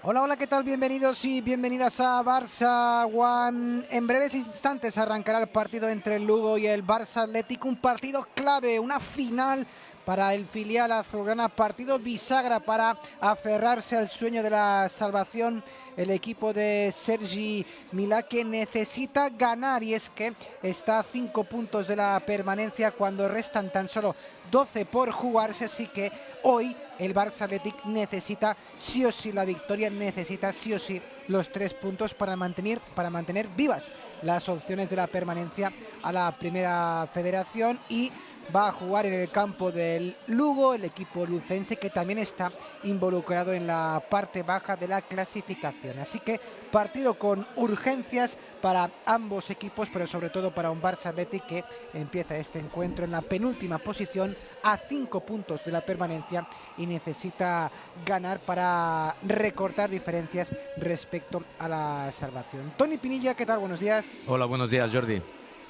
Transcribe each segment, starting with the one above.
Hola, hola, ¿qué tal? Bienvenidos y bienvenidas a Barça One. En breves instantes arrancará el partido entre el Lugo y el Barça Atlético, un partido clave, una final para el filial azulgrana, partido bisagra para aferrarse al sueño de la salvación. El equipo de Sergi Milà, que necesita ganar, y es que está a 5 puntos de la permanencia cuando restan tan solo 12 por jugarse, así que hoy el Barça Athletic necesita sí o sí la victoria, necesita sí o sí los 3 puntos para mantener vivas las opciones de la permanencia a la Primera Federación, y va a jugar en el campo del Lugo, el equipo lucense, que también está involucrado en la parte baja de la clasificación. Así que partido con urgencias para ambos equipos, pero sobre todo para un Barça Athletic que empieza este encuentro en la penúltima posición, a 5 puntos de la permanencia, y necesita ganar para recortar diferencias respecto a la salvación. Toni Pinilla, ¿qué tal? Buenos días. Hola, buenos días, Jordi.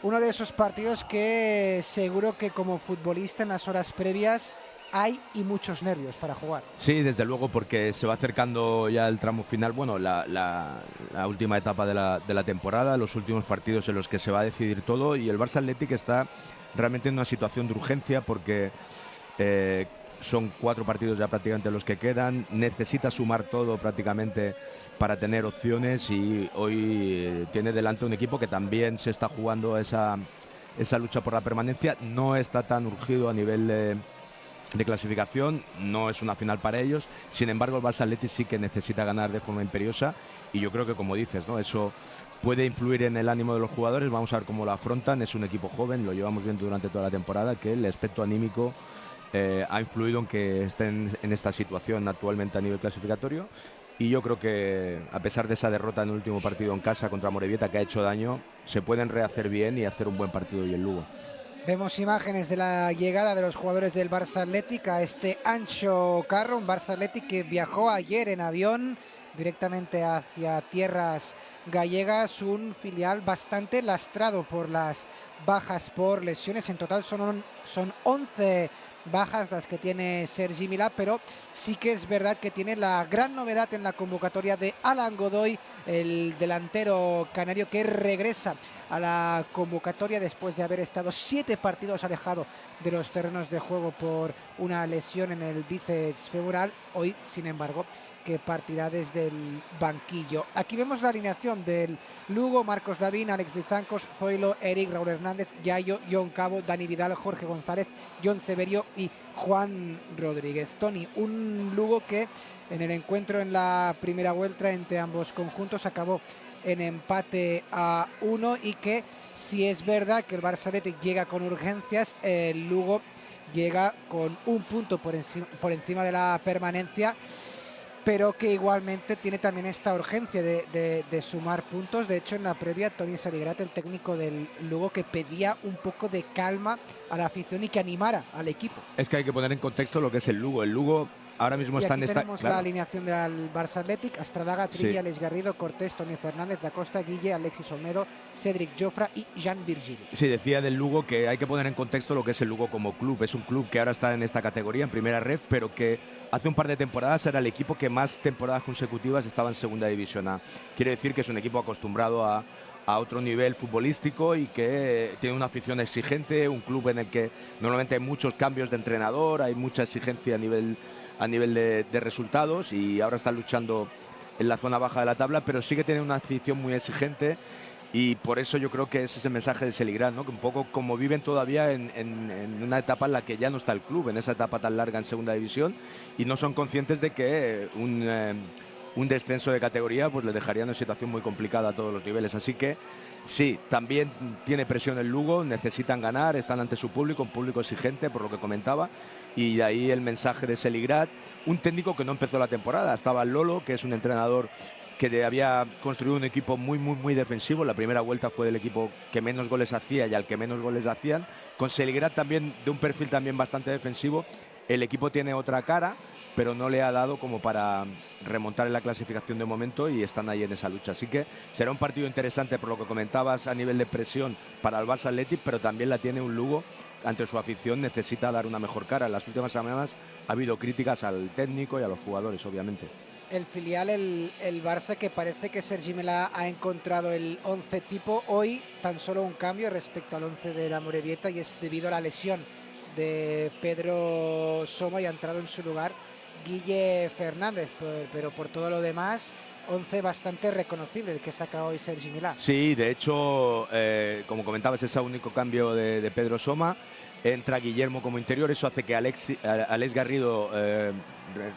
Uno de esos partidos que seguro que como futbolista en las horas previas hay y muchos nervios para jugar. Sí, desde luego, porque se va acercando ya el tramo final, bueno, la última etapa de la temporada, los últimos partidos en los que se va a decidir todo, y el Barça Athletic está realmente en una situación de urgencia porque son 4 partidos ya prácticamente los que quedan, necesita sumar todo prácticamente para tener opciones, y hoy tiene delante un equipo que también se está jugando esa lucha por la permanencia. No está tan urgido a nivel de clasificación, no es una final para ellos. Sin embargo, el Barça Athletic sí que necesita ganar de forma imperiosa, y yo creo que, como dices, ¿no?, eso puede influir en el ánimo de los jugadores. Vamos a ver cómo lo afrontan. Es un equipo joven, lo llevamos viendo durante toda la temporada, que el aspecto anímico ha influido en que estén en esta situación actualmente a nivel clasificatorio. Y yo creo que, a pesar de esa derrota en el último partido en casa contra Morevieta, que ha hecho daño, se pueden rehacer bien y hacer un buen partido hoy en Lugo. Vemos imágenes de la llegada de los jugadores del Barça Athletic a este ancho carro, un Barça Athletic que viajó ayer en avión directamente hacia tierras gallegas, un filial bastante lastrado por las bajas por lesiones. En total son 11 bajas las que tiene Sergi Milà, pero sí que es verdad que tiene la gran novedad en la convocatoria de Alan Godoy, el delantero canario, que regresa a la convocatoria después de haber estado 7 partidos alejado de los terrenos de juego por una lesión en el bíceps femoral. Hoy, sin embargo, que partirá desde el banquillo. Aquí vemos la alineación del Lugo: Marcos Lavín, Alex Lizancos, Zoilo, Eric, Raúl Hernández, Yayo, John Cabo, Dani Vidal, Jorge González, John Severio y Juan Rodríguez. Toni, un Lugo que en el encuentro en la primera vuelta entre ambos conjuntos acabó en empate a 1, y que, si es verdad que el Barça Athletic llega con urgencias, el Lugo llega con un punto por encima de la permanencia, pero que igualmente tiene también esta urgencia de sumar puntos. De hecho, en la previa, Toni Saligrat, el técnico del Lugo, que pedía un poco de calma a la afición y que animara al equipo. Es que hay que poner en contexto lo que es el Lugo. El Lugo ahora mismo Y está aquí en esta... tenemos la Claro, alineación del Barça Athletic: Astradaga, Trilli, sí. Alex Garrido, Cortés, Toni Fernández, Da Costa, Guille, Alexis Olmedo, Cédric Jofra y Jean Virgili. Sí, decía del Lugo que hay que poner en contexto lo que es el Lugo como club. Es un club que ahora está en esta categoría, en primera red, pero que hace un par de temporadas era el equipo que más temporadas consecutivas estaba en segunda división A. Quiere decir que es un equipo acostumbrado a otro nivel futbolístico y que tiene una afición exigente, un club en el que normalmente hay muchos cambios de entrenador, hay mucha exigencia a nivel de resultados, y ahora está luchando en la zona baja de la tabla, pero sigue teniendo una afición muy exigente. Y por eso yo creo que ese es el mensaje de Saligrat, ¿no?, que un poco como viven todavía en una etapa en la que ya no está el club, en esa etapa tan larga en segunda división, y no son conscientes de que un descenso de categoría pues le dejaría en una situación muy complicada a todos los niveles. Así que sí, también tiene presión el Lugo, necesitan ganar, están ante su público, un público exigente, por lo que comentaba, y de ahí el mensaje de Saligrat, un técnico que no empezó la temporada. Estaba Lolo, que es un entrenador que había construido un equipo muy defensivo. La primera vuelta fue el equipo que menos goles hacía y al que menos goles hacían. Con Saligrat también, de un perfil también bastante defensivo. El equipo tiene otra cara, pero no le ha dado como para remontar en la clasificación de momento, y están ahí en esa lucha. Así que será un partido interesante, por lo que comentabas, a nivel de presión para el Barça Athletic, pero también la tiene un Lugo ante su afición. Necesita dar una mejor cara. En las últimas semanas ha habido críticas al técnico y a los jugadores, obviamente. el filial, el Barça, que parece que Sergi Milà ha encontrado el 11 tipo. Hoy tan solo un cambio respecto al 11 de la Amorebieta, y es debido a la lesión de Pedro Soma, y ha entrado en su lugar Guille Fernández, pero por todo lo demás, 11 bastante reconocible el que saca hoy Sergi Milà. Sí, de hecho, como comentabas, es el único cambio de Pedro Soma. Entra Guillermo como interior, eso hace que Alex Garrido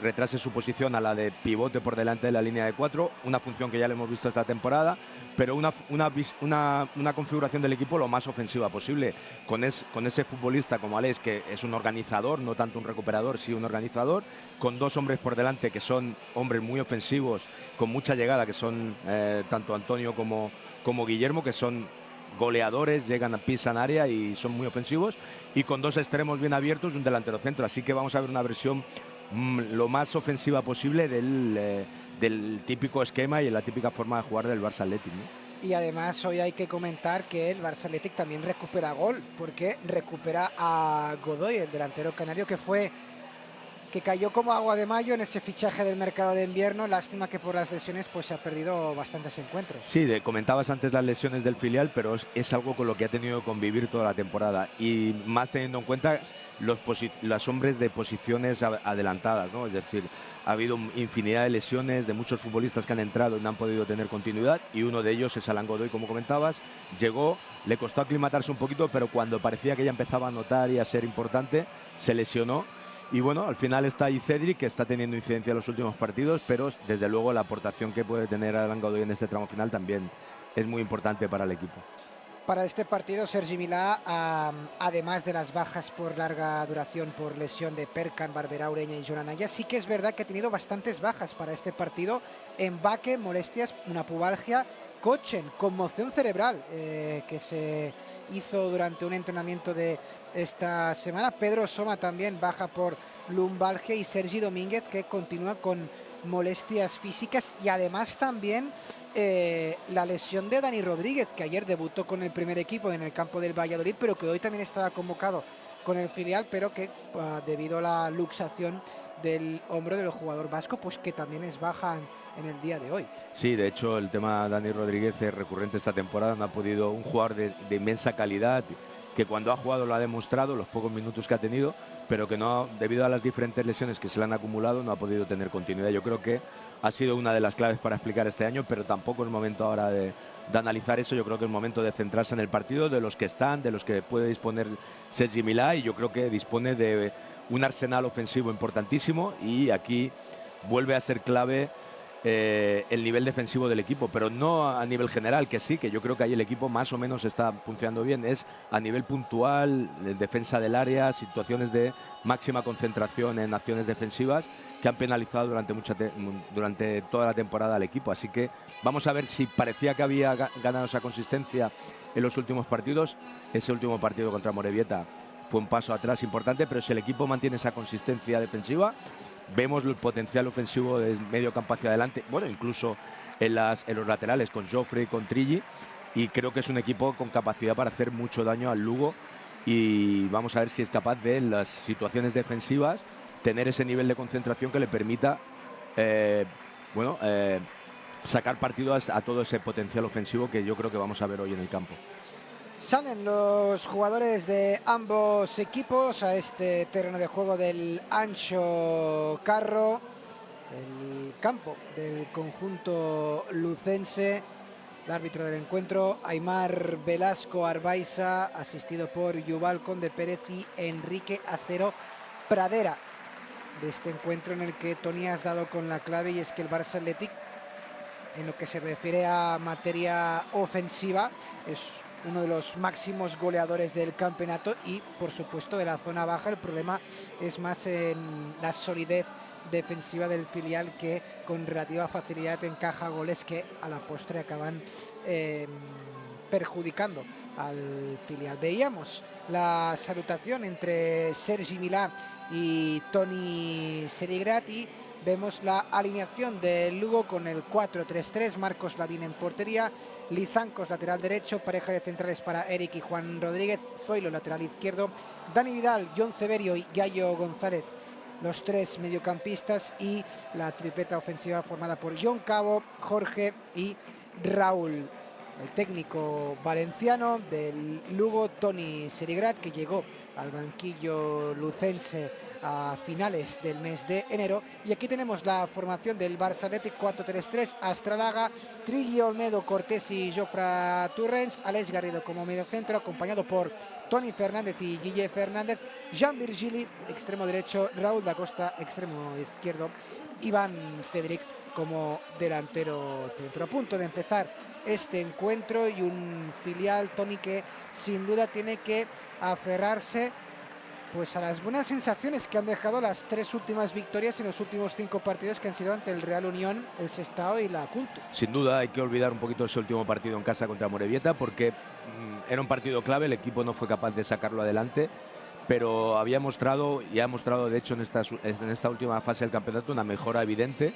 retrase su posición a la de pivote por delante de la línea de 4, una función que ya le hemos visto esta temporada, pero una configuración del equipo lo más ofensiva posible, con ese futbolista como Alex, que es un organizador, no tanto un recuperador, sí un organizador, con dos hombres por delante que son hombres muy ofensivos, con mucha llegada, que son tanto Antonio como Guillermo, que son goleadores, llegan, pisan área y son muy ofensivos, y con dos extremos bien abiertos y un delantero centro. Así que vamos a ver una versión lo más ofensiva posible del típico esquema y la típica forma de jugar del Barça Athletic, ¿no? Y además hoy hay que comentar que el Barça Athletic también recupera gol, porque recupera a Godoy, el delantero canario, que cayó como agua de mayo en ese fichaje del mercado de invierno. Lástima que por las lesiones pues se ha perdido bastantes encuentros. Sí, comentabas antes las lesiones del filial, pero es algo con lo que ha tenido que convivir toda la temporada, y más teniendo en cuenta los hombres de posiciones adelantadas, ¿no? Es decir, ha habido infinidad de lesiones de muchos futbolistas que han entrado y no han podido tener continuidad, y uno de ellos es Alan Godoy, como comentabas. Llegó, le costó aclimatarse un poquito, pero cuando parecía que ya empezaba a notar y a ser importante, se lesionó. Y bueno, al final está ahí Cedric, que está teniendo incidencia en los últimos partidos, pero desde luego la aportación que puede tener Alan Godoy en este tramo final también es muy importante para el equipo. Para este partido, Sergi Milà, además de las bajas por larga duración por lesión de Perkan, Barberá, Ureña y Joan Anaya, sí que es verdad que ha tenido bastantes bajas para este partido. Embaque, molestias, una pubalgia, Kochen, conmoción cerebral, que se hizo durante un entrenamiento de esta semana. Pedro Soma también baja por lumbalgia, y Sergi Domínguez, que continúa con molestias físicas, y además también la lesión de Dani Rodríguez, que ayer debutó con el primer equipo en el campo del Valladolid, pero que hoy también estaba convocado con el filial, pero que debido a la luxación del hombro del jugador vasco, pues que también es baja en el día de hoy. Sí, de hecho el tema de Dani Rodríguez es recurrente esta temporada. No ha podido, un jugador de inmensa calidad, que cuando ha jugado lo ha demostrado, los pocos minutos que ha tenido, pero que no, debido a las diferentes lesiones que se le han acumulado, no ha podido tener continuidad. Yo creo que ha sido una de las claves para explicar este año, pero tampoco es el momento ahora de analizar eso. Yo creo que es el momento de centrarse en el partido, de los que están, de los que puede disponer Sergi Milà, y yo creo que dispone de un arsenal ofensivo importantísimo, y aquí vuelve a ser clave el nivel defensivo del equipo, pero no a nivel general, que sí, que yo creo que ahí el equipo más o menos está funcionando bien. Es a nivel puntual, defensa del área, situaciones de máxima concentración en acciones defensivas que han penalizado durante toda la temporada al equipo. Así que vamos a ver si parecía que había ganado esa consistencia en los últimos partidos. Ese último partido contra Amorebieta fue un paso atrás importante, pero si el equipo mantiene esa consistencia defensiva, vemos el potencial ofensivo de medio campo hacia adelante, bueno, incluso en los laterales con Joffre y con Trilli, y creo que es un equipo con capacidad para hacer mucho daño al Lugo, y vamos a ver si es capaz de, en las situaciones defensivas, tener ese nivel de concentración que le permita sacar partido a todo ese potencial ofensivo que yo creo que vamos a ver hoy en el campo. Salen los jugadores de ambos equipos a este terreno de juego del Ancho Carro, el campo del conjunto lucense. El árbitro del encuentro, Aimar Velasco Arbaiza, asistido por Yuval Conde Pérez y Enrique Acero Pradera. De este encuentro en el que Tony has dado con la clave, y es que el Barça Athletic, en lo que se refiere a materia ofensiva, es uno de los máximos goleadores del campeonato, y por supuesto de la zona baja. El problema es más en la solidez defensiva del filial, que con relativa facilidad encaja goles que a la postre acaban perjudicando al filial. Veíamos la salutación entre Sergi Milà y Toni Serigrati. Vemos la alineación del Lugo con el 4-3-3, Marcos Lavín en portería, Lizancos lateral derecho, pareja de centrales para Eric y Juan Rodríguez, Zoilo lateral izquierdo, Dani Vidal, John Ceberio y Yayo González los tres mediocampistas y la tripleta ofensiva formada por John Cabo, Jorge y Raúl. El técnico valenciano del Lugo, Toni Serigrat, que llegó al banquillo lucense a finales del mes de enero. Y aquí tenemos la formación del Barça Athletic: 4-3-3, Astralaga, Trilli, Olmedo, Cortés y Jofre Torrents, Aleix Garrido como mediocentro, acompañado por Toni Fernández y Guille Fernández, Jean Virgili, extremo derecho, Raúl da Costa, extremo izquierdo, Iván Cedric como delantero centro. A punto de empezar este encuentro y un filial, Toni, que sin duda tiene que aferrarse pues a las buenas sensaciones que han dejado las tres últimas victorias en los últimos 5 partidos, que han sido ante el Real Unión, el Sestao y la Culto. Sin duda hay que olvidar un poquito ese último partido en casa contra Morevieta, porque era un partido clave, el equipo no fue capaz de sacarlo adelante, pero había mostrado y ha mostrado de hecho en esta última fase del campeonato una mejora evidente,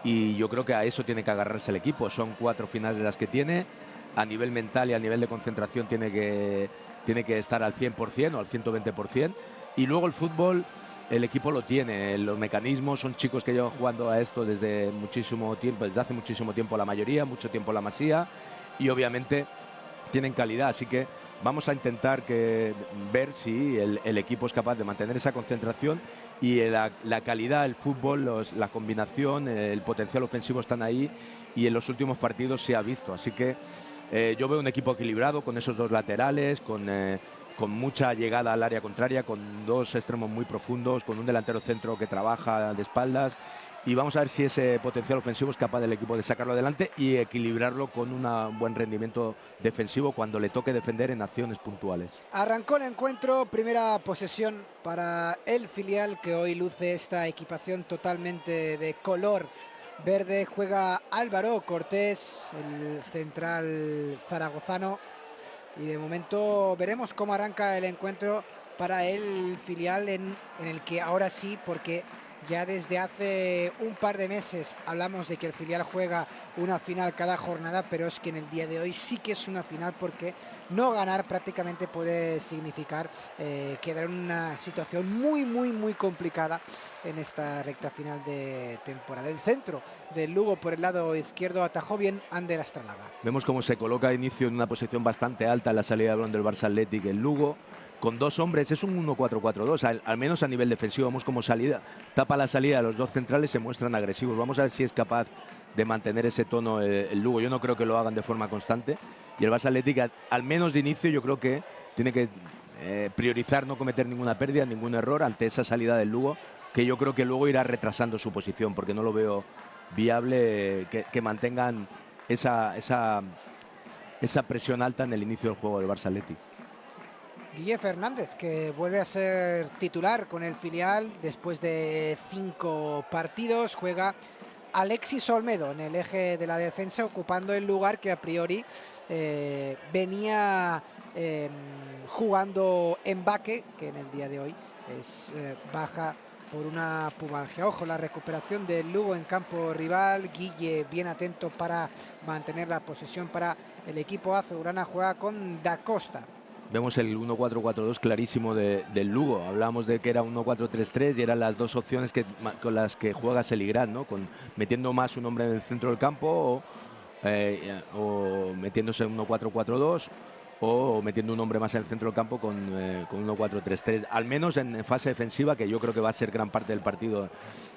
y yo creo que a eso tiene que agarrarse el equipo. Son 4 finales las que tiene, a nivel mental y a nivel de concentración tiene que estar al 100% o al 120%, y luego el fútbol el equipo lo tiene, los mecanismos, son chicos que llevan jugando a esto desde muchísimo tiempo, desde hace muchísimo tiempo la mayoría, mucho tiempo la Masía, y obviamente tienen calidad, así que vamos a intentar ver si el equipo es capaz de mantener esa concentración y la calidad, el fútbol, la combinación, el potencial ofensivo están ahí, y en los últimos partidos se ha visto, así que yo veo un equipo equilibrado con esos 2 laterales, con mucha llegada al área contraria, con 2 extremos muy profundos, con un delantero centro que trabaja de espaldas, y vamos a ver si ese potencial ofensivo es capaz del equipo de sacarlo adelante y equilibrarlo con un buen rendimiento defensivo cuando le toque defender en acciones puntuales. Arrancó el encuentro, primera posesión para el filial, que hoy luce esta equipación totalmente de color verde. Juega Álvaro Cortés, el central zaragozano, y de momento veremos cómo arranca el encuentro para el filial, en el que ahora sí, porque ya desde hace un par de meses hablamos de que el filial juega una final cada jornada, pero es que en el día de hoy sí que es una final, porque no ganar prácticamente puede significar quedar en una situación muy complicada en esta recta final de temporada. El centro del Lugo por el lado izquierdo atajó bien Ander Astralaga. Vemos cómo se coloca de inicio en una posición bastante alta en la salida de balón del Barça Athletic el Lugo, con 2 hombres, es un 1-4-4-2, al menos a nivel defensivo. Vemos como tapa la salida, los 2 centrales se muestran agresivos. Vamos a ver si es capaz de mantener ese tono el Lugo. Yo no creo que lo hagan de forma constante, y el Barça Athletic, al menos de inicio, yo creo que tiene que priorizar no cometer ninguna pérdida, ningún error ante esa salida del Lugo, que yo creo que luego irá retrasando su posición, porque no lo veo viable que mantengan esa presión alta en el inicio del juego del Barça Athletic. Guille Fernández, que vuelve a ser titular con el filial después de 5 partidos. Juega Alexis Olmedo en el eje de la defensa, ocupando el lugar que a priori venía jugando Mbaque, que en el día de hoy es baja por una pubalgia. Ojo, la recuperación del Lugo en campo rival. Guille bien atento para mantener la posesión para el equipo azulgrana. Juega con Da Costa. Vemos el 1-4-4-2 clarísimo del Lugo. Hablábamos de que era un 1-4-3-3 y eran las 2 opciones con las que juega Serigrat, ¿no? Metiendo más un hombre en el centro del campo o metiéndose en 1-4-4-2, o metiendo un hombre más en el centro del campo con 1-4-3-3. Al menos en fase defensiva, que yo creo que va a ser gran parte del partido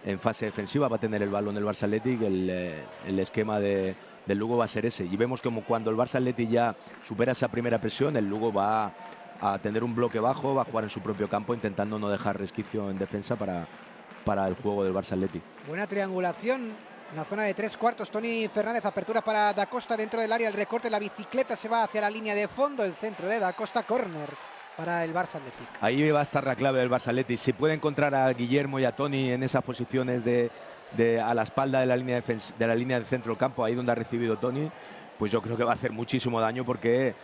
en fase defensiva, va a tener el balón el Barça Athletic, el esquema del Lugo va a ser ese. Y vemos como cuando el Barça Athletic ya supera esa primera presión, el Lugo va a tener un bloque bajo, va a jugar en su propio campo, intentando no dejar resquicio en defensa para el juego del Barça Athletic. Buena triangulación en la zona de 3/4. Toni Fernández, apertura para Da Costa dentro del área, el recorte, la bicicleta se va hacia la línea de fondo, el centro de Da Costa, córner para el Barça Athletic. Ahí va a estar la clave del Barça Athletic. Si puede encontrar a Guillermo y a Toni en esas posiciones a la espalda de la línea del centro del campo, ahí donde ha recibido Toni, pues yo creo que va a hacer muchísimo daño, porque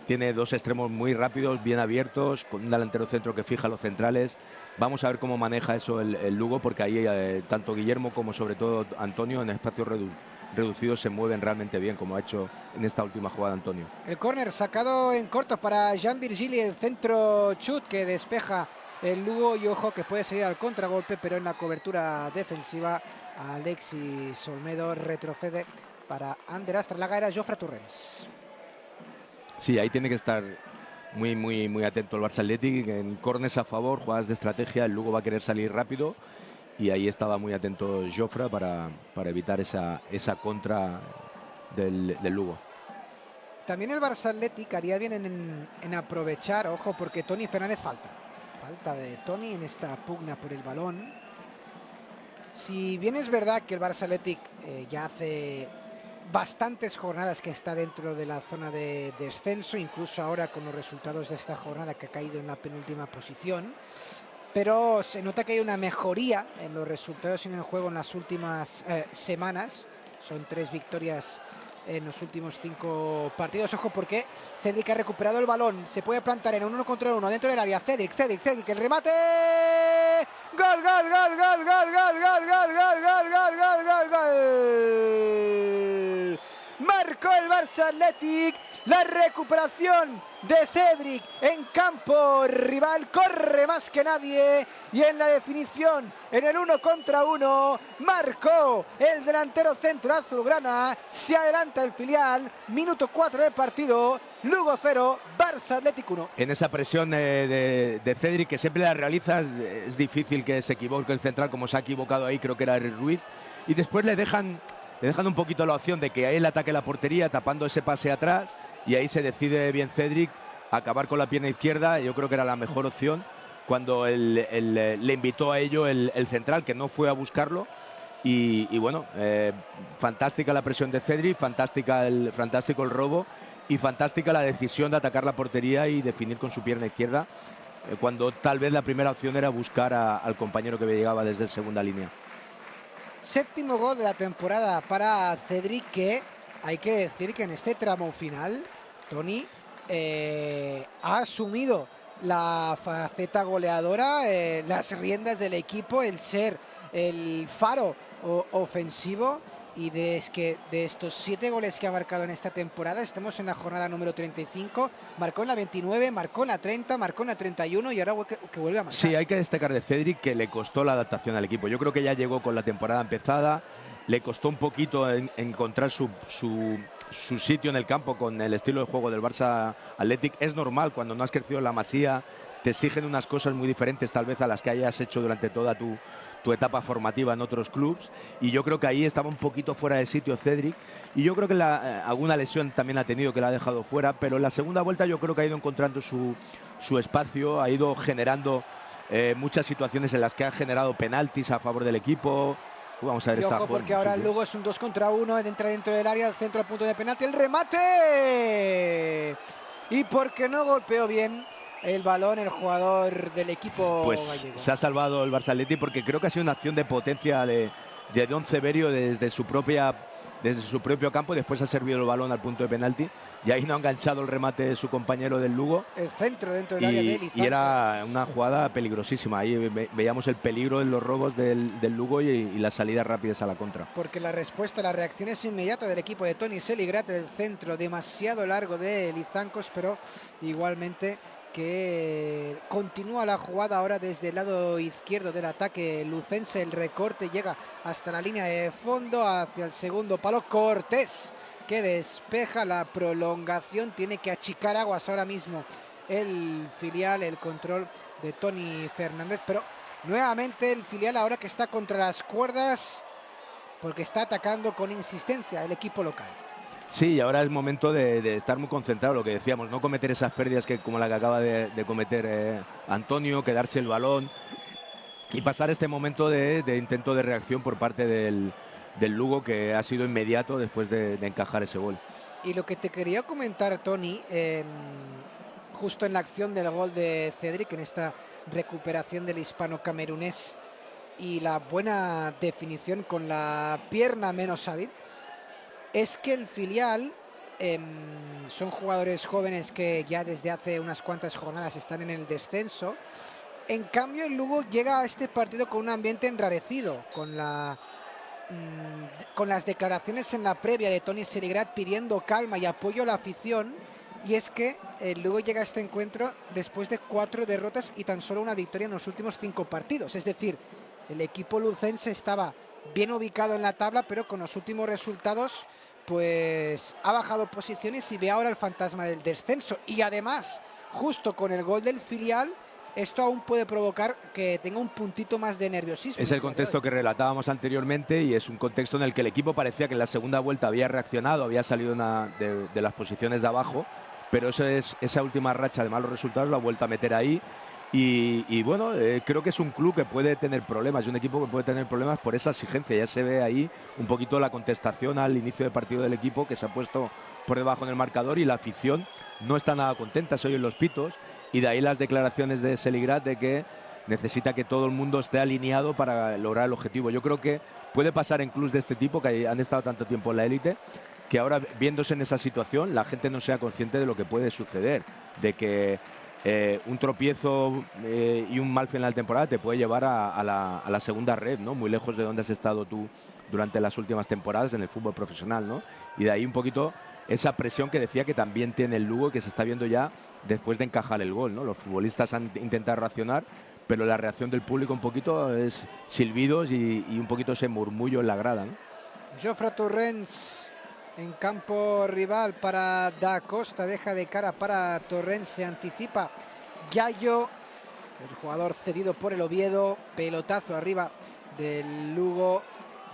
tiene 2 extremos muy rápidos, bien abiertos, con un delantero centro que fija los centrales. Vamos a ver cómo maneja eso el Lugo, porque ahí tanto Guillermo como sobre todo Antonio en espacios reducidos se mueven realmente bien, como ha hecho en esta última jugada Antonio. El córner sacado en corto para Jean Virgili, el centro chut que despeja el Lugo, y ojo que puede salir al contragolpe, pero en la cobertura defensiva Alexis Olmedo retrocede para Ander Astralaga. Era Jofre Torrens. Sí, ahí tiene que estar muy atento el Barça Athletic. En corners a favor, jugadas de estrategia, el Lugo va a querer salir rápido y ahí estaba muy atento Jofre para evitar esa contra del Lugo. También el Barça Athletic haría bien en aprovechar, ojo, porque Toni Fernández falta de Toni en esta pugna por el balón. Si bien es verdad que el Barça Athletic ya hace bastantes jornadas que está dentro de la zona de descenso, incluso ahora con los resultados de esta jornada que ha caído en la penúltima posición, pero se nota que hay una mejoría en los resultados y en el juego en las últimas semanas. Son 3 victorias en los últimos 5 partidos. Ojo, porque Cedric ha recuperado el balón, se puede plantar en un 1 contra 1 dentro del área. Cedric, el remate, gol, gol, gol, gol, gol, gol, gol, gol, gol, gol, gol, gol, gol, gol. Marcó el Barça Athletic. La recuperación de Cedric en campo rival, corre más que nadie, y en la definición, en el 1 contra 1, marcó el delantero centro azulgrana. Se adelanta el filial, minuto 4 de partido, Lugo 0, Barça Athletic 1. En esa presión de Cedric, que siempre la realiza, es difícil que se equivoque el central, como se ha equivocado ahí, creo que era Ruiz, y después le dejan un poquito la opción de que él ataque la portería tapando ese pase atrás, y ahí se decide bien Cedric acabar con la pierna izquierda. Yo creo que era la mejor opción cuando le invitó a ello el central, que no fue a buscarlo. Y bueno, fantástica la presión de Cedric, fantástico el robo y fantástica la decisión de atacar la portería y definir con su pierna izquierda, cuando tal vez la primera opción era buscar al compañero que llegaba desde segunda línea. 7º gol de la temporada para Cedric, que hay que decir que en este tramo final Toni ha asumido la faceta goleadora, las riendas del equipo, el ser el faro ofensivo, y de estos 7 goles que ha marcado en esta temporada, estamos en la jornada número 35, marcó en la 29, marcó en la 30, marcó en la 31 y ahora que vuelve a marcar. Sí, hay que destacar de Cedric que le costó la adaptación al equipo. Yo creo que ya llegó con la temporada empezada, le costó un poquito encontrar su sitio en el campo con el estilo de juego del Barça Athletic. Es normal, cuando no has crecido en la Masía, te exigen unas cosas muy diferentes tal vez a las que hayas hecho durante toda tu etapa formativa en otros clubes, y yo creo que ahí estaba un poquito fuera de sitio Cedric, y yo creo que alguna lesión también ha tenido que la ha dejado fuera, pero en la segunda vuelta yo creo que ha ido encontrando su espacio, ha ido generando muchas situaciones en las que ha generado penaltis a favor del equipo. Vamos a ver, ojo, porque ahora el Lugo es un 2 contra 1, entra dentro del área, el centro al punto de penalti, el remate, y porque no golpeó bien el balón el jugador del equipo gallego. Se ha salvado el Barça Athletic, porque creo que ha sido una acción de potencia de Don Severio desde su propio campo. Después ha servido el balón al punto de penalti y ahí no ha enganchado el remate de su compañero del Lugo. El centro dentro del área de Eli. Y era una jugada peligrosísima. Ahí veíamos el peligro en los robos del Lugo y las salidas rápidas a la contra. Porque la reacción es inmediata del equipo de Toni Seligrat, el centro demasiado largo de Lizancos, pero igualmente que continúa la jugada ahora desde el lado izquierdo del ataque lucense. El recorte llega hasta la línea de fondo, hacia el segundo palo. Cortés, que despeja la prolongación, tiene que achicar aguas ahora mismo el filial, el control de Toni Fernández, pero nuevamente el filial ahora que está contra las cuerdas, porque está atacando con insistencia el equipo local. Sí, ahora es momento de estar muy concentrado, lo que decíamos, no cometer esas pérdidas como la que acaba de cometer Antonio, quedarse el balón y pasar este momento de intento de reacción por parte del Lugo, que ha sido inmediato después de encajar ese gol. Y lo que te quería comentar, Toni, justo en la acción del gol de Cedric, en esta recuperación del hispano-camerunés y la buena definición con la pierna menos hábil, es que el filial son jugadores jóvenes que ya desde hace unas cuantas jornadas están en el descenso. En cambio, el Lugo llega a este partido con un ambiente enrarecido, con las declaraciones en la previa de Toni Seligrat pidiendo calma y apoyo a la afición, Y es que el Lugo llega a este encuentro después de 4 derrotas y tan solo una victoria en los últimos 5 partidos. Es decir, el equipo lucense estaba bien ubicado en la tabla, pero con los últimos resultados pues ha bajado posiciones y ve ahora el fantasma del descenso. Y además, justo con el gol del filial, esto aún puede provocar que tenga un puntito más de nerviosismo. Es el contexto que relatábamos anteriormente y es un contexto en el que el equipo parecía que en la segunda vuelta había reaccionado, había salido de las posiciones de abajo, pero esa última racha de malos resultados la ha vuelto a meter ahí. Y bueno, creo que es un club que puede tener problemas y un equipo que puede tener problemas por esa exigencia. Ya se ve ahí un poquito la contestación al inicio de partido del equipo, que se ha puesto por debajo en el marcador y la afición no está nada contenta, se oyen los pitos, y de ahí las declaraciones de Seligrat de que necesita que todo el mundo esté alineado para lograr el objetivo. Yo creo que puede pasar en clubes de este tipo, que han estado tanto tiempo en la élite, que ahora, viéndose en esa situación, la gente no sea consciente de lo que puede suceder, de que un tropiezo y un mal final de temporada te puede llevar a la segunda red, ¿no? Muy lejos de donde has estado tú durante las últimas temporadas en el fútbol profesional, ¿no? Y de ahí un poquito esa presión que decía que también tiene el Lugo, que se está viendo ya después de encajar el gol, ¿no? Los futbolistas han intentado reaccionar, pero la reacción del público un poquito es silbidos y un poquito ese murmullo en la grada, ¿no? Jofre Torrens en campo rival para Da Costa, deja de cara para Torrens, se anticipa Yayo, el jugador cedido por el Oviedo, pelotazo arriba del Lugo,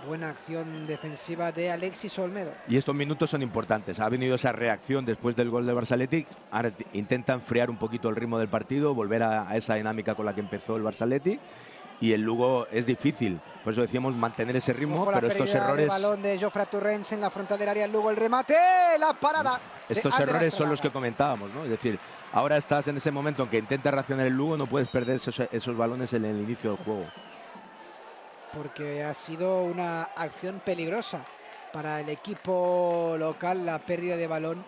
buena acción defensiva de Alexis Olmedo. Y estos minutos son importantes, ha venido esa reacción después del gol del Barça Athletic, ahora intenta enfriar un poquito el ritmo del partido, volver a esa dinámica con la que empezó el Barça Athletic. Y el Lugo es difícil, por eso decíamos mantener ese ritmo, pero estos errores... El balón de Jofre Torrens en la frontal del área, el Lugo, el remate, la parada. Estos errores son los que comentábamos, ¿no? Es decir, ahora estás en ese momento en que intenta reaccionar el Lugo, no puedes perder esos balones en el inicio del juego. Porque ha sido una acción peligrosa para el equipo local, la pérdida de balón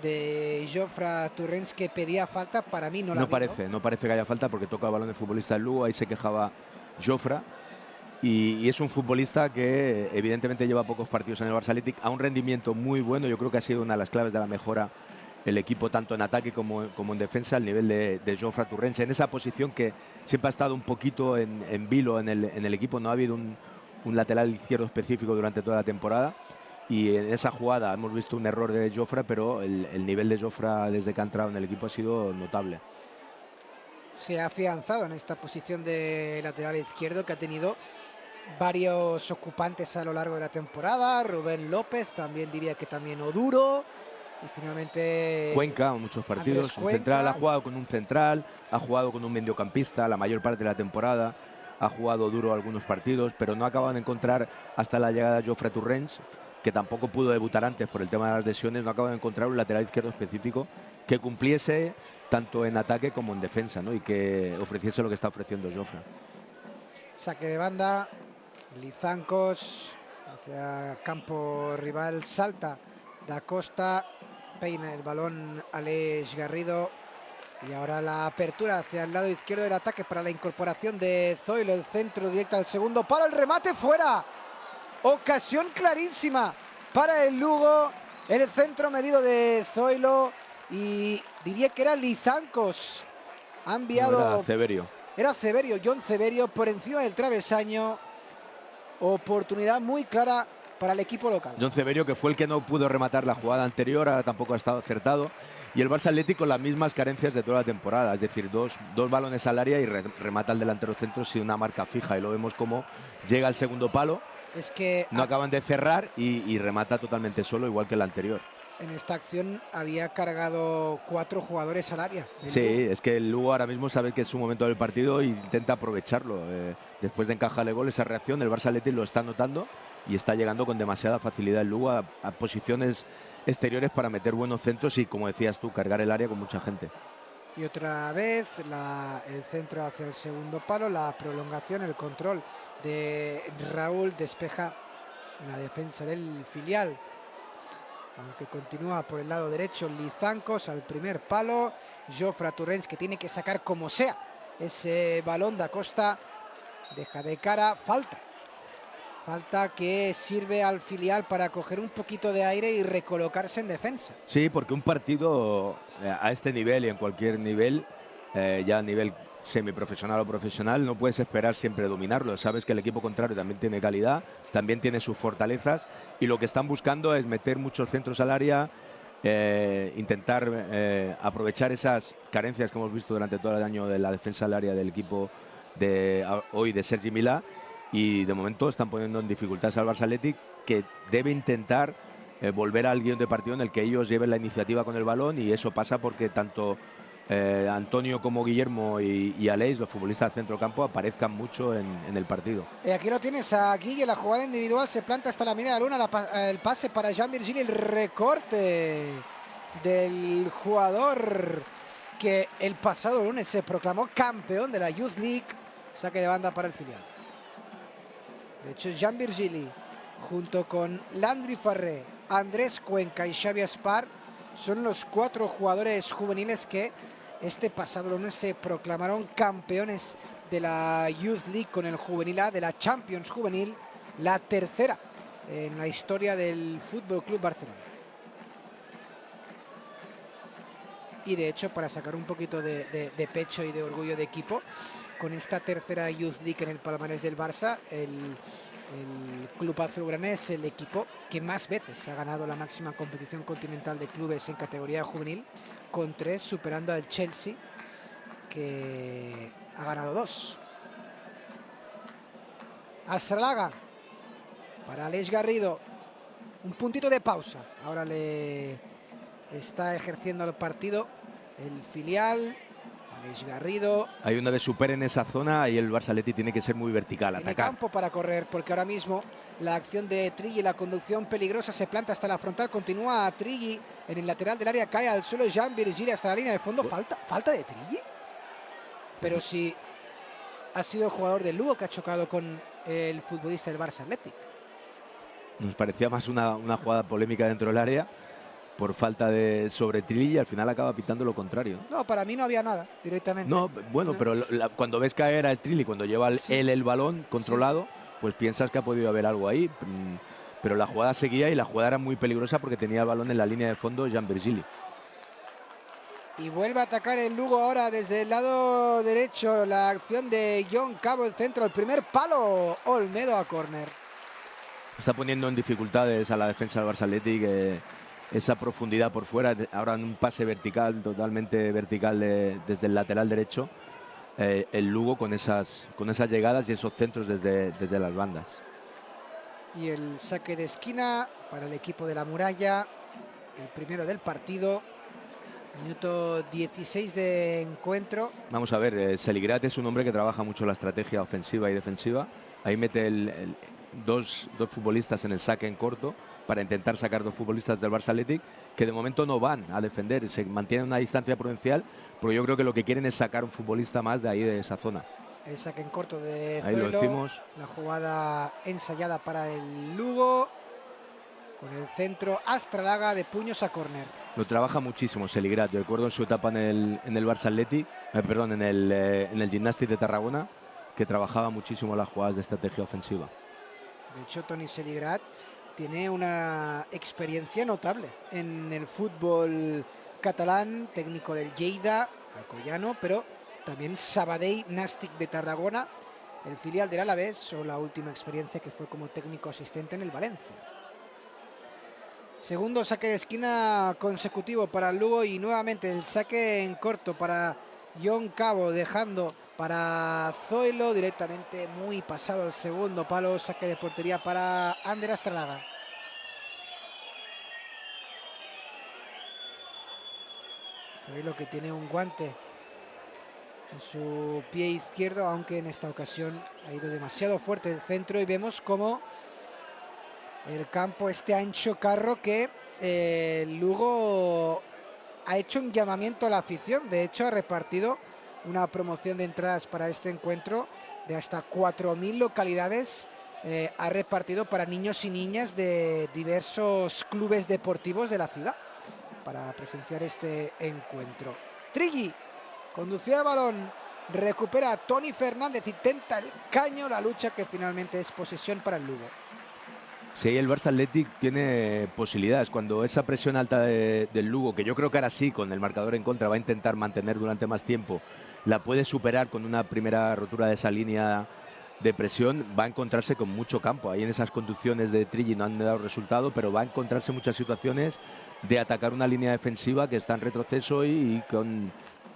de Jofre Torrens, que pedía falta. Para mí no parece que haya falta, porque toca el balón el futbolista del Lugo, ahí se quejaba Jofre, y es un futbolista que evidentemente lleva pocos partidos en el Barça Athletic, a un rendimiento muy bueno. Yo creo que ha sido una de las claves de la mejora el equipo tanto en ataque como en defensa, al nivel de Jofre Torrens, en esa posición que siempre ha estado un poquito en vilo en el equipo. No ha habido un lateral izquierdo específico durante toda la temporada, y en esa jugada hemos visto un error de Jofre, pero el nivel de Jofre desde que ha entrado en el equipo ha sido notable. Se ha afianzado en esta posición de lateral izquierdo, que ha tenido varios ocupantes a lo largo de la temporada. Rubén López, también diría que también Oduro, y finalmente Cuenca, muchos partidos. Un central, ha jugado con un central, ha jugado con un mediocampista la mayor parte de la temporada, ha jugado duro algunos partidos, pero no acaban de encontrar, hasta la llegada de Jofre Torrens, que tampoco pudo debutar antes por el tema de las lesiones, no acaban de encontrar un lateral izquierdo específico que cumpliese tanto en ataque como en defensa, ¿no? Y que ofreciese lo que está ofreciendo Jofre. Saque de banda, Lizancos hacia campo rival, salta Da Costa, peina el balón Aleix Garrido, y ahora la apertura hacia el lado izquierdo del ataque para la incorporación de Zoilo, el centro directo al segundo palo, el remate fuera, ocasión clarísima para el Lugo, el centro medido de Zoilo, y diría que era Lizancos, ha enviado... No, era Ceberio. Era Ceberio, John Ceberio, por encima del travesaño. Oportunidad muy clara para el equipo local. John Ceberio, que fue el que no pudo rematar la jugada anterior, ahora tampoco ha estado acertado. Y el Barça Athletic con las mismas carencias de toda la temporada, es decir, dos balones al área y remata el delantero centro sin una marca fija. Y lo vemos como llega al segundo palo, es que no acaban de cerrar y remata totalmente solo, igual que el anterior. En esta acción había cargado 4 jugadores al área. Sí, es que el Lugo ahora mismo sabe que es su momento del partido e intenta aprovecharlo. Después de encajar el gol, esa reacción, el Barça Athletic lo está notando y está llegando con demasiada facilidad el Lugo a posiciones exteriores para meter buenos centros y, como decías tú, cargar el área con mucha gente. Y otra vez el centro hacia el segundo palo, la prolongación, el control de Raúl, despeja la defensa del filial. Aunque continúa por el lado derecho Lizancos al primer palo. Jofre Torrens, que tiene que sacar como sea ese balón. Da Costa deja de cara, falta Falta que sirve al filial para coger un poquito de aire y recolocarse en defensa. Sí, porque un partido a este nivel y en cualquier nivel, ya a nivel semiprofesional o profesional, no puedes esperar siempre dominarlo. Sabes que el equipo contrario también tiene calidad, también tiene sus fortalezas y lo que están buscando es meter muchos centros al área, intentar aprovechar esas carencias que hemos visto durante todo el año de la defensa al área del equipo hoy de Sergi Milà, y de momento están poniendo en dificultades al Barça Athletic, que debe intentar volver al guión de partido en el que ellos lleven la iniciativa con el balón, y eso pasa porque tanto Antonio como Guillermo y Aleix, los futbolistas del centro campo, aparezcan mucho en el partido. Aquí lo tienes a Guille, la jugada individual, se planta hasta la media luna, el pase para Jean Virgili, el recorte del jugador que el pasado lunes se proclamó campeón de la Youth League. Saque de banda para el filial. De hecho, Jean Virgili, junto con Landry Farré, Andrés Cuenca y Xavi Espar, son los 4 jugadores juveniles que este pasado lunes se proclamaron campeones de la Youth League con el juvenil A, de la Champions Juvenil, la tercera en la historia del Fútbol Club Barcelona. Y de hecho, para sacar un poquito de pecho y de orgullo de equipo, con esta tercera Youth League en el palmarés del Barça, el Club Azulgrana es el equipo que más veces ha ganado la máxima competición continental de clubes en categoría juvenil, con 3, superando al Chelsea, que ha ganado 2. Astralaga para Aleix Garrido, un puntito de pausa. Ahora le está ejerciendo el partido el filial. Aleix Garrido. Hay una vez superen esa zona y el Barça Athletic tiene que ser muy vertical, tiene atacar. Campo para correr, porque ahora mismo la acción de Trigui, la conducción peligrosa, se planta hasta la frontal, continúa a Trigui en el lateral del área, cae al suelo Jean Virgili hasta la línea de fondo. Falta de Trigui. Pero si ha sido el jugador del Lugo que ha chocado con el futbolista del Barça Athletic. Nos parecía más una jugada polémica dentro del área por falta de sobre Trilli, y al final acaba pitando lo contrario. No, para mí no había nada directamente. No, bueno, no. Pero cuando ves caer al Trilli, cuando lleva él el balón controlado, pues piensas que ha podido haber algo ahí. Pero la jugada seguía y la jugada era muy peligrosa porque tenía el balón en la línea de fondo Jean Virgili. Y vuelve a atacar el Lugo ahora desde el lado derecho. La acción de John Cabo, el centro, el primer palo. Olmedo a córner. Está poniendo en dificultades a la defensa del Barça Athletic, esa profundidad por fuera. Ahora en un pase vertical, totalmente vertical desde el lateral derecho. El Lugo con esas llegadas y esos centros desde las bandas. Y el saque de esquina para el equipo de la Muralla. El primero del partido. Minuto 16 de encuentro. Vamos a ver, Seligrat es un hombre que trabaja mucho la estrategia ofensiva y defensiva. Ahí mete dos futbolistas en el saque en corto para intentar sacar 2 futbolistas del Barça Athletic, que de momento no van a defender, se mantienen una distancia prudencial, porque yo creo que lo que quieren es sacar un futbolista más de ahí, de esa zona. El saque en corto de ahí Zoilo, lo decimos. La jugada ensayada para el Lugo, con el centro Astralaga de puños a córner. Lo trabaja muchísimo Seligrat. Yo recuerdo en su etapa en el Barça Athletic, perdón, en el Gimnàstic de Tarragona, que trabajaba muchísimo las jugadas de estrategia ofensiva. De hecho, Toni Seligrat tiene una experiencia notable en el fútbol catalán, técnico del Lleida, alcoyano, pero también Sabadell Nàstic de Tarragona, el filial del Alavés, o la última experiencia que fue como técnico asistente en el Valencia. Segundo saque de esquina consecutivo para el Lugo, y nuevamente el saque en corto para John Cabo, dejando para Zoilo directamente muy pasado el segundo palo. Saque de portería para Ander Astralaga. Zoilo, que tiene un guante en su pie izquierdo, aunque en esta ocasión ha ido demasiado fuerte el centro, y vemos como el campo Ancho Carro, que Lugo ha hecho un llamamiento a la afición. De hecho, ha repartido una promoción de entradas para este encuentro de hasta 4.000 localidades. Ha repartido para niños y niñas de diversos clubes deportivos de la ciudad para presenciar este encuentro. Trigui conducía el balón Recupera a Tony Fernández, intenta el caño, la lucha que finalmente es posesión para el Lugo. Sí, el Barça Athletic tiene posibilidades. Cuando esa presión alta del Lugo, que yo creo que ahora sí, con el marcador en contra, va a intentar mantener durante más tiempo, la puede superar con una primera rotura de esa línea de presión, va a encontrarse con mucho campo. Ahí en esas conducciones de Trilli no han dado resultado, pero va a encontrarse muchas situaciones de atacar una línea defensiva que está en retroceso y con,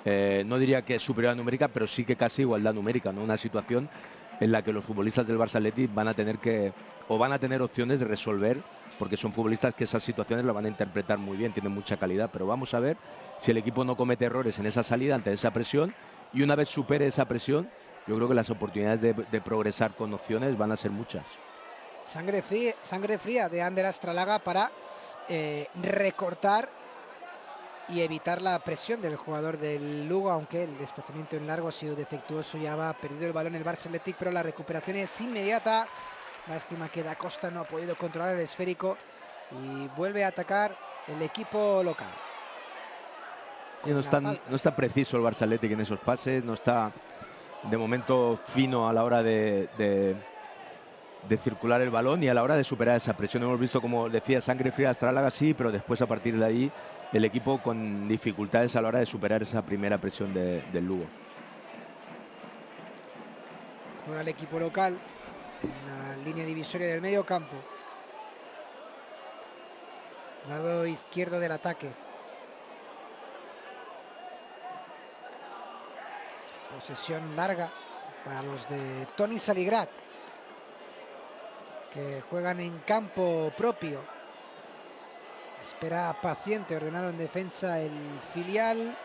no diría que superioridad numérica, pero sí que casi igualdad numérica, ¿no? Una situación en la que los futbolistas del Barça Athletic van a tener opciones de resolver, porque son futbolistas que esas situaciones las van a interpretar muy bien, tienen mucha calidad, pero vamos a ver si el equipo no comete errores en esa salida ante esa presión, y una vez supere esa presión, yo creo que las oportunidades de progresar con opciones van a ser muchas. Sangre fría de Ander Astralaga para recortar y evitar la presión del jugador del Lugo, aunque el desplazamiento en largo ha sido defectuoso, ya va perdido el balón el Barça Athletic, pero la recuperación es inmediata. Lástima que Da Costa no ha podido controlar el esférico y vuelve a atacar el equipo local. Y no está preciso el Barça Athletic en esos pases, no está de momento fino a la hora de circular el balón y a la hora de superar esa presión. Hemos visto, como decía, sangre fría Astralaga, sí, pero después a partir de ahí el equipo con dificultades a la hora de superar esa primera presión del Lugo. Juega el equipo local en la línea divisoria del medio campo, lado izquierdo del ataque. Posesión larga para los de Toni Saligrat, que juegan en campo propio. Espera paciente, ordenado en defensa el filial.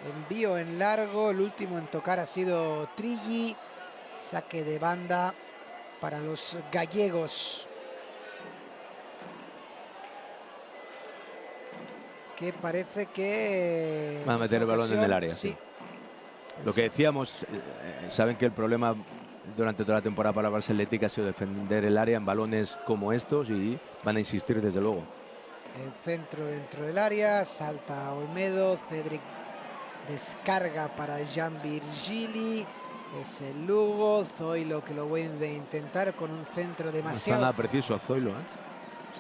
Envío en largo, el último en tocar ha sido Trilli. Saque de banda para los gallegos, que parece que van a meter el balón en el área. Sí. Lo que decíamos, saben que el problema durante toda la temporada para el Barça Athletic ha sido defender el área en balones como estos y van a insistir desde luego. El centro dentro del área, salta Olmedo, Cedric descarga para Jean Virgili, es el Lugo, Zoilo que lo vuelve a intentar con un centro demasiado... No está nada preciso a Zoilo, ¿eh?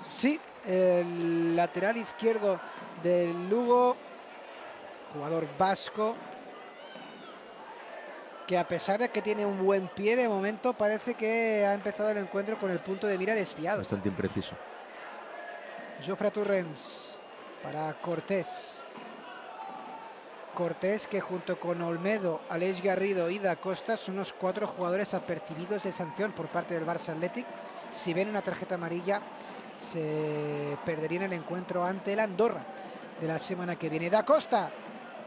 Sí, el lateral izquierdo del Lugo, jugador vasco, que a pesar de que tiene un buen pie de momento, parece que ha empezado el encuentro con el punto de mira desviado. Bastante impreciso. Jofre Torrens para Cortés. Cortés, que junto con Olmedo, Aleix Garrido y Da Costa son los 4 jugadores apercibidos de sanción por parte del Barça Athletic. Si ven una tarjeta amarilla, se perdería el encuentro ante el Andorra de la semana que viene. Da Costa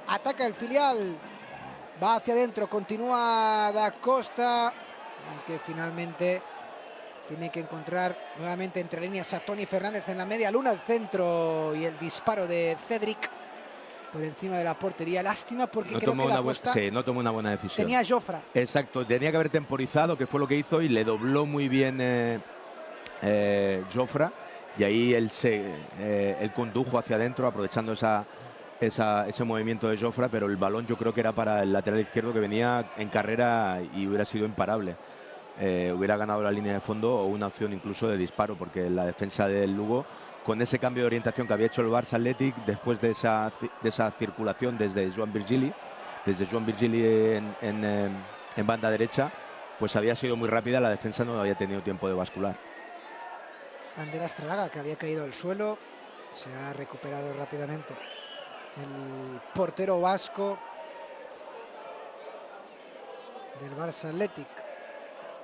ataca el filial, va hacia adentro, continúa Da Costa, aunque finalmente tiene que encontrar nuevamente entre líneas a Tony Fernández en la media luna, el centro y el disparo de Cedric por encima de la portería. Lástima porque creo que Da Costa no tomó una buena decisión. Tenía a Jofre. Exacto, tenía que haber temporizado, que fue lo que hizo, y le dobló muy bien Jofre, y ahí él condujo hacia adentro aprovechando ese movimiento de Jofre, pero el balón yo creo que era para el lateral izquierdo, que venía en carrera y hubiera sido imparable. Hubiera ganado la línea de fondo o una opción incluso de disparo, porque la defensa del Lugo, con ese cambio de orientación que había hecho el Barça Athletic después de esa circulación desde Joan Virgili en banda derecha, pues había sido muy rápida, la defensa no había tenido tiempo de bascular. Ander Astralaga, que había caído al suelo, se ha recuperado rápidamente el portero vasco del Barça Athletic.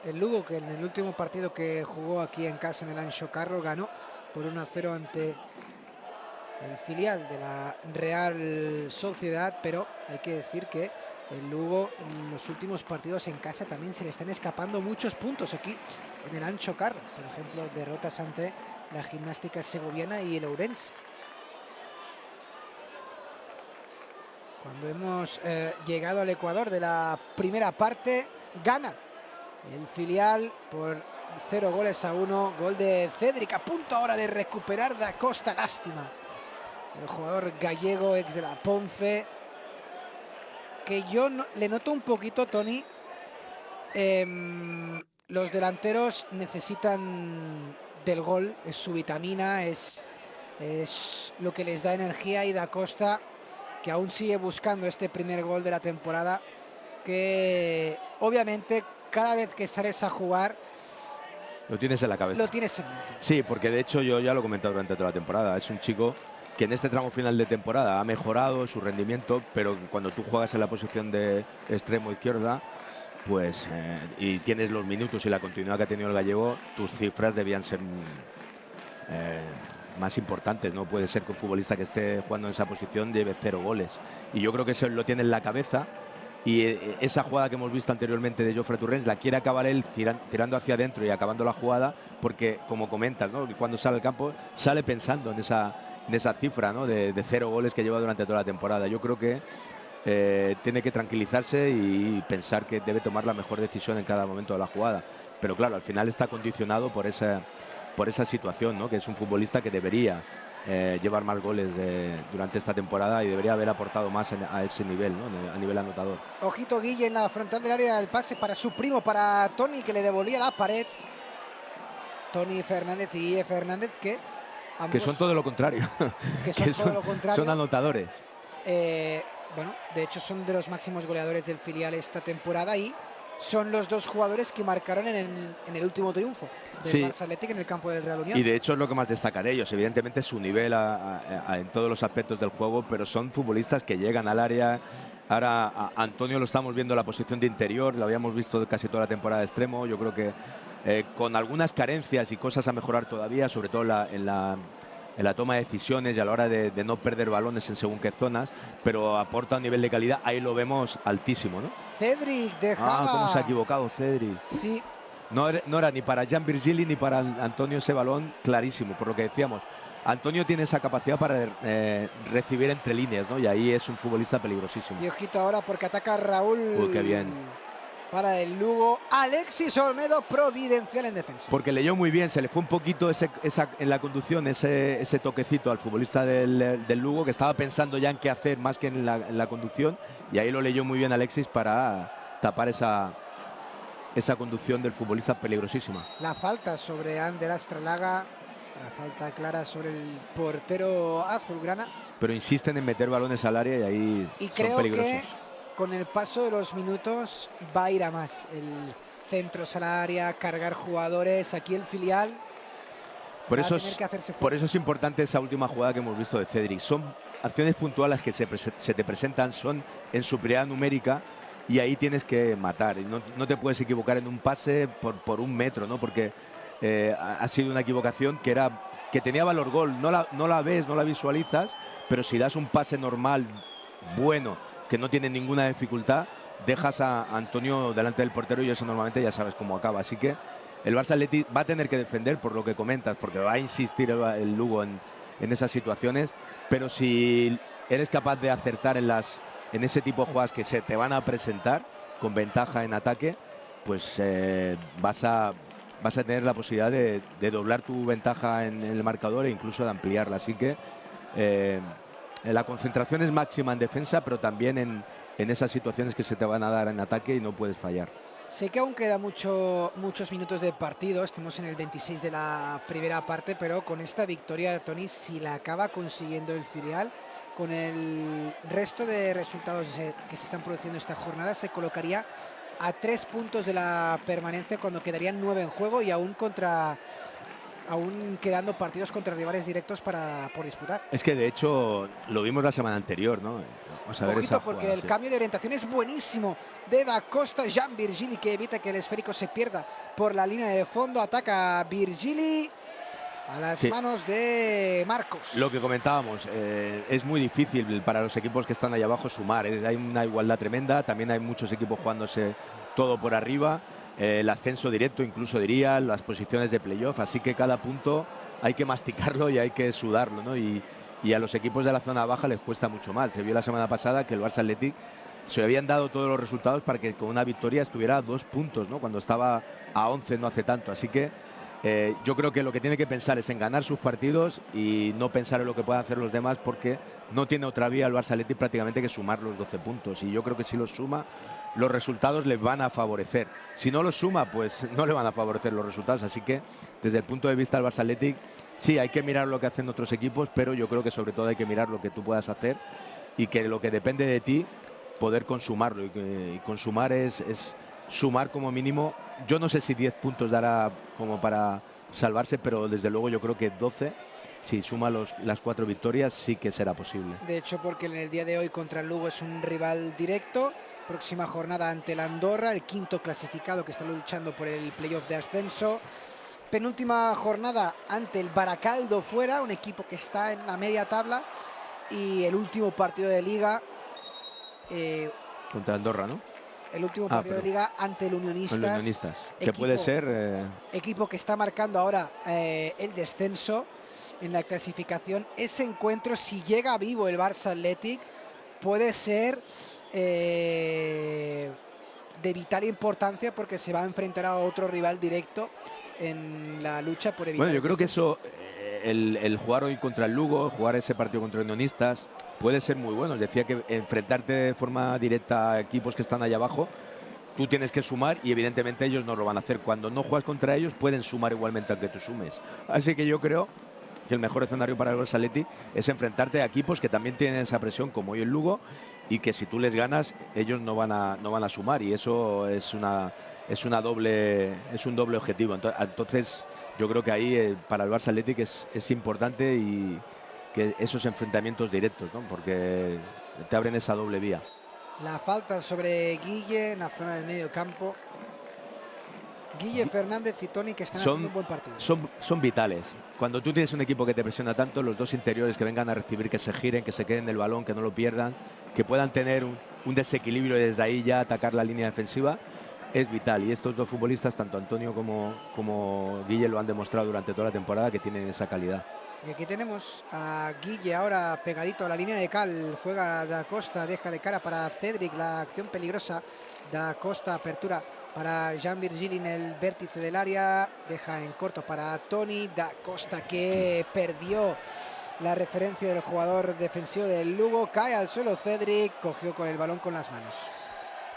El Lugo, que en el último partido que jugó aquí en casa en el Anxo Carro, ganó por 1-0 ante el filial de la Real Sociedad, pero hay que decir que el Lugo en los últimos partidos en casa también se le están escapando muchos puntos aquí en el Anxo Carro. Por ejemplo, derrotas ante la Gimnástica Segoviana y el Ourense. Cuando hemos llegado al Ecuador de la primera parte, gana el filial por 0-1, gol de Cedric, a punto ahora de recuperar Da Costa, lástima. El jugador gallego, ex de la Ponce, que yo le noto un poquito, Tony, los delanteros necesitan del gol, es su vitamina, es lo que les da energía, y Da Costa, que aún sigue buscando este primer gol de la temporada, que obviamente cada vez que sales a jugar lo tienes en la cabeza. Lo tienes en mente. Sí, porque de hecho yo ya lo he comentado durante toda la temporada. Es un chico que en este tramo final de temporada ha mejorado su rendimiento, pero cuando tú juegas en la posición de extremo izquierda, pues y tienes los minutos y la continuidad que ha tenido el gallego, tus cifras debían ser más importantes. No puede ser que un futbolista que esté jugando en esa posición lleve 0 goles. Y yo creo que eso lo tiene en la cabeza. Y esa jugada que hemos visto anteriormente de Jofre Torrens la quiere acabar él tirando hacia adentro y acabando la jugada, porque como comentas, ¿no?, cuando sale al campo sale pensando en esa cifra, ¿no?, de 0 goles que lleva durante toda la temporada. Yo creo que tiene que tranquilizarse y pensar que debe tomar la mejor decisión en cada momento de la jugada. Pero claro, al final está condicionado por esa situación, ¿no?, que es un futbolista que debería llevar más goles durante esta temporada y debería haber aportado más a ese nivel, ¿no?, a nivel anotador. Ojito Guille en la frontal del área, el pase para su primo, para Tony, que le devolvía la pared. Tony Fernández y Guille Fernández, que son todo lo contrario. Que son todo lo contrario. Son anotadores. Bueno, de hecho son de los máximos goleadores del filial esta temporada, y son los dos jugadores que marcaron en el último triunfo del Barça Athletic en el campo del Real Unión. Y de hecho es lo que más destaca de ellos, evidentemente su nivel en todos los aspectos del juego, pero son futbolistas que llegan al área. Ahora a Antonio lo estamos viendo en la posición de interior, lo habíamos visto casi toda la temporada de extremo. Yo creo que con algunas carencias y cosas a mejorar todavía, sobre todo en la toma de decisiones y a la hora de no perder balones en según qué zonas, pero aporta un nivel de calidad, ahí lo vemos altísimo, ¿no? Cedric dejaba... cómo se ha equivocado Cedric. Sí. No era ni para Jan Virgili ni para Antonio ese balón, clarísimo, por lo que decíamos. Antonio tiene esa capacidad para recibir entre líneas, ¿no? Y ahí es un futbolista peligrosísimo. Y ojito ahora porque ataca Raúl. Uy, qué bien. Para el Lugo, Alexis Olmedo, providencial en defensa. Porque leyó muy bien, se le fue un poquito en la conducción ese toquecito al futbolista del Lugo, que estaba pensando ya en qué hacer más que en la conducción, y ahí lo leyó muy bien Alexis para tapar esa conducción del futbolista peligrosísima. La falta sobre Ander Astralaga, la falta clara sobre el portero azulgrana. Pero insisten en meter balones al área y ahí son peligrosos. Que con el paso de los minutos va a ir a más. El centros al área, cargar jugadores. Aquí el filial por va eso a tener que hacerse fuerte. Por eso es importante esa última jugada que hemos visto de Cedric. Son acciones puntuales que se te presentan, son en superioridad numérica, y ahí tienes que matar. Y no te puedes equivocar en un pase por 1 metro, ¿no? Porque ha sido una equivocación que tenía valor gol. No la ves, no la visualizas, pero si das un pase normal, bueno, que no tiene ninguna dificultad, dejas a Antonio delante del portero y eso normalmente ya sabes cómo acaba. Así que el Barça Athletic va a tener que defender, por lo que comentas, porque va a insistir el Lugo en esas situaciones, pero si eres capaz de acertar en ese tipo de jugadas que se te van a presentar con ventaja en ataque, pues vas a tener la posibilidad de doblar tu ventaja en el marcador e incluso de ampliarla. Así que la concentración es máxima en defensa, pero también en esas situaciones que se te van a dar en ataque, y no puedes fallar. Sé que aún queda muchos minutos de partido, estamos en el 26 de la primera parte, pero con esta victoria, Tony, si la acaba consiguiendo el filial, con el resto de resultados que se están produciendo esta jornada, se colocaría a 3 puntos de la permanencia, cuando quedarían 9 en juego, y aún quedando partidos contra rivales directos por disputar. Es que de hecho lo vimos la semana anterior, ¿no? Vamos a ver esa porque jugada, el cambio de orientación es buenísimo de Da Costa. Jan Virgili, que evita que el esférico se pierda por la línea de fondo. Ataca Virgili a las manos de Marcos. Lo que comentábamos, es muy difícil para los equipos que están ahí abajo sumar. Hay una igualdad tremenda, también hay muchos equipos jugándose todo por arriba. El ascenso directo, incluso diría, las posiciones de playoff, así que cada punto hay que masticarlo y hay que sudarlo, ¿no? Y a los equipos de la zona baja les cuesta mucho más. Se vio la semana pasada que el Barça Athletic se habían dado todos los resultados para que con una victoria estuviera a 2 puntos, ¿no? Cuando estaba a 11 no hace tanto. Así que Yo creo que lo que tiene que pensar es en ganar sus partidos y no pensar en lo que puedan hacer los demás, porque no tiene otra vía el Barça Athletic prácticamente que sumar los 12 puntos. Y yo creo que si los suma, los resultados les van a favorecer. Si no los suma, pues no le van a favorecer los resultados. Así que desde el punto de vista del Barça Athletic, sí, hay que mirar lo que hacen otros equipos, pero yo creo que sobre todo hay que mirar lo que tú puedas hacer y que lo que depende de ti, poder consumarlo. Y consumar es sumar como mínimo. Yo no sé si 10 puntos dará como para salvarse, pero desde luego yo creo que 12, si suma las 4 victorias, sí que será posible. De hecho, porque en el día de hoy contra el Lugo es un rival directo. Próxima jornada ante el Andorra, el quinto clasificado que está luchando por el playoff de ascenso. Penúltima jornada ante el Baracaldo fuera, un equipo que está en la media tabla. Y el último partido de Liga... contra Andorra, ¿no? El último partido de Liga ante el Unionistas. Que puede ser... Equipo que está marcando ahora el descenso en la clasificación. Ese encuentro, si llega vivo el Barça Athletic, puede ser de vital importancia, porque se va a enfrentar a otro rival directo en la lucha por evitar... Bueno, yo creo que eso, el jugar hoy contra el Lugo, jugar ese partido contra Unionistas, puede ser muy bueno. Decía que enfrentarte de forma directa a equipos que están allá abajo, tú tienes que sumar y evidentemente ellos no lo van a hacer. Cuando no juegas contra ellos, pueden sumar igualmente al que tú sumes. Así que yo creo que el mejor escenario para el Barça Athletic es enfrentarte a equipos que también tienen esa presión, como hoy el Lugo, y que si tú les ganas, ellos no van a sumar, y eso es un doble objetivo. Entonces yo creo que ahí para el Barça Athletic es importante y que esos enfrentamientos directos, ¿no? Porque te abren esa doble vía. La falta sobre Guille en la zona del medio campo. Guille, Fernández y Toni, que están haciendo un buen partido. Son vitales. Cuando tú tienes un equipo que te presiona tanto, los dos interiores que vengan a recibir, que se giren, que se queden del balón, que no lo pierdan, que puedan tener un desequilibrio y desde ahí ya atacar la línea defensiva, es vital. Y estos dos futbolistas, tanto Antonio como Guille, lo han demostrado durante toda la temporada, que tienen esa calidad. Y aquí tenemos a Guille ahora pegadito a la línea de cal. Juega Da Costa, deja de cara para Cedric, la acción peligrosa. Da Costa, apertura para Jean Virgili en el vértice del área. Deja en corto para Toni. Da Costa, que perdió la referencia del jugador defensivo del Lugo. Cae al suelo Cedric, cogió con el balón con las manos.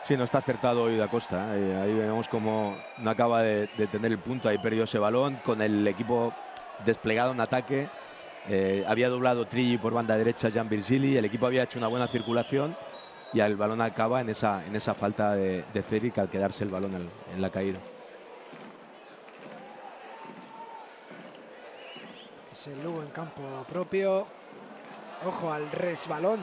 Sí, no está acertado hoy Da Costa. Ahí vemos como no acaba de tener el punto. Ahí perdió ese balón con el equipo desplegado en ataque. Había doblado Trilli por banda derecha, Jean Virgili. El equipo había hecho una buena circulación y el balón acaba en esa falta de Cedric al quedarse el balón en la caída. Es el Lugo en campo propio. Ojo al resbalón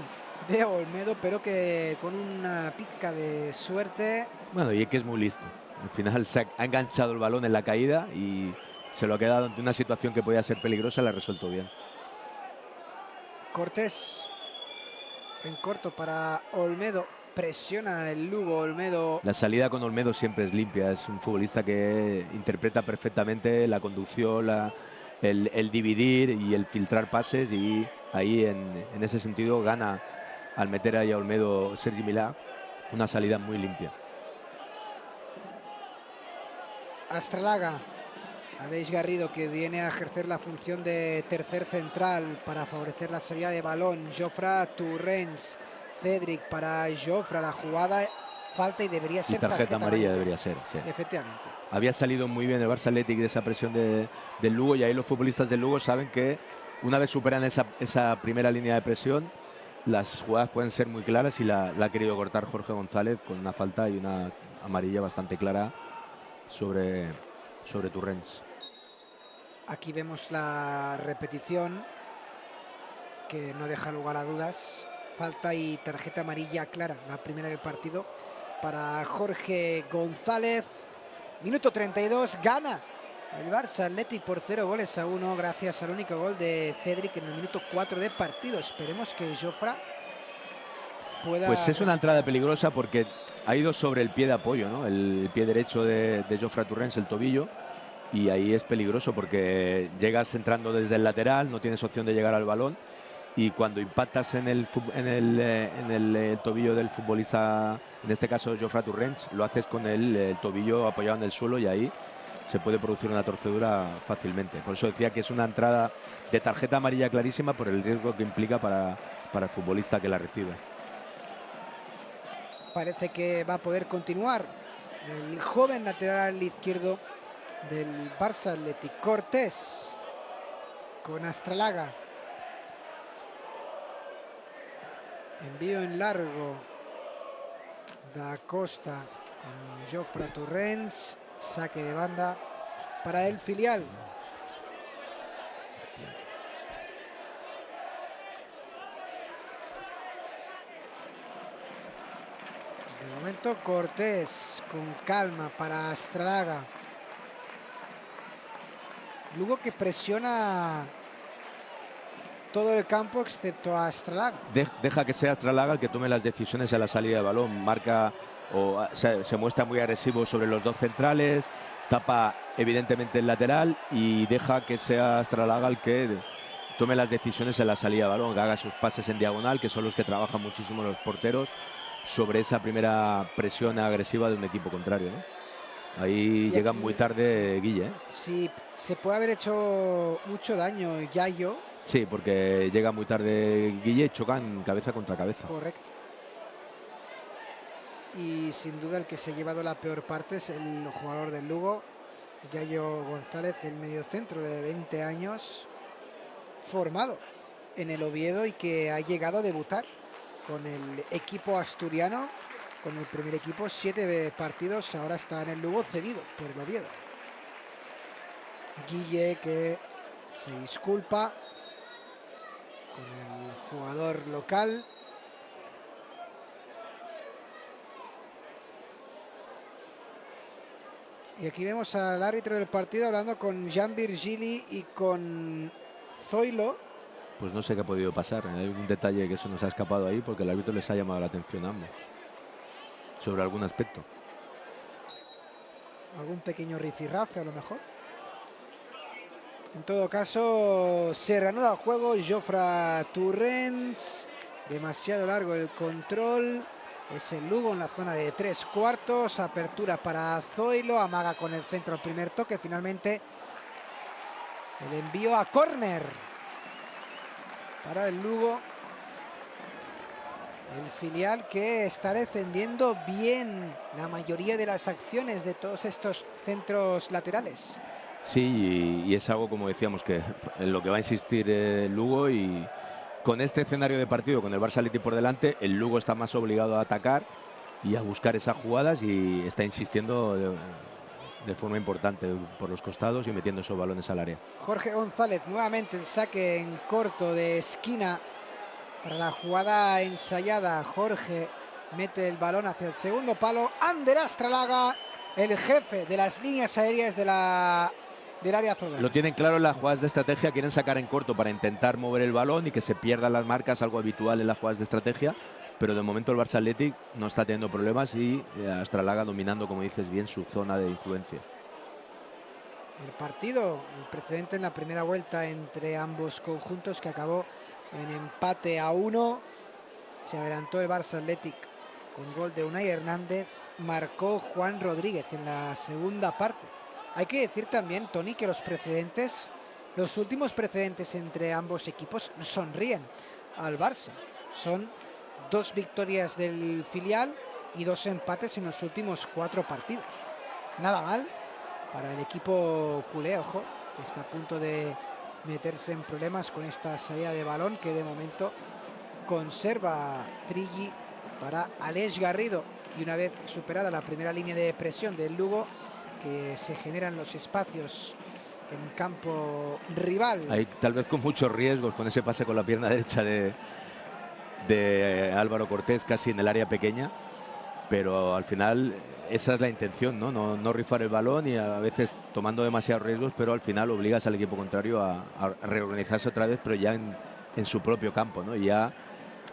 de Olmedo, pero que con una pizca de suerte. Bueno, y es que es muy listo. Al final se ha enganchado el balón en la caída y se lo ha quedado ante una situación que podía ser peligrosa, la ha resuelto bien. Cortés en corto para Olmedo. Presiona el Lugo, Olmedo. La salida con Olmedo siempre es limpia. Es un futbolista que interpreta perfectamente la conducción, el dividir y el filtrar pases, y ahí en ese sentido gana al meter ahí a Olmedo Sergi Milà una salida muy limpia. Astralaga. Aleix Garrido, que viene a ejercer la función de tercer central para favorecer la salida de balón. Jofre Torrents, Cedric para Jofre, la jugada, falta y debería ser tarjeta amarilla. Debería ser, sí. Efectivamente. Había salido muy bien el Barça Athletic de esa presión del Lugo, y ahí los futbolistas del Lugo saben que una vez superan esa primera línea de presión, las jugadas pueden ser muy claras, y la ha querido cortar Jorge González con una falta y una amarilla bastante clara sobre Torrents. Aquí vemos la repetición, que no deja lugar a dudas. Falta y tarjeta amarilla clara, la primera del partido para Jorge González. Minuto 32, gana el Barça Athletic por 0-1 gracias al único gol de Cedric en el minuto 4 de partido. Esperemos que Jofre pueda... Pues es una entrada peligrosa porque ha ido sobre el pie de apoyo, ¿no? El pie derecho de Jofre Torrents, el tobillo. Y ahí es peligroso porque llegas entrando desde el lateral, no tienes opción de llegar al balón, y cuando impactas en el tobillo del futbolista, en este caso Jofre Torrents, lo haces con el tobillo apoyado en el suelo, y ahí se puede producir una torcedura fácilmente. Por eso decía que es una entrada de tarjeta amarilla clarísima por el riesgo que implica para el futbolista que la recibe. Parece que va a poder continuar el joven lateral izquierdo del Barça Athletic, Cortés, con Astralaga. Envío en largo. Da Costa con Jofre Torrens. Saque de banda para el filial. De momento Cortés con calma para Astralaga. Lugo que presiona todo el campo excepto a Astralaga. Deja que sea Astralaga el que tome las decisiones a la salida de balón. Marca o se muestra muy agresivo sobre los dos centrales, tapa evidentemente el lateral y deja que sea Astralaga el que tome las decisiones en la salida de balón, que haga sus pases en diagonal, que son los que trabajan muchísimo los porteros sobre esa primera presión agresiva de un equipo contrario, ¿no? Ahí y llega aquí, muy tarde Guille, ¿eh? Sí, se puede haber hecho mucho daño Yayo. Sí, porque llega muy tarde Guille y chocan cabeza contra cabeza. Correcto. Y sin duda el que se ha llevado la peor parte es el jugador del Lugo, Yayo González, el mediocentro de 20 años, formado en el Oviedo y que ha llegado a debutar con el equipo asturiano, con el primer equipo, 7 partidos, ahora está en el Lugo cedido por el Oviedo. Guille que se disculpa con el jugador local. Y aquí vemos al árbitro del partido hablando con Jean Virgili y con Zoilo. Pues no sé qué ha podido pasar. Hay un detalle que se nos ha escapado ahí porque el árbitro les ha llamado la atención a ambos sobre algún aspecto. Algún pequeño rifirrafe a lo mejor. En todo caso, se reanuda el juego. Jofre Torrens. Demasiado largo el control. Es el Lugo en la zona de 3/4. Apertura para Zoilo. Amaga con el centro el primer toque. Finalmente el envío a córner para el Lugo. El filial que está defendiendo bien la mayoría de las acciones de todos estos centros laterales. Sí, y es algo, como decíamos, que en lo que va a insistir el Lugo, y con este escenario de partido, con el Barça Athletic por delante, el Lugo está más obligado a atacar y a buscar esas jugadas y está insistiendo de forma importante por los costados y metiendo esos balones al área. Jorge González, nuevamente el saque en corto de esquina para la jugada ensayada. Jorge mete el balón hacia el segundo palo. Ander Astralaga, el jefe de las líneas aéreas del área azul. Lo tienen claro en las jugadas de estrategia, quieren sacar en corto para intentar mover el balón y que se pierdan las marcas, algo habitual en las jugadas de estrategia, pero de momento el Barça Athletic no está teniendo problemas y Astralaga dominando, como dices bien, su zona de influencia. El partido, el precedente en la primera vuelta entre ambos conjuntos que acabó en empate a 1. Se adelantó el Barça Athletic con gol de Unai Hernández. Marcó Juan Rodríguez en la segunda parte. Hay que decir también, Tony, que los últimos precedentes entre ambos equipos sonríen al Barça. Son 2 victorias del filial y 2 empates en los últimos 4 partidos. Nada mal para el equipo culé, ojo, que está a punto de meterse en problemas con esta salida de balón que de momento conserva Trilli para Aleix Garrido. Y una vez superada la primera línea de presión del Lugo, que se generan los espacios en campo rival. Ahí tal vez con muchos riesgos, con ese pase con la pierna derecha de Álvaro Cortés casi en el área pequeña, pero al final esa es la intención, ¿no? No rifar el balón y a veces tomando demasiados riesgos, pero al final obligas al equipo contrario a reorganizarse otra vez, pero ya en su propio campo, ¿no? Y ya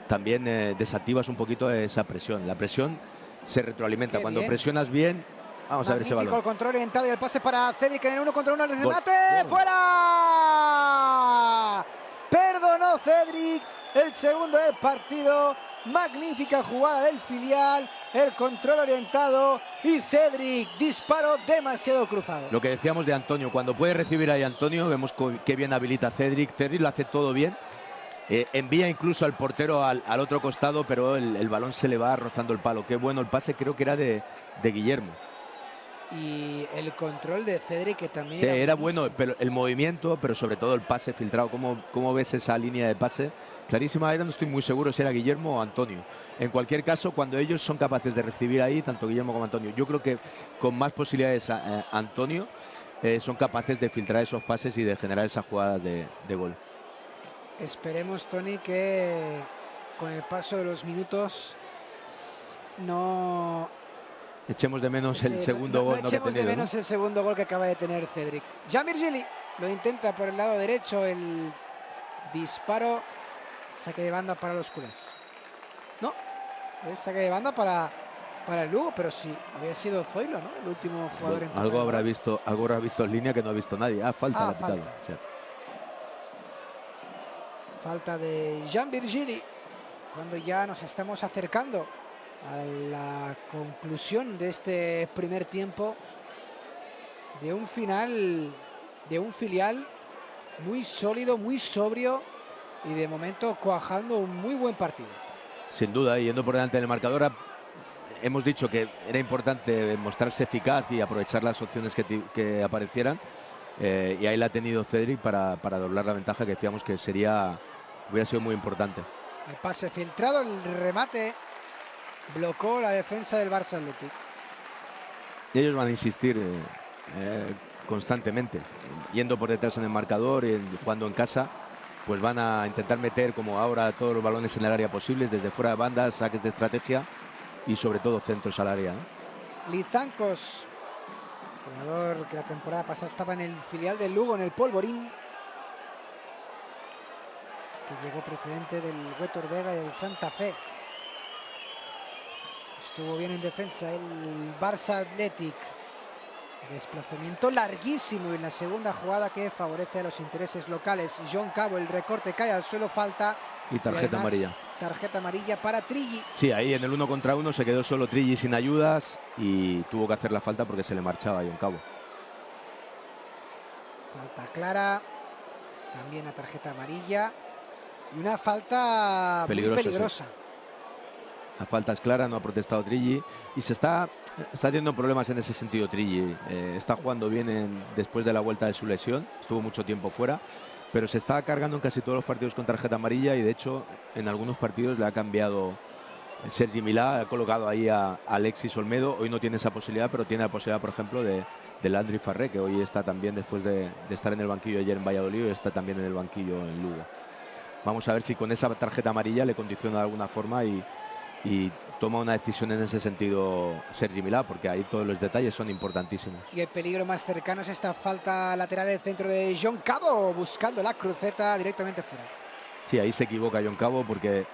también desactivas un poquito esa presión. La presión se retroalimenta. Cuando presionas bien. Vamos a ver ese balón. El control orientado y el pase para Cedric en el 1 contra 1. El remate. ¡Fuera! Perdonó Cedric el segundo del partido. Magnífica jugada del filial. el control orientado y Cedric disparo demasiado cruzado. Lo que decíamos de Antonio, cuando puede recibir ahí Antonio, vemos qué bien habilita Cedric. Cedric lo hace todo bien. Envía incluso al portero al otro costado, pero el balón se le va rozando el palo. Qué bueno el pase, creo que era de Guillermo. Y el control de Cedric, que también sí, era bueno, pero el movimiento, pero sobre todo el pase filtrado. ¿Cómo ves esa línea de pase? Clarísima era, no estoy muy seguro si era Guillermo o Antonio. En cualquier caso, cuando ellos son capaces de recibir ahí, tanto Guillermo como Antonio, yo creo que con más posibilidades Antonio son capaces de filtrar esos pases y de generar esas jugadas de gol. Esperemos, Tony, que con el paso de los minutos no echemos de menos el segundo gol que ha tenido, el segundo gol que acaba de tener Cedric. Jan Virgili lo intenta por el lado derecho, el disparo, saque de banda para los culés. No, es saque de banda para el Lugo, pero sí, había sido Zoilo, ¿no? El último jugador en algo habrá visto en línea que no ha visto nadie. Falta. Falta. O sea. Falta de Jan Virgili, cuando ya nos estamos acercando a la conclusión de este primer tiempo, de un final, de un filial muy sólido, muy sobrio y de momento cuajando un muy buen partido. Sin duda, yendo por delante del marcador, hemos dicho que era importante mostrarse eficaz y aprovechar las opciones que aparecieran, y ahí la ha tenido Cedric para doblar la ventaja, que decíamos que hubiera sido muy importante. El pase filtrado, el remate blocó la defensa del Barça Athletic. Y ellos van a insistir constantemente, yendo por detrás en el marcador y jugando en casa, pues van a intentar meter, como ahora, todos los balones en el área posibles, desde fuera de banda, saques de estrategia y sobre todo centros al área. Lizancos, jugador que la temporada pasada estaba en el filial del Lugo, en el Polvorín, que llegó procedente del Huetor Vega y del Santa Fe. Estuvo bien en defensa el Barça Athletic. Desplazamiento larguísimo en la segunda jugada que favorece a los intereses locales. John Cabo, el recorte cae al suelo, falta. Y tarjeta amarilla. Tarjeta amarilla para Trilli. Sí, ahí en el 1 contra 1 se quedó solo Trilli sin ayudas y tuvo que hacer la falta porque se le marchaba a John Cabo. Falta clara. También la tarjeta amarilla. Y una falta muy peligrosa. Sí. La falta es clara, no ha protestado Trilli y se está teniendo problemas en ese sentido Trilli. Está jugando bien después de la vuelta de su lesión, estuvo mucho tiempo fuera, pero se está cargando en casi todos los partidos con tarjeta amarilla y de hecho en algunos partidos le ha cambiado Sergi Milà, ha colocado ahí a Alexis Olmedo. Hoy no tiene esa posibilidad, pero tiene la posibilidad, por ejemplo, de Landry Farré, que hoy está también, después de estar en el banquillo ayer en Valladolid, está también en el banquillo en Lugo. Vamos a ver si con esa tarjeta amarilla le condiciona de alguna forma y toma una decisión en ese sentido Sergi Milà, porque ahí todos los detalles son importantísimos. Y el peligro más cercano es esta falta lateral del centro de John Cabo, buscando la cruceta directamente fuera. Sí, ahí se equivoca John Cabo porque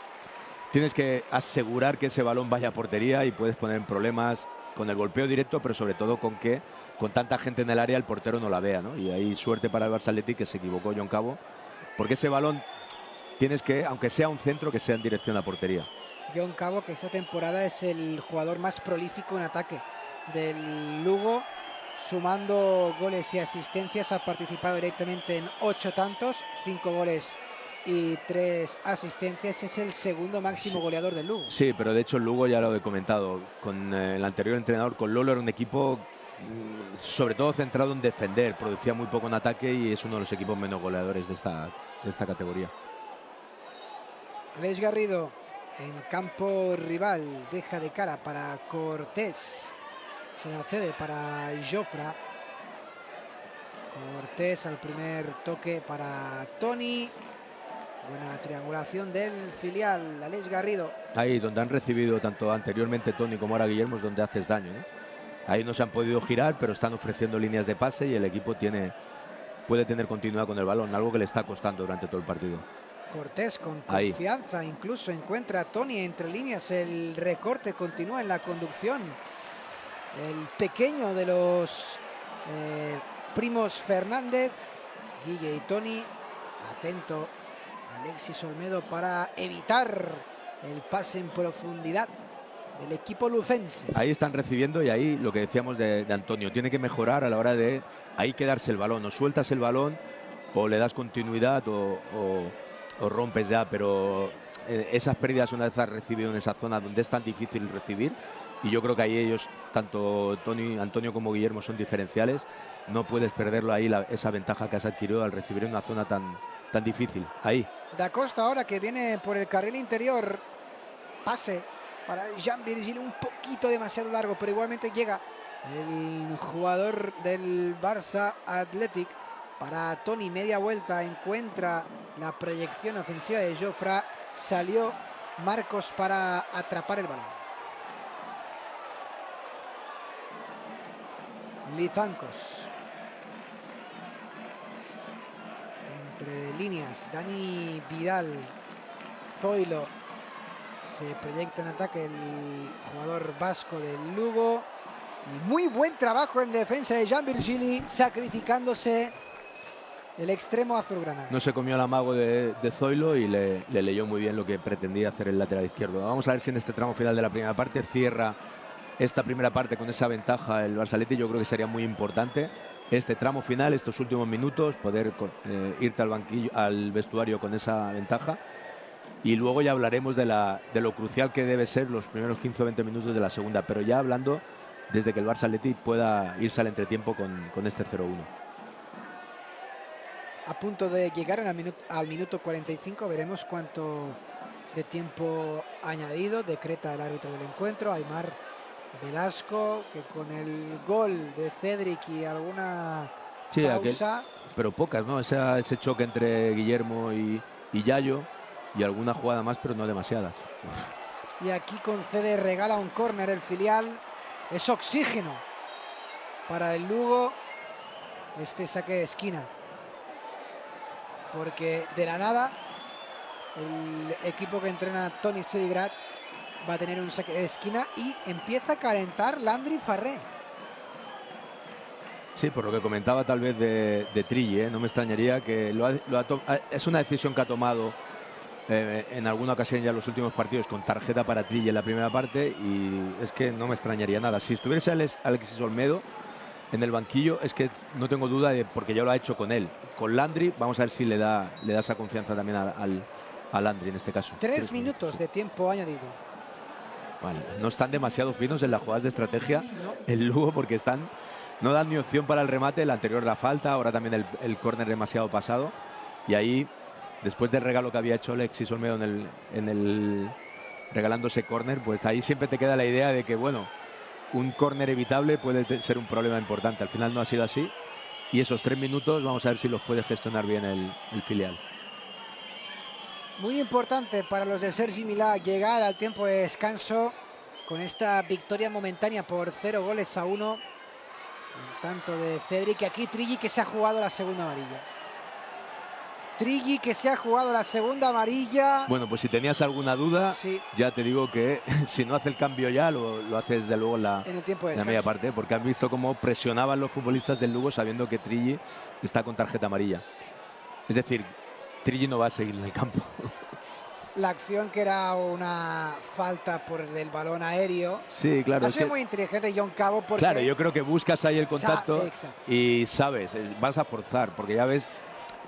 tienes que asegurar que ese balón vaya a portería y puedes poner en problemas con el golpeo directo, pero sobre todo con tanta gente en el área el portero no la vea, ¿no? Y ahí suerte para el Barça Athletic, que se equivocó John Cabo, porque ese balón tienes que, aunque sea un centro, que sea en dirección a portería. John Cabo, que esta temporada es el jugador más prolífico en ataque del Lugo, sumando goles y asistencias. Ha participado directamente en 8 tantos, 5 goles y 3 asistencias. Es el segundo máximo goleador del Lugo. Sí, pero de hecho el Lugo, ya lo he comentado, con el anterior entrenador, con Lolo, era un equipo sobre todo centrado en defender, producía muy poco en ataque y es uno de los equipos menos goleadores de esta categoría. Aleix Garrido en campo rival, deja de cara para Cortés, se la cede para Jofra. Cortés al primer toque para Tony. Buena triangulación del filial, Aleix Garrido. Ahí donde han recibido tanto anteriormente Tony como ahora Guillermo es donde haces daño, ¿no? Ahí no se han podido girar, pero están ofreciendo líneas de pase y el equipo puede tener continuidad con el balón, algo que le está costando durante todo el partido. Cortés con confianza, ahí incluso encuentra a Tony entre líneas, el recorte continúa en la conducción. El pequeño de los primos Fernández, Guille y Tony, atento Alexis Olmedo para evitar el pase en profundidad el equipo lucense. Ahí están recibiendo y ahí lo que decíamos de Antonio, tiene que mejorar a la hora de ahí quedarse el balón, o sueltas el balón o le das continuidad o rompes ya, pero esas pérdidas una vez has recibido en esa zona donde es tan difícil recibir, y yo creo que ahí ellos, tanto Antonio como Guillermo, son diferenciales, no puedes perderlo ahí, esa ventaja que has adquirido al recibir en una zona tan difícil. Ahí. Da Costa ahora que viene por el carril interior, pase para Jean Virgil, un poquito demasiado largo, pero igualmente llega el jugador del Barça Athletic para Toni, media vuelta, encuentra la proyección ofensiva de Jofra, salió Marcos para atrapar el balón. Lizancos. Entre líneas, Dani Vidal, Zoilo. Se proyecta en ataque el jugador vasco del Lugo. Y muy buen trabajo en defensa de Jean Virgili, sacrificándose el extremo azulgrana. No se comió el amago de Zoilo y le leyó muy bien lo que pretendía hacer el lateral izquierdo. Vamos a ver si en este tramo final de la primera parte cierra esta primera parte con esa ventaja el Barça Athletic. Yo creo que sería muy importante este tramo final, estos últimos minutos, poder irte al banquillo, al vestuario con esa ventaja. Y luego ya hablaremos de lo crucial que debe ser los primeros 15 o 20 minutos de la segunda, pero ya hablando desde que el Barça Athletic pueda irse al entretiempo con este 0-1. A punto de llegar al minuto 45, veremos cuánto de tiempo añadido decreta el árbitro del encuentro, Aimar Velasco, que con el gol de Cedric y alguna pausa... pero pocas, ¿no? Ese choque entre Guillermo y Yayo, y alguna jugada más, pero no demasiadas. Y aquí concede, regala un córner el filial. Es oxígeno para el Lugo este saque de esquina, porque de la nada el equipo que entrena Toni Seligrat va a tener un saque de esquina y empieza a calentar Landry Farré. Sí, por lo que comentaba tal vez de Trilli, no me extrañaría que es una decisión que ha tomado en alguna ocasión ya en los últimos partidos con tarjeta para Trilli en la primera parte, y es que no me extrañaría nada. Si estuviese Alexis Olmedo en el banquillo, es que no tengo duda porque ya lo ha hecho con él. Con Landry, vamos a ver si le da esa confianza también a Landry en este caso. 3 minutos de tiempo añadido. Vale, no están demasiado finos en las jugadas de estrategia el Lugo, porque no dan ni opción para el remate. El anterior la falta, ahora también el córner demasiado pasado, y ahí, después del regalo que había hecho Alexis Olmedo regalando ese córner, pues ahí siempre te queda la idea de que, bueno, un córner evitable puede ser un problema importante. Al final no ha sido así, y esos 3 minutos vamos a ver si los puede gestionar bien el filial. Muy importante para los de Sergi Milà llegar al tiempo de descanso con esta victoria momentánea por 0-1, tanto de Cedric. Aquí Trilli, que se ha jugado la segunda amarilla. Bueno, pues si tenías alguna duda, sí, ya te digo que si no hace el cambio ya, lo hace desde luego en el tiempo de la media parte, porque han visto cómo presionaban los futbolistas del Lugo sabiendo que Trilli está con tarjeta amarilla. Es decir, Trilli no va a seguir en el campo. La acción, que era una falta por el balón aéreo. Sí, claro. Ha sido muy inteligente John Cabo, porque... Claro, yo creo que buscas ahí el contacto y sabes, vas a forzar, porque ya ves,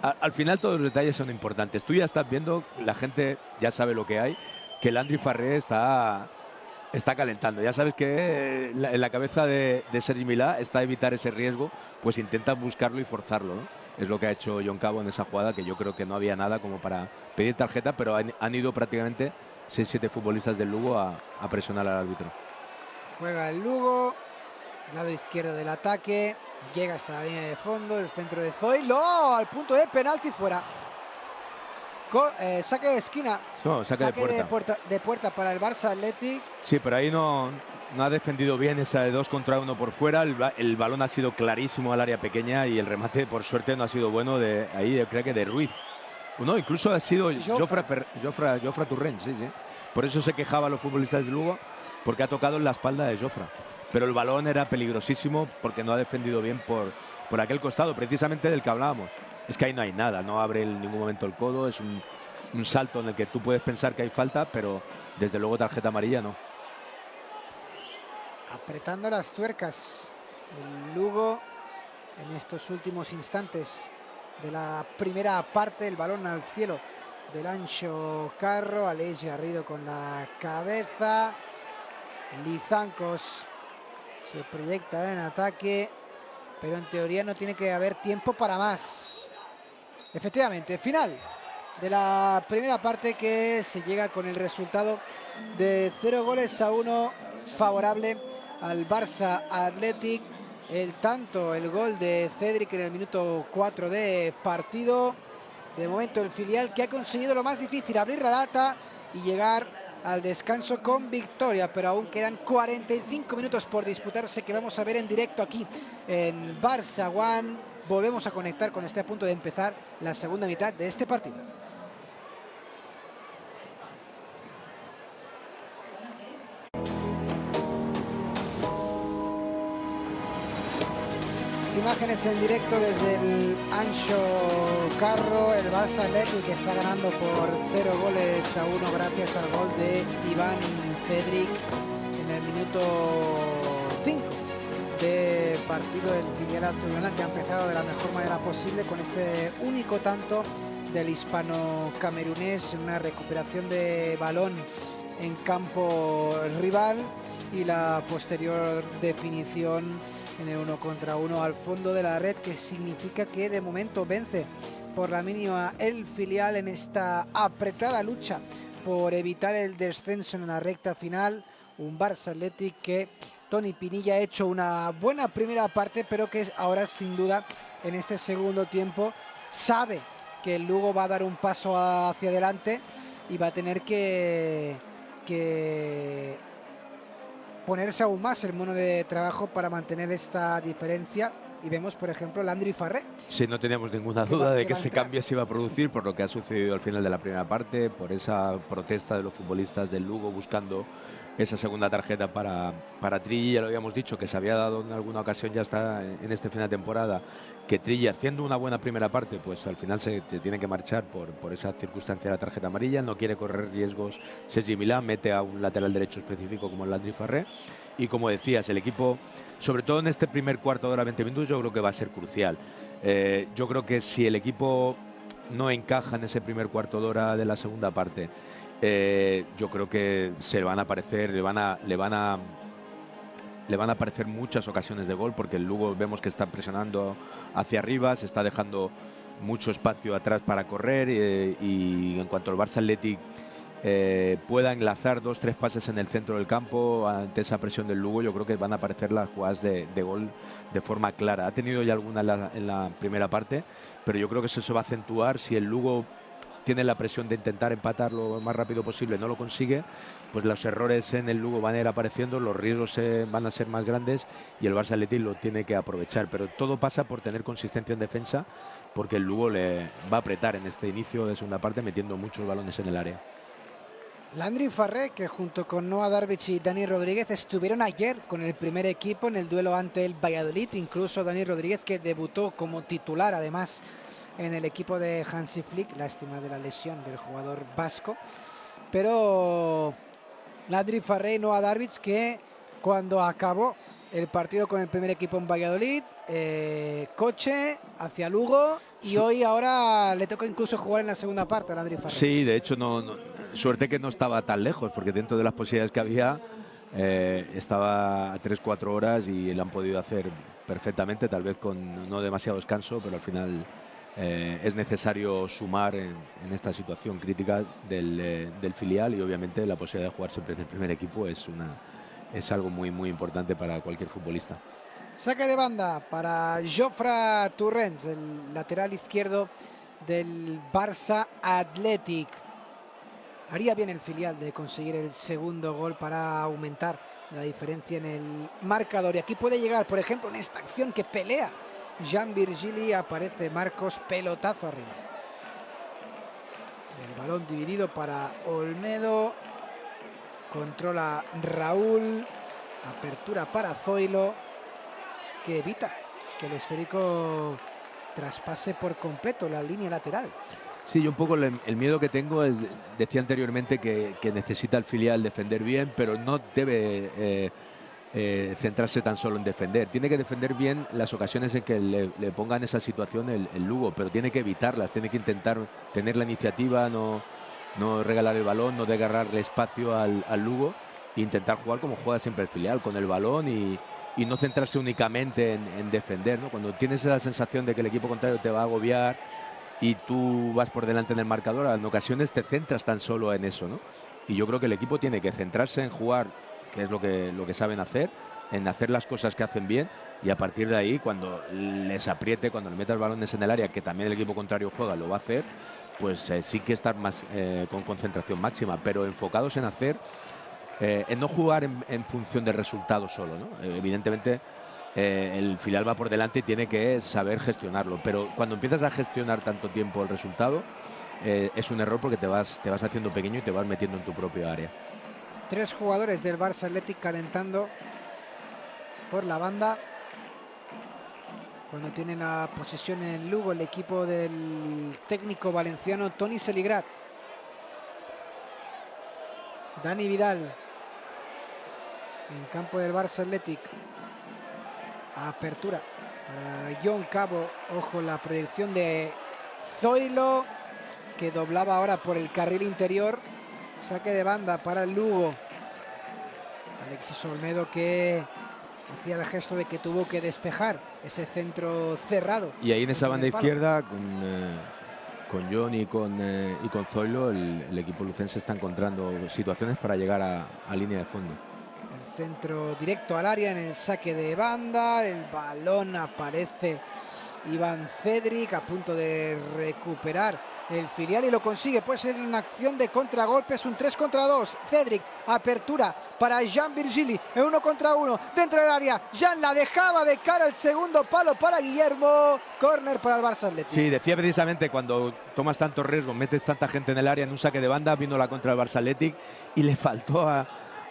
al final todos los detalles son importantes. Tú ya estás viendo, la gente ya sabe lo que hay, que Landry Farré está calentando. Ya sabes que en la cabeza de Sergi Milà está evitar ese riesgo, pues intenta buscarlo y forzarlo, ¿no? Es lo que ha hecho John Cabo en esa jugada, que yo creo que no había nada como para pedir tarjeta, pero han ido prácticamente 6-7 futbolistas del Lugo a presionar al árbitro. Juega el Lugo, lado izquierdo del ataque, llega hasta la línea de fondo, el centro de Zoilo, al punto de penalti, fuera. Saque de esquina. No, saque de puerta para el Barça Athletic. Sí, pero ahí no ha defendido bien esa de 2 contra 1 por fuera. El balón ha sido clarísimo al área pequeña, y el remate, por suerte, no ha sido bueno creo que de Ruiz. No, incluso ha sido Jofra Turrent, sí. Por eso se quejaban los futbolistas de Lugo, porque ha tocado en la espalda de Jofra. Pero el balón era peligrosísimo porque no ha defendido bien por aquel costado, precisamente del que hablábamos. Es que ahí no hay nada, no abre en ningún momento el codo, es un salto en el que tú puedes pensar que hay falta, pero desde luego tarjeta amarilla no. apretando las tuercas el Lugo en estos últimos instantes de la primera parte. El balón al cielo del Ancho Carro. Aleix Garrido con la cabeza. Lizancos se proyecta en ataque, pero en teoría no tiene que haber tiempo para más. Efectivamente, final de la primera parte, que se llega con el resultado de 0-1 favorable al Barça Athletic. El gol de Cedric en el minuto 4 de partido. De momento el filial que ha conseguido lo más difícil, abrir la lata y llegar al descanso con victoria, pero aún quedan 45 minutos por disputarse, que vamos a ver en directo aquí en Barça One. Volvemos a conectar con este, a punto de empezar la segunda mitad de este partido. Imágenes en directo desde el Ancho Carro. El Barça Athletic que está ganando por 0-1 gracias al gol de Iván Cedric en el minuto 5 de partido. El filial azulgrana, que ha empezado de la mejor manera posible con este único tanto del hispano-camerunés, una recuperación de balón en campo rival y la posterior definición en el 1 contra 1 al fondo de la red, que significa que de momento vence por la mínima el filial en esta apretada lucha por evitar el descenso en la recta final. Un Barça Athletic que Toni Pinilla ha hecho una buena primera parte, pero que ahora sin duda en este segundo tiempo sabe que el Lugo va a dar un paso hacia adelante y va a tener que ponerse aún más el mono de trabajo para mantener esta diferencia. Y vemos, por ejemplo, Landry Farré. Sí, no teníamos ninguna duda de que ese cambio se iba a producir por lo que ha sucedido al final de la primera parte, por esa protesta de los futbolistas del Lugo buscando esa segunda tarjeta para Trilli. Ya lo habíamos dicho, que se había dado en alguna ocasión, ya está en este final de temporada, que Trilli, haciendo una buena primera parte, pues al final se tiene que marchar por esa circunstancia de la tarjeta amarilla. No quiere correr riesgos Sergi Milán, mete a un lateral derecho específico como el Landry Farré. Y como decías, el equipo, sobre todo en este primer cuarto de hora, 20 minutos, yo creo que va a ser crucial. Yo creo que si el equipo no encaja en ese primer cuarto de hora de la segunda parte, yo creo que se le van a aparecer, le van a aparecer muchas ocasiones de gol, porque el Lugo vemos que está presionando hacia arriba, se está dejando mucho espacio atrás para correr, y en cuanto al Barça Athletic pueda enlazar 2-3 pases en el centro del campo ante esa presión del Lugo, yo creo que van a aparecer las jugadas de gol de forma clara. Ha tenido ya alguna en la primera parte, pero yo creo que eso se va a acentuar si el Lugo tiene la presión de intentar empatar lo más rápido posible, no lo consigue, pues los errores en el Lugo van a ir apareciendo, los riesgos van a ser más grandes y el Barça Athletic lo tiene que aprovechar. Pero todo pasa por tener consistencia en defensa, porque el Lugo le va a apretar en este inicio de segunda parte, metiendo muchos balones en el área. Landry Farré, que junto con Noah Darvich y Dani Rodríguez estuvieron ayer con el primer equipo en el duelo ante el Valladolid. Incluso Dani Rodríguez, que debutó como titular además en el equipo de Hansi Flick, lástima de la lesión del jugador vasco. Pero Landry Farré y Noah Darvich, que cuando acabó el partido con el primer equipo en Valladolid, coche hacia Lugo, y ahora le toca incluso jugar en la segunda parte a Landry Farré. Sí, de hecho suerte que no estaba tan lejos, porque dentro de las posibilidades que había estaba a 3-4 horas y lo han podido hacer perfectamente, tal vez con no demasiado descanso, pero al final es necesario sumar en esta situación crítica del filial, y obviamente la posibilidad de jugar siempre en el primer equipo es algo muy muy importante para cualquier futbolista. Saque de banda para Jofre Torrents, el lateral izquierdo del Barça Athletic. Haría bien el filial de conseguir el segundo gol para aumentar la diferencia en el marcador. Y aquí puede llegar, por ejemplo, en esta acción que pelea Jean Virgili, aparece Marcos, pelotazo arriba. El balón dividido para Olmedo. Controla Raúl. Apertura para Zoilo, que evita que el esférico traspase por completo la línea lateral. Sí, yo un poco el miedo que tengo es, decía anteriormente que necesita el filial defender bien, pero no debe centrarse tan solo en defender. Tiene que defender bien las ocasiones en que le ponga en esa situación el Lugo, pero tiene que evitarlas, tiene que intentar tener la iniciativa, no regalar el balón, no desgarrarle espacio al Lugo e intentar jugar como juega siempre el filial, con el balón y no centrarse únicamente en defender, ¿no? Cuando tienes esa sensación de que el equipo contrario te va a agobiar y tú vas por delante en el marcador, en ocasiones te centras tan solo en eso, ¿no? Y yo creo que el equipo tiene que centrarse en jugar, que es lo que saben hacer, en hacer las cosas que hacen bien, y a partir de ahí, cuando les apriete, cuando le metas balones en el área, que también el equipo contrario juega, lo va a hacer, pues sí que estar más con concentración máxima, pero enfocados en hacer, en no jugar en función del resultado solo, ¿no? Evidentemente el filial va por delante y tiene que saber gestionarlo, pero cuando empiezas a gestionar tanto tiempo el resultado, es un error, porque te vas haciendo pequeño y te vas metiendo en tu propia área. 3 jugadores del Barça Athletic calentando por la banda cuando tiene la posesión en Lugo el equipo del técnico valenciano Toni Seligrat. Dani Vidal en campo del Barça Athletic. Apertura para John Cabo. Ojo, la proyección de Zoilo, que doblaba ahora por el carril interior. Saque de banda para el Lugo. Alexis Olmedo, que hacía el gesto de que tuvo que despejar ese centro cerrado. Y ahí en esa banda izquierda, con John y con Zoilo, el equipo lucense está encontrando situaciones para llegar a línea de fondo. El centro directo al área en el saque de banda. El balón aparece Iván Cedric a punto de recuperar el filial y lo consigue. Puede ser una acción de contragolpe, es un 3 contra 2. Cedric, apertura para Jean Virgili, en 1 contra 1 dentro del área. Jean la dejaba de cara al segundo palo para Guillermo. Córner para el Barça Athletic. Sí, decía precisamente, cuando tomas tantos riesgos, metes tanta gente en el área, en un saque de banda, vino la contra del Barça Athletic y le faltó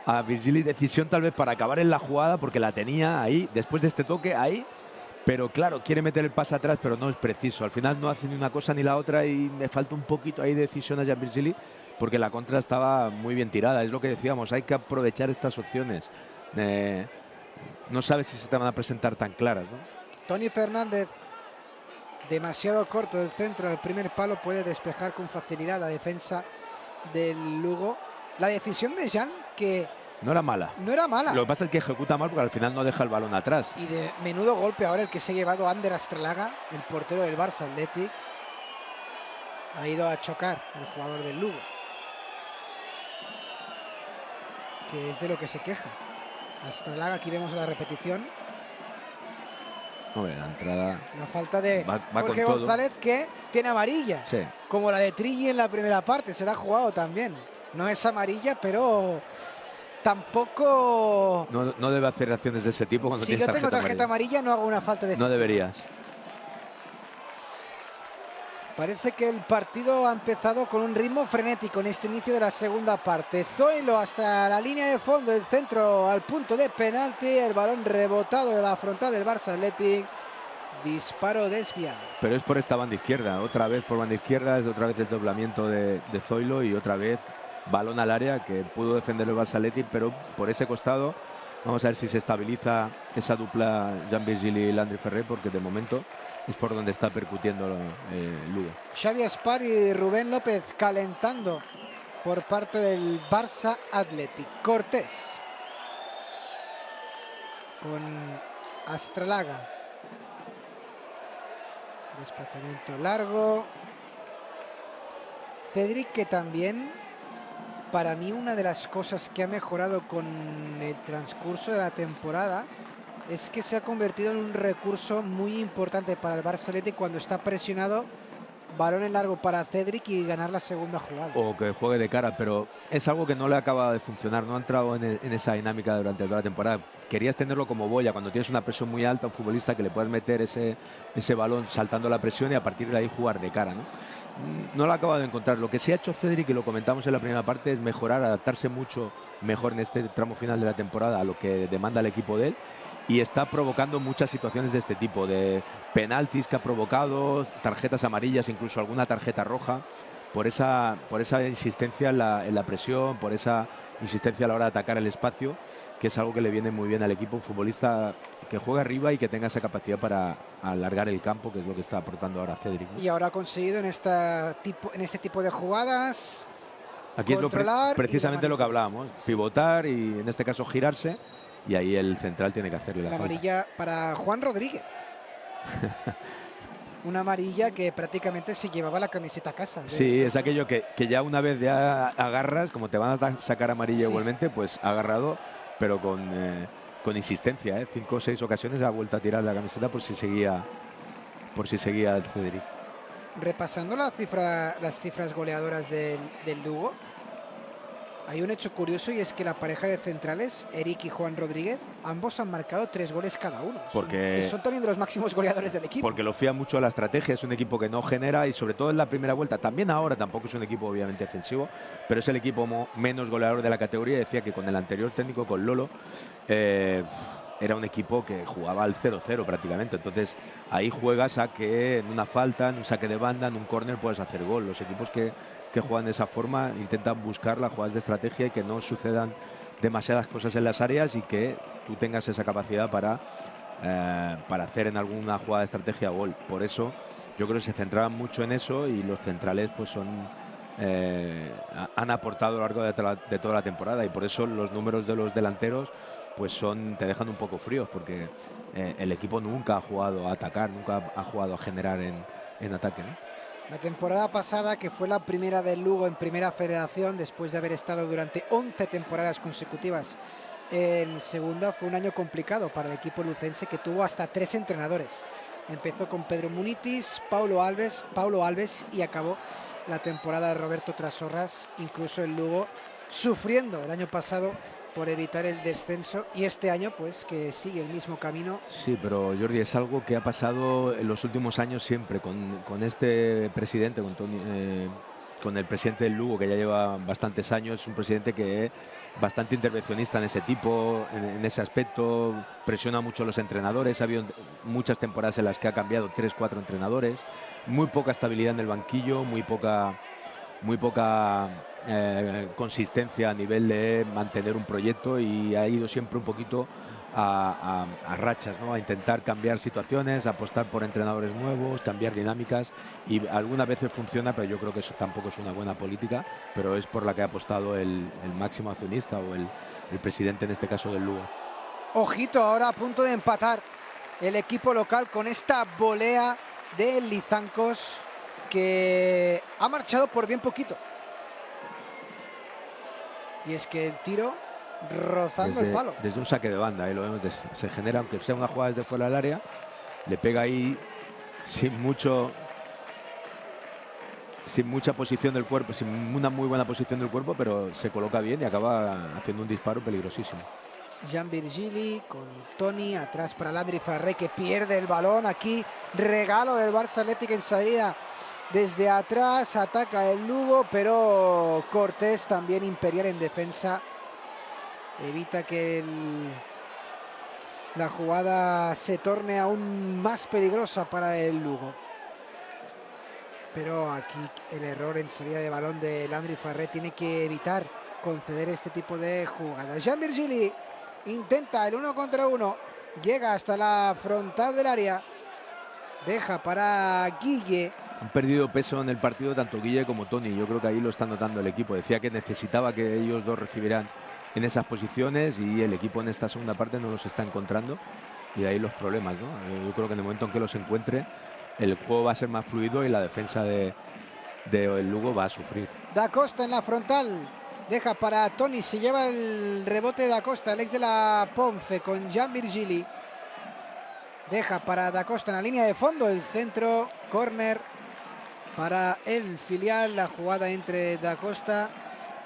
a Virgili decisión tal vez para acabar en la jugada, porque la tenía ahí, después de este toque ahí. Pero claro, quiere meter el pase atrás, pero no es preciso. Al final no hace ni una cosa ni la otra y le falta un poquito ahí de decisión a Jean Virgili, porque la contra estaba muy bien tirada. Es lo que decíamos, hay que aprovechar estas opciones. No sabes si se te van a presentar tan claras, ¿no? Tony Fernández, demasiado corto del centro del primer palo, puede despejar con facilidad la defensa del Lugo. La decisión de Jean, que no era mala. No era mala. Lo que pasa es que ejecuta mal, porque al final no deja el balón atrás. Y de menudo golpe ahora el que se ha llevado Ander Astralaga, el portero del Barça Athletic. Ha ido a chocar el jugador del Lugo, que es de lo que se queja Astralaga. Aquí vemos la repetición. Hombre, la entrada. La falta de va Jorge González, que tiene amarilla. Sí. Como la de Trilli en la primera parte. Se la ha jugado también. No es amarilla, pero tampoco. No debe hacer acciones de ese tipo cuando si yo tengo tarjeta amarilla, no hago una falta de ese tipo. No deberías. Parece que el partido ha empezado con un ritmo frenético en este inicio de la segunda parte. Zoilo hasta la línea de fondo, del centro al punto de penalti. El balón rebotado de la frontal del Barça Athletic. Disparo desviado. Pero es por esta banda izquierda. Otra vez por banda izquierda, es otra vez el doblamiento de Zoilo y otra vez balón al área, que pudo defender el Barça Athletic, pero por ese costado vamos a ver si se estabiliza esa dupla Jean Virgili y Landry Ferrer, porque de momento es por donde está percutiendo Lugo. Xavi Espar y Rubén López calentando por parte del Barça Athletic. Cortés con Astralaga. Desplazamiento largo. Cedric, que también, para mí, una de las cosas que ha mejorado con el transcurso de la temporada es que se ha convertido en un recurso muy importante para el Barça Athletic cuando está presionado. Balón en largo para Cedric y ganar la segunda jugada. O que juegue de cara, pero es algo que no le acaba de funcionar. No ha entrado en esa dinámica durante toda la temporada. Querías tenerlo como Boya, cuando tienes una presión muy alta, un futbolista que le puedes meter ese balón saltando la presión y a partir de ahí jugar de cara, ¿no? No lo ha acabado de encontrar. Lo que sí ha hecho Cedric, y lo comentamos en la primera parte, es mejorar, adaptarse mucho mejor en este tramo final de la temporada a lo que demanda el equipo de él. Y está provocando muchas situaciones de este tipo, de penaltis que ha provocado, tarjetas amarillas, incluso alguna tarjeta roja, por esa insistencia en la presión, por esa insistencia a la hora de atacar el espacio, que es algo que le viene muy bien al equipo, un futbolista que juega arriba y que tenga esa capacidad para alargar el campo, que es lo que está aportando ahora Cédric, ¿no? Y ahora ha conseguido en este tipo de jugadas aquí controlar es precisamente lo que hablábamos, sí, pivotar y en este caso girarse, y ahí el central tiene que hacerle la falta. Amarilla para Juan Rodríguez. Una amarilla que prácticamente se llevaba la camiseta a casa. Sí, es aquello que ya una vez ya agarras, como te van a sacar amarilla igualmente, pues ha agarrado, pero con insistencia, ¿eh? 5 o 6 ocasiones ha vuelto a tirar la camiseta por si seguía el Cédric. Repasando las cifras goleadoras del Lugo, hay un hecho curioso, y es que la pareja de centrales, Eric y Juan Rodríguez, ambos han marcado 3 goles cada uno. Son también de los máximos goleadores del equipo. Porque lo fía mucho a la estrategia, es un equipo que no genera, y sobre todo en la primera vuelta, también ahora tampoco es un equipo obviamente ofensivo, pero es el equipo menos goleador de la categoría. Decía que con el anterior técnico, con Lolo, era un equipo que jugaba al 0-0 prácticamente. Entonces ahí juegas a que en una falta, en un saque de banda, en un córner puedes hacer gol. Los equipos que juegan de esa forma intentan buscar las jugadas de estrategia y que no sucedan demasiadas cosas en las áreas, y que tú tengas esa capacidad para hacer en alguna jugada de estrategia gol. Por eso yo creo que se centraban mucho en eso, y los centrales pues han aportado a lo largo de toda la temporada, y por eso los números de los delanteros pues te dejan un poco fríos, porque el equipo nunca ha jugado a atacar, nunca ha jugado a generar en ataque, ¿no? La temporada pasada, que fue la primera del Lugo en Primera Federación, después de haber estado durante 11 temporadas consecutivas en Segunda, fue un año complicado para el equipo lucense, que tuvo hasta 3 entrenadores. Empezó con Pedro Munitis, Paulo Alves, y acabó la temporada de Roberto Trasorras. Incluso el Lugo sufriendo el año pasado por evitar el descenso, y este año pues que sigue el mismo camino. Sí, pero Jordi, es algo que ha pasado en los últimos años siempre con este presidente, con el presidente del Lugo, que ya lleva bastantes años. Es un presidente que es bastante intervencionista en ese en ese aspecto, presiona mucho a los entrenadores. Ha habido muchas temporadas en las que ha cambiado 3-4 entrenadores, muy poca estabilidad en el banquillo, muy poca consistencia a nivel de mantener un proyecto, y ha ido siempre un poquito a rachas, ¿no? A intentar cambiar situaciones, apostar por entrenadores nuevos, cambiar dinámicas, y algunas veces funciona, pero yo creo que eso tampoco es una buena política, pero es por la que ha apostado el máximo accionista, o el presidente en este caso del Lugo. Ojito, ahora a punto de empatar el equipo local con esta volea de Lizancos, que ha marchado por bien poquito. Y es que el tiro rozando el palo. Desde un saque de banda, lo vemos, se genera, aunque sea una jugada desde fuera del área, le pega ahí sin mucha posición del cuerpo, sin una muy buena posición del cuerpo, pero se coloca bien y acaba haciendo un disparo peligrosísimo. Gian Virgili con Toni atrás para Landry Farré, que pierde el balón. Aquí regalo del Barça Athletic en salida desde atrás, ataca el Lugo, pero Cortés, también imperial en defensa, evita que la jugada se torne aún más peligrosa para el Lugo. Pero aquí el error en salida de balón de Landry Farré tiene que evitar conceder este tipo de jugadas. Gian Virgili intenta el 1 contra 1, llega hasta la frontal del área, deja para Guille. Han perdido peso en el partido tanto Guille como Toni. Yo creo que ahí lo está notando el equipo. Decía que necesitaba que ellos dos recibieran en esas posiciones, y el equipo en esta segunda parte no los está encontrando, y de ahí los problemas, ¿no? Yo creo que en el momento en que los encuentre, el juego va a ser más fluido y la defensa de el Lugo va a sufrir. Da Costa en la frontal, deja para Toni, se lleva el rebote Da Costa, el ex de la Ponce, con Gian Virgili. Deja para Da Costa en la línea de fondo, el centro, córner para el filial. La jugada entre Da Costa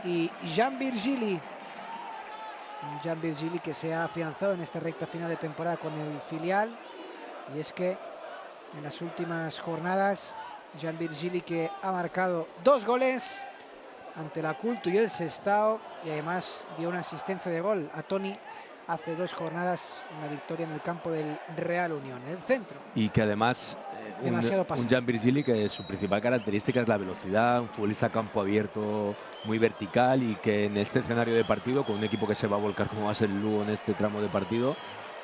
y Gian Virgili. Gian Virgili, que se ha afianzado en esta recta final de temporada con el filial. Y es que en las últimas jornadas, Gian Virgili, que ha marcado 2 goles ante la Culto y el Sestao, y además dio una asistencia de gol a Toni hace 2 jornadas, una victoria en el campo del Real Unión, en el centro. Y que además un Jan Virgili que su principal característica es la velocidad, un futbolista a campo abierto muy vertical, y que en este escenario de partido, con un equipo que se va a volcar como va a ser el Lugo en este tramo de partido,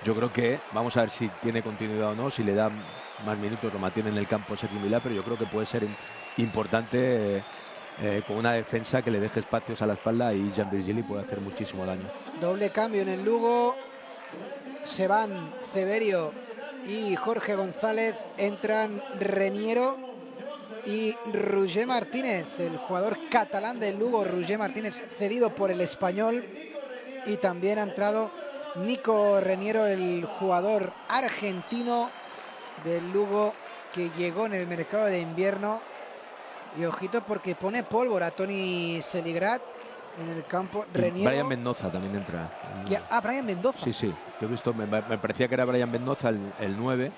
yo creo que vamos a ver si tiene continuidad o no, si le da más minutos, lo mantiene en el campo Sergi Milá, pero yo creo que puede ser importante con una defensa que le deje espacios a la espalda, y Jan Virgili puede hacer muchísimo daño. Doble cambio en el Lugo, se van Ceberio y Jorge González, entran Reniero y Roger Martínez, el jugador catalán del Lugo. Roger Martínez cedido por el Español, y también ha entrado Nico Reniero, el jugador argentino del Lugo que llegó en el mercado de invierno. Y ojito porque pone pólvora Toni Seligrat en el campo. Reniero. Brian Mendoza también entra. Brian Mendoza. Sí, te he visto, me parecía que era Brian Mendoza el 9,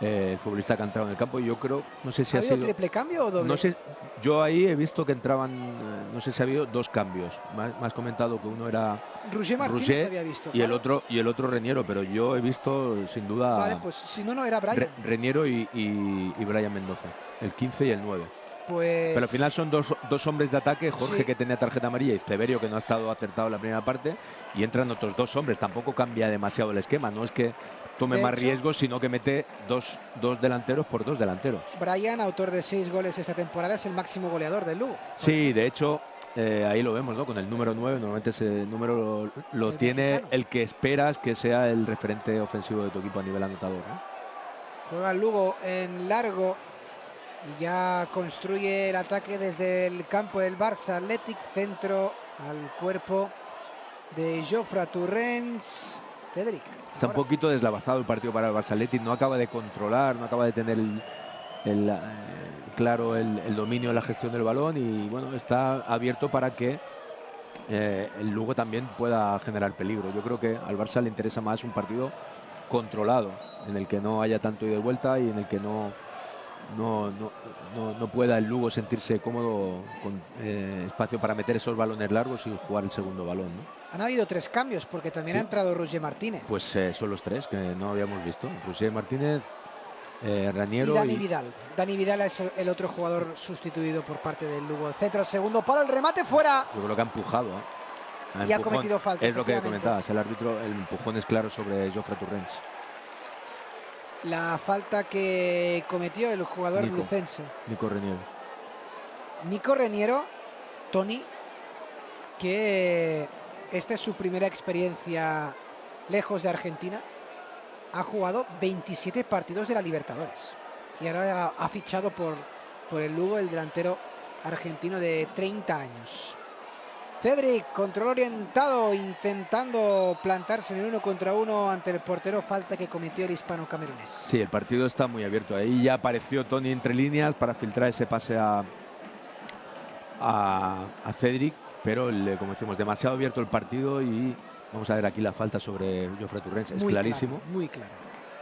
el futbolista que ha entrado en el campo. Y yo creo, no sé si ha sido triple cambio o doble. No sé, yo ahí he visto que entraban, no sé si ha habido 2 cambios. Me has comentado que uno era Roger Martínez, había visto, y claro. el otro Reniero, pero yo he visto sin duda. Vale, pues si no era Brian. Reniero y Brian Mendoza, el 15 y el 9. Pues... Pero al final son dos hombres de ataque, Jorge, sí, que tenía tarjeta amarilla, y Ceberio, que no ha estado acertado en la primera parte, y entran otros 2 hombres. Tampoco cambia demasiado el esquema, no es que tome más riesgos, sino que mete dos delanteros por 2 delanteros. Brian, autor de 6 goles esta temporada, es el máximo goleador del Lugo. Sí, de hecho, ahí lo vemos, ¿no? Con el número 9, normalmente ese número lo tiene mexicano, el que esperas que sea el referente ofensivo de tu equipo a nivel anotador, ¿no? Juega el Lugo en largo y ya construye el ataque desde el campo del Barça Athletic, centro al cuerpo de Jofre Torrents. Cedric. Está un poquito deslavazado el partido para el Barça Athletic, no acaba de controlar, no acaba de tener claro el dominio de la gestión del balón, y bueno, está abierto para que el Lugo también pueda generar peligro. Yo creo que al Barça le interesa más un partido controlado, en el que no haya tanto ida y vuelta, y en el que no pueda el Lugo sentirse cómodo con espacio para meter esos balones largos y jugar el segundo balón, ¿no? Han habido 3 cambios porque también ha entrado Roger Martínez. Pues son los 3 que no habíamos visto. Roger Martínez, Raniero y Dani Vidal. Dani Vidal es el otro jugador sustituido por parte del Lugo. El centro, el segundo palo, el remate fuera. Yo creo que ha empujado. Y ha cometido falta. Es lo que comentabas, el árbitro, el empujón es claro sobre Jofre Torrents. La falta que cometió el jugador lucense. Nico Reniero, Toni, que esta es su primera experiencia lejos de Argentina. Ha jugado 27 partidos de la Libertadores y ahora ha fichado por el Lugo el delantero argentino de 30 años. Cedric, control orientado, intentando plantarse en el 1 contra 1 ante el portero, falta que cometió el hispano camerunés. Sí, el partido está muy abierto. Ahí ya apareció Toni entre líneas para filtrar ese pase a Cedric, pero como decimos, demasiado abierto el partido, y vamos a ver aquí la falta sobre Jofre Torrents. Es clarísimo. Muy claro.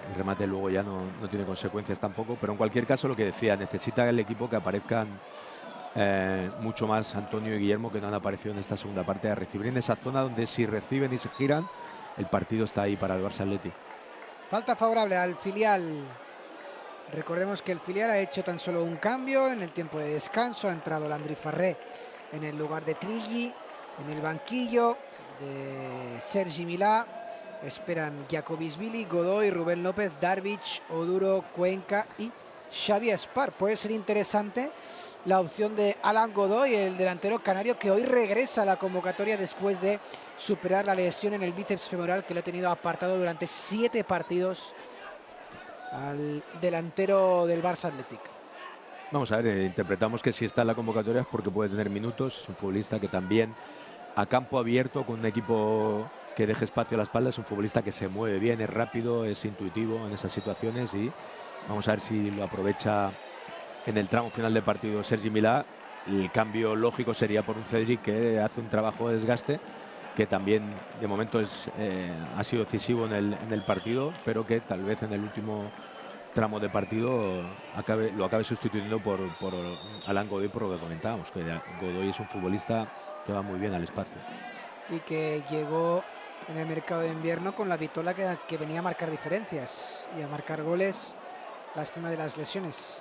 El remate luego ya no tiene consecuencias tampoco, pero en cualquier caso, lo que decía, necesita el equipo que aparezcan mucho más Antonio y Guillermo, que no han aparecido en esta segunda parte, a recibir en esa zona donde si reciben y se giran, el partido está ahí para el Barça Athletic. Falta favorable al filial. Recordemos que el filial ha hecho tan solo un cambio en el tiempo de descanso. Ha entrado Landry Farré en el lugar de Trigui. En el banquillo de Sergi Milá esperan Giacobisvili, Godoy, Rubén López, Darvic, Oduro, Cuenca y Xavi Espar. Puede ser interesante la opción de Alan Godoy, el delantero canario, que hoy regresa a la convocatoria después de superar la lesión en el bíceps femoral que lo ha tenido apartado durante 7 partidos al delantero del Barça Athletic. Vamos a ver, interpretamos que si está en la convocatoria es porque puede tener minutos. Es un futbolista que también a campo abierto, con un equipo que deje espacio a la espalda, es un futbolista que se mueve bien, es rápido, es intuitivo en esas situaciones, y vamos a ver si lo aprovecha en el tramo final del partido Sergi Milá. El cambio lógico sería por un Cedric que hace un trabajo de desgaste, que también de momento ha sido decisivo en el partido, pero que tal vez en el último tramo de partido lo acabe sustituyendo por Alan Godoy, por lo que comentábamos, que Godoy es un futbolista que va muy bien al espacio. Y que llegó en el mercado de invierno con la vitola que venía a marcar diferencias y a marcar goles. Lástima de las lesiones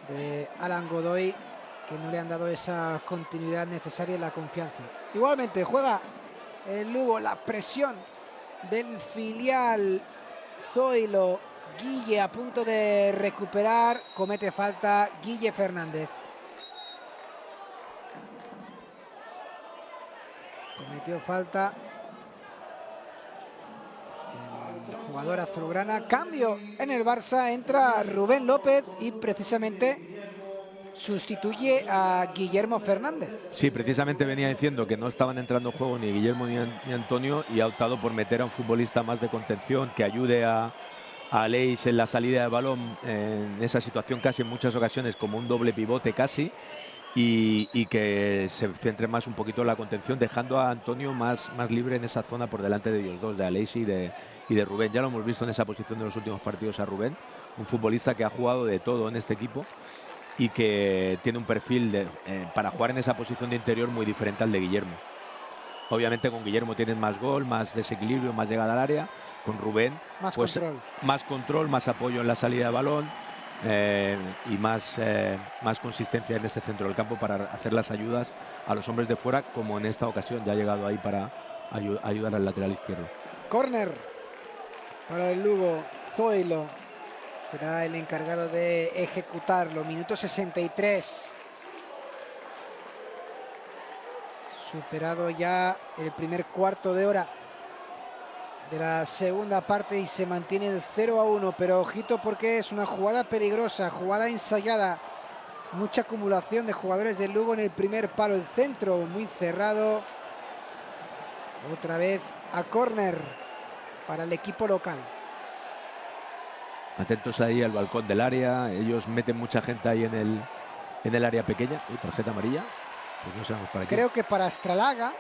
de Alan Godoy, que no le han dado esa continuidad necesaria y la confianza. Igualmente juega el Lugo, la presión del filial. Zoilo, Guille a punto de recuperar, comete falta Guille Fernández. Cometió falta el jugador azulgrana. Cambio en el Barça, entra Rubén López y precisamente sustituye a Guillermo Fernández. Sí, precisamente venía diciendo que no estaban entrando en juego ni Guillermo ni Antonio, y ha optado por meter a un futbolista más de contención que ayude a Aleix en la salida de balón, en esa situación casi en muchas ocasiones como un doble pivote casi, y que se centre más un poquito en la contención, dejando a Antonio más libre en esa zona por delante de ellos dos, de Aleix y de Rubén. Ya lo hemos visto en esa posición de los últimos partidos a Rubén, un futbolista que ha jugado de todo en este equipo y que tiene un perfil para jugar en esa posición de interior muy diferente al de Guillermo. Obviamente con Guillermo tienes más gol, más desequilibrio, más llegada al área. Con Rubén más pues, control. Más control, más apoyo en la salida de balón, y más consistencia en este centro del campo para hacer las ayudas a los hombres de fuera, como en esta ocasión ya ha llegado ahí para ayudar al lateral izquierdo. Córner para el Lugo. Zoilo será el encargado de ejecutarlo. Minuto 63. Superado ya el primer cuarto de hora de la segunda parte y se mantiene el 0-1, pero ojito porque es una jugada peligrosa, jugada ensayada, mucha acumulación de jugadores del Lugo en el primer palo, el centro muy cerrado, otra vez a córner para el equipo local. Atentos ahí al balcón del área, ellos meten mucha gente ahí en el área pequeña. Y tarjeta amarilla, pues no sabemos para qué. Creo que para Astralaga.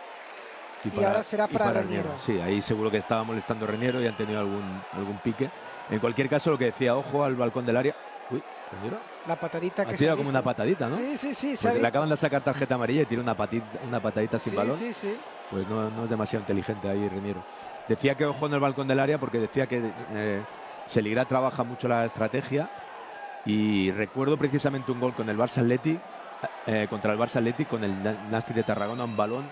Y ahora será para Reñero. Sí, ahí seguro que estaba molestando Reñero y han tenido algún pique. En cualquier caso, lo que decía, ojo al balcón del área. Uy, Reñero. La patadita que se ha como una patadita, ¿no? Sí. Pues le acaban de sacar tarjeta amarilla y tira una patadita sin balón. Sí. Pues no es demasiado inteligente ahí Reñero. Decía que ojo en el balcón del área porque decía que Seligrá trabaja mucho la estrategia, y recuerdo precisamente un gol con el Barça Athletic, contra el Barça Athletic, con el Nàstic de Tarragona, un balón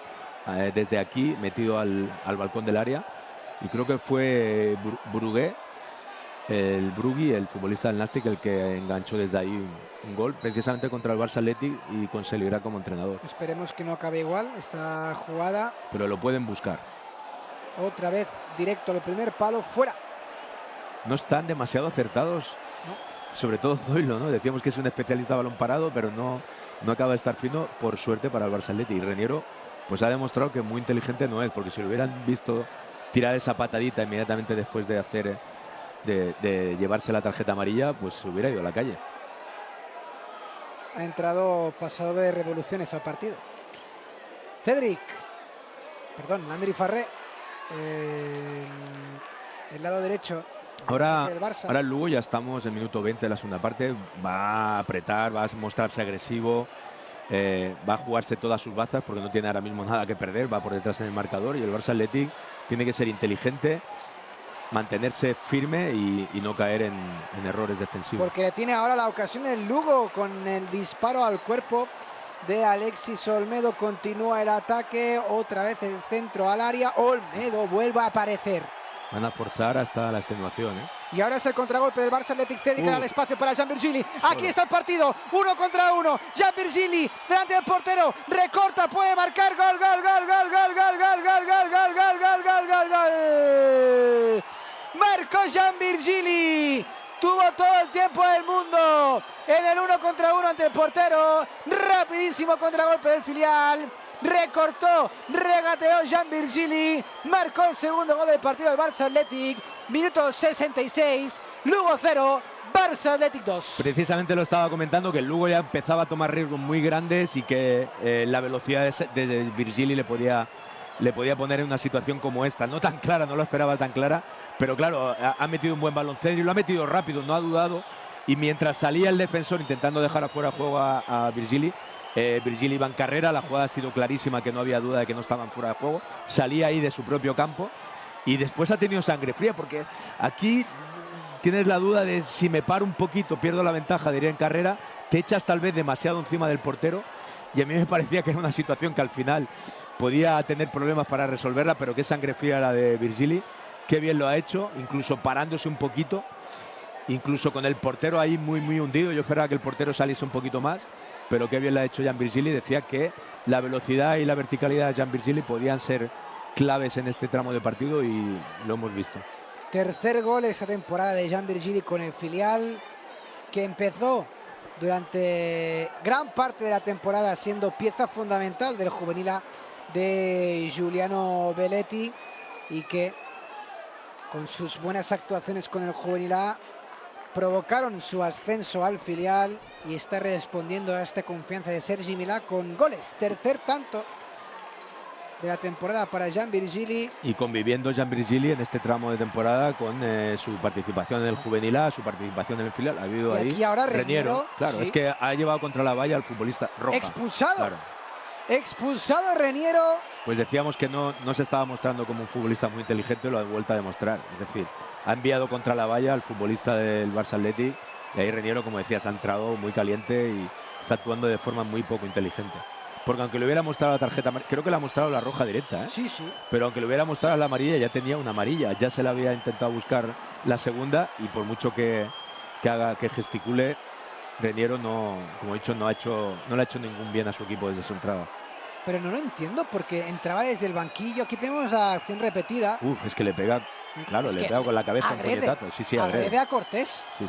desde aquí metido al balcón del área, y creo que fue Brugui, el futbolista del Nàstic, el que enganchó desde ahí un gol precisamente contra el Barça Athletic y con Seligrá como entrenador. Esperemos que no acabe igual esta jugada, pero lo pueden buscar. Otra vez directo al primer palo, fuera. No están demasiado acertados, no. Sobre todo Zoilo, ¿no? Decíamos que es un especialista a balón parado, pero no acaba de estar fino, por suerte para el Barça Athletic. Y Reñero pues ha demostrado que muy inteligente no es, porque si lo hubieran visto tirar esa patadita inmediatamente después de llevarse la tarjeta amarilla, pues se hubiera ido a la calle. Ha entrado pasado de revoluciones al partido. Landry Farré, el lado derecho. Ahora el Lugo, ya estamos en minuto 20 de la segunda parte, va a apretar, va a mostrarse agresivo, va a jugarse todas sus bazas porque no tiene ahora mismo nada que perder, va por detrás en el marcador, y el Barça Athletic tiene que ser inteligente, mantenerse firme y no caer en errores defensivos. Porque tiene ahora la ocasión el Lugo con el disparo al cuerpo de Alexis Olmedo. Continúa el ataque, otra vez el centro al área, Olmedo vuelve a aparecer. Van a forzar hasta la extenuación, Y ahora es el contragolpe del Barça Athletic. Cédric al espacio para Jean Virgili. Aquí está el partido, 1 contra 1. Jean Virgili delante del portero, recorta, puede marcar. Gol. Marcó Jean Virgili. Tuvo todo el tiempo del mundo en el 1 contra 1 ante el portero. Rapidísimo contragolpe del filial. Recortó, regateó Jean Virgili, marcó el segundo gol del partido del Barça Athletic, minuto 66, Lugo 0, Barça Athletic 2. Precisamente lo estaba comentando, que el Lugo ya empezaba a tomar riesgos muy grandes y que la velocidad de Virgili le podía poner en una situación como esta, no tan clara, no lo esperaba tan clara, pero claro, ha metido un buen balón Cedric, lo ha metido rápido, no ha dudado, y mientras salía el defensor intentando dejar afuera juego a Virgili, Virgili iba en carrera, la jugada ha sido clarísima, que no había duda de que no estaban fuera de juego, salía ahí de su propio campo y después ha tenido sangre fría, porque aquí tienes la duda de si me paro un poquito, pierdo la ventaja de ir en carrera, te echas tal vez demasiado encima del portero, y a mí me parecía que era una situación que al final podía tener problemas para resolverla, pero qué sangre fría la de Virgili, qué bien lo ha hecho, incluso parándose un poquito, incluso con el portero ahí muy hundido. Yo esperaba que el portero saliese un poquito más, pero qué bien lo ha hecho Jan Virgili. Decía que la velocidad y la verticalidad de Jan Virgili podían ser claves en este tramo de partido y lo hemos visto. Tercer gol esta temporada de Jan Virgili con el filial, que empezó durante gran parte de la temporada siendo pieza fundamental del juvenil A de Giuliano Belletti, y que con sus buenas actuaciones con el juvenil A provocaron su ascenso al filial y está respondiendo a esta confianza de Sergi Milà con goles. Tercer tanto de la temporada para Jan Virgili. Y conviviendo Jan Virgili en este tramo de temporada con su participación en el juvenil A, su participación en el filial. Ha habido ahí aquí ahora Reñero. Claro, sí. Es que ha llevado contra la valla al futbolista roja. Expulsado. Claro. Expulsado Reñero. Pues decíamos que no se estaba mostrando como un futbolista muy inteligente, lo ha vuelto a demostrar. Es decir, ha enviado contra la valla al futbolista del Barça Athletic, y ahí Reñero, como decías, ha entrado muy caliente y está actuando de forma muy poco inteligente. Porque aunque le hubiera mostrado la tarjeta, creo que le ha mostrado la roja directa, ¿eh? Sí. Pero aunque le hubiera mostrado la amarilla, ya tenía una amarilla, ya se le había intentado buscar la segunda, y por mucho que gesticule, Reñero no, como he dicho, no le ha hecho ningún bien a su equipo desde su entrada. Pero no lo entiendo, porque entraba desde el banquillo. Aquí tenemos la acción repetida. Es que le pega, claro, le pega con la cabeza un puñetazo. Sí, agrede a Cortés. Sí.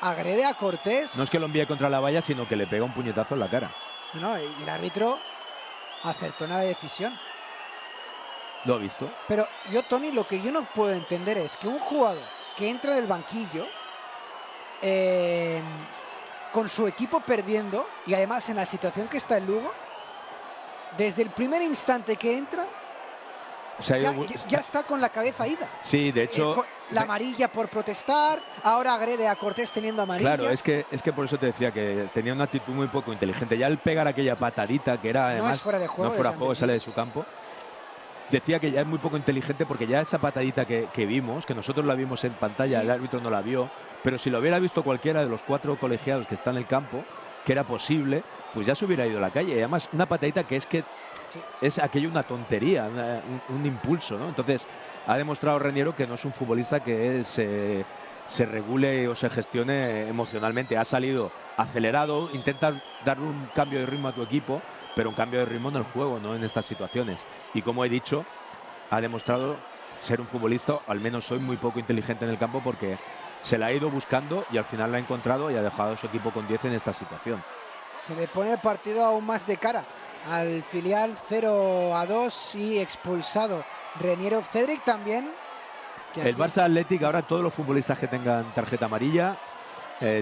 Agrede a Cortés. No es que lo envíe contra la valla, sino que le pega un puñetazo en la cara. No, y el árbitro acertó en la decisión. Lo ha visto. Pero yo, Tony, lo que yo no puedo entender es que un jugador que entra del banquillo con su equipo perdiendo, y además en la situación que está el Lugo, desde el primer instante que entra, o sea, ya está con la cabeza ida. Sí, de hecho, la amarilla por protestar, ahora agrede a Cortés teniendo amarilla. Claro, es que por eso te decía que tenía una actitud muy poco inteligente. Ya el pegar aquella patadita, que era además no es fuera de juego, no fuera de juego, sale de su campo. Decía que ya es muy poco inteligente, porque ya esa patadita que vimos, que nosotros la vimos en pantalla, sí. El árbitro no la vio, pero si lo hubiera visto cualquiera de los 4 colegiados que están en el campo, que era posible, pues ya se hubiera ido a la calle. Y además una patadita que es que es aquello una tontería, un impulso, ¿no? Entonces ha demostrado Reñero que no es un futbolista que se regule o se gestione emocionalmente. Ha salido acelerado, intenta dar un cambio de ritmo a tu equipo, pero un cambio de ritmo en el juego, no en estas situaciones. Y como he dicho, ha demostrado ser un futbolista, al menos hoy, muy poco inteligente en el campo, porque se la ha ido buscando y al final la ha encontrado y ha dejado a su equipo con 10 en esta situación. Se le pone el partido aún más de cara al filial, 0-2 y expulsado Reñero. Cedric también. El Barça Athletic, ahora todos los futbolistas que tengan tarjeta amarilla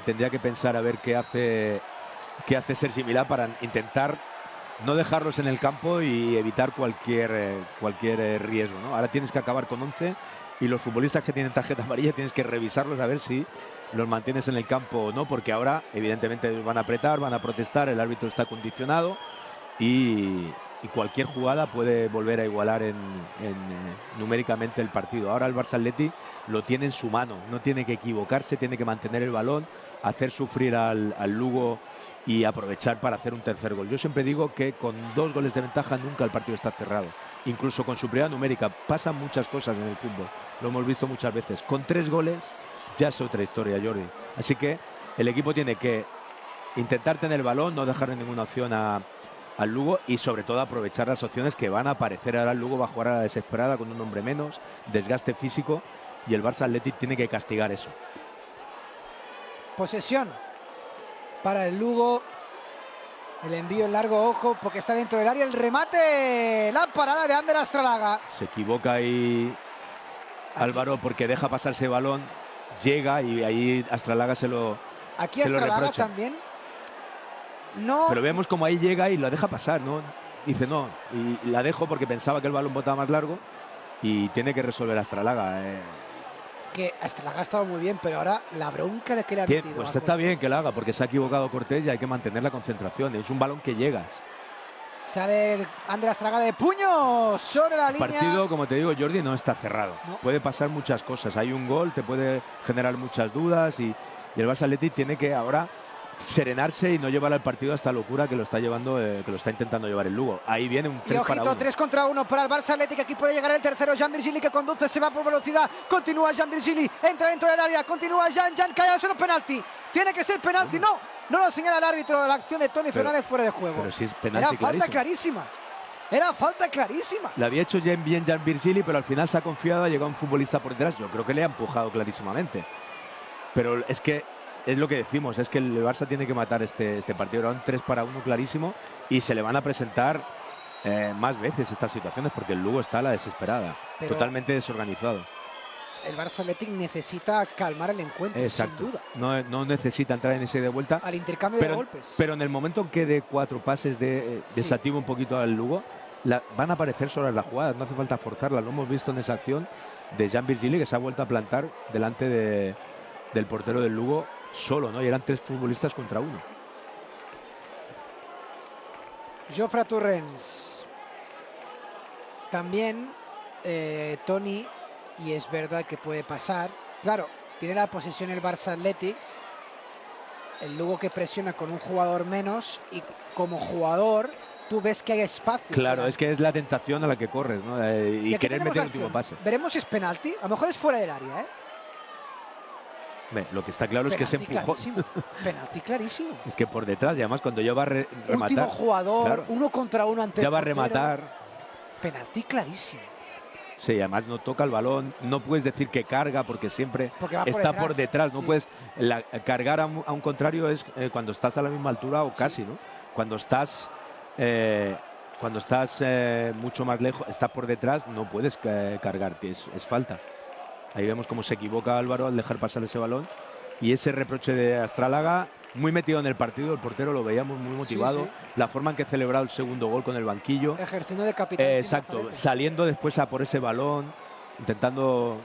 tendría que pensar a ver qué hace Sergi Milà para intentar no dejarlos en el campo y evitar cualquier riesgo, ¿no? Ahora tienes que acabar con 11 y los futbolistas que tienen tarjeta amarilla tienes que revisarlos a ver si los mantienes en el campo o no, porque ahora evidentemente van a apretar, van a protestar, el árbitro está condicionado y cualquier jugada puede volver a igualar numéricamente el partido. Ahora el Barça Athletic lo tiene en su mano, no tiene que equivocarse, tiene que mantener el balón, hacer sufrir al Lugo y aprovechar para hacer un tercer gol. Yo siempre digo que con 2 goles de ventaja nunca el partido está cerrado, incluso con superioridad numérica. Pasan muchas cosas en el fútbol, lo hemos visto muchas veces. Con 3 goles ya es otra historia, Jordi. Así que el equipo tiene que intentar tener el balón, no dejarle ninguna opción al Lugo y sobre todo aprovechar las opciones que van a aparecer. Ahora el Lugo va a jugar a la desesperada con un hombre menos, desgaste físico, y el Barça Athletic tiene que castigar eso. Posesión para el Lugo, el envío en largo, ojo, porque está dentro del área, el remate, la parada de Ander Astralaga. Se equivoca ahí Álvaro porque deja pasar ese balón, llega y ahí Astralaga se lo aquí Astralaga también no, pero vemos como ahí llega y lo deja pasar, ¿no? Dice no, y la dejo porque pensaba que el balón botaba más largo y tiene que resolver Astralaga. que Astraga ha estado muy bien, pero ahora la bronca de que le ha metido. Pues está bien que la haga, porque se ha equivocado Cortés y hay que mantener la concentración. Es un balón que llegas. Sale Ander Astraga de puño sobre la línea. El partido, como te digo, Jordi, no está cerrado. No. Puede pasar muchas cosas. Hay un gol, te puede generar muchas dudas y el Barça Athletic tiene que ahora serenarse y no llevar al partido a esta locura que lo está llevando, que lo está intentando llevar el Lugo. Ahí viene un 3 para 1. 3 contra 1 para el Barça Athletic. Aquí puede llegar el tercero. Jean Virgili que conduce, se va por velocidad. Continúa Jean Virgili, entra dentro del área. Continúa Jean cae al suelo, penalti. Tiene que ser penalti. No lo señala el árbitro. La acción de Toni Fernández fuera de juego. Pero si es penalti, era falta clarísima. Era falta clarísima. La había hecho bien Jean Virgili, pero al final se ha confiado, ha llegado un futbolista por detrás. Yo creo que le ha empujado clarísimamente. Pero es que es lo que decimos, es que el Barça tiene que matar este partido. Era un 3 para 1 clarísimo y se le van a presentar más veces estas situaciones porque el Lugo está a la desesperada, pero totalmente desorganizado. El Barça Athletic necesita calmar el encuentro, exacto, sin duda. No necesita entrar en ese de vuelta. Al intercambio de golpes. Pero en el momento en que de 4 pases desativa un poquito al Lugo, van a aparecer sobre las jugadas, no hace falta forzarlas. Lo hemos visto en esa acción de Jean Virgili, que se ha vuelto a plantar delante del portero del Lugo solo, ¿no? Y eran 3 futbolistas contra 1. Jofre Torrens. También Toni, y es verdad que puede pasar. Claro, tiene la posesión el Barça Athletic. El Lugo que presiona con un jugador menos y como jugador tú ves que hay espacio. Claro, es que es la tentación a la que corres, ¿no? Y querer meter el último pase. Veremos si es penalti. A lo mejor es fuera del área, ¿eh? Lo que está claro penalti es que se empujó. Penalti clarísimo. Es que por detrás, y además cuando ya va a rematar. Último jugador, claro, 1 contra 1 ante ya va a rematar. Penalti clarísimo. Sí, además no toca el balón. No puedes decir que carga porque siempre está por detrás. No puedes cargar a un contrario es cuando estás a la misma altura o casi, ¿no? Cuando estás mucho más lejos, estás por detrás, no puedes cargarte. Es falta. Ahí vemos cómo se equivoca Álvaro al dejar pasar ese balón. Y ese reproche de Astrallaga, muy metido en el partido, el portero lo veíamos muy motivado. Sí. La forma en que ha celebrado el segundo gol con el banquillo. Ejerciendo de capitán. Exacto, saliendo después a por ese balón, intentando...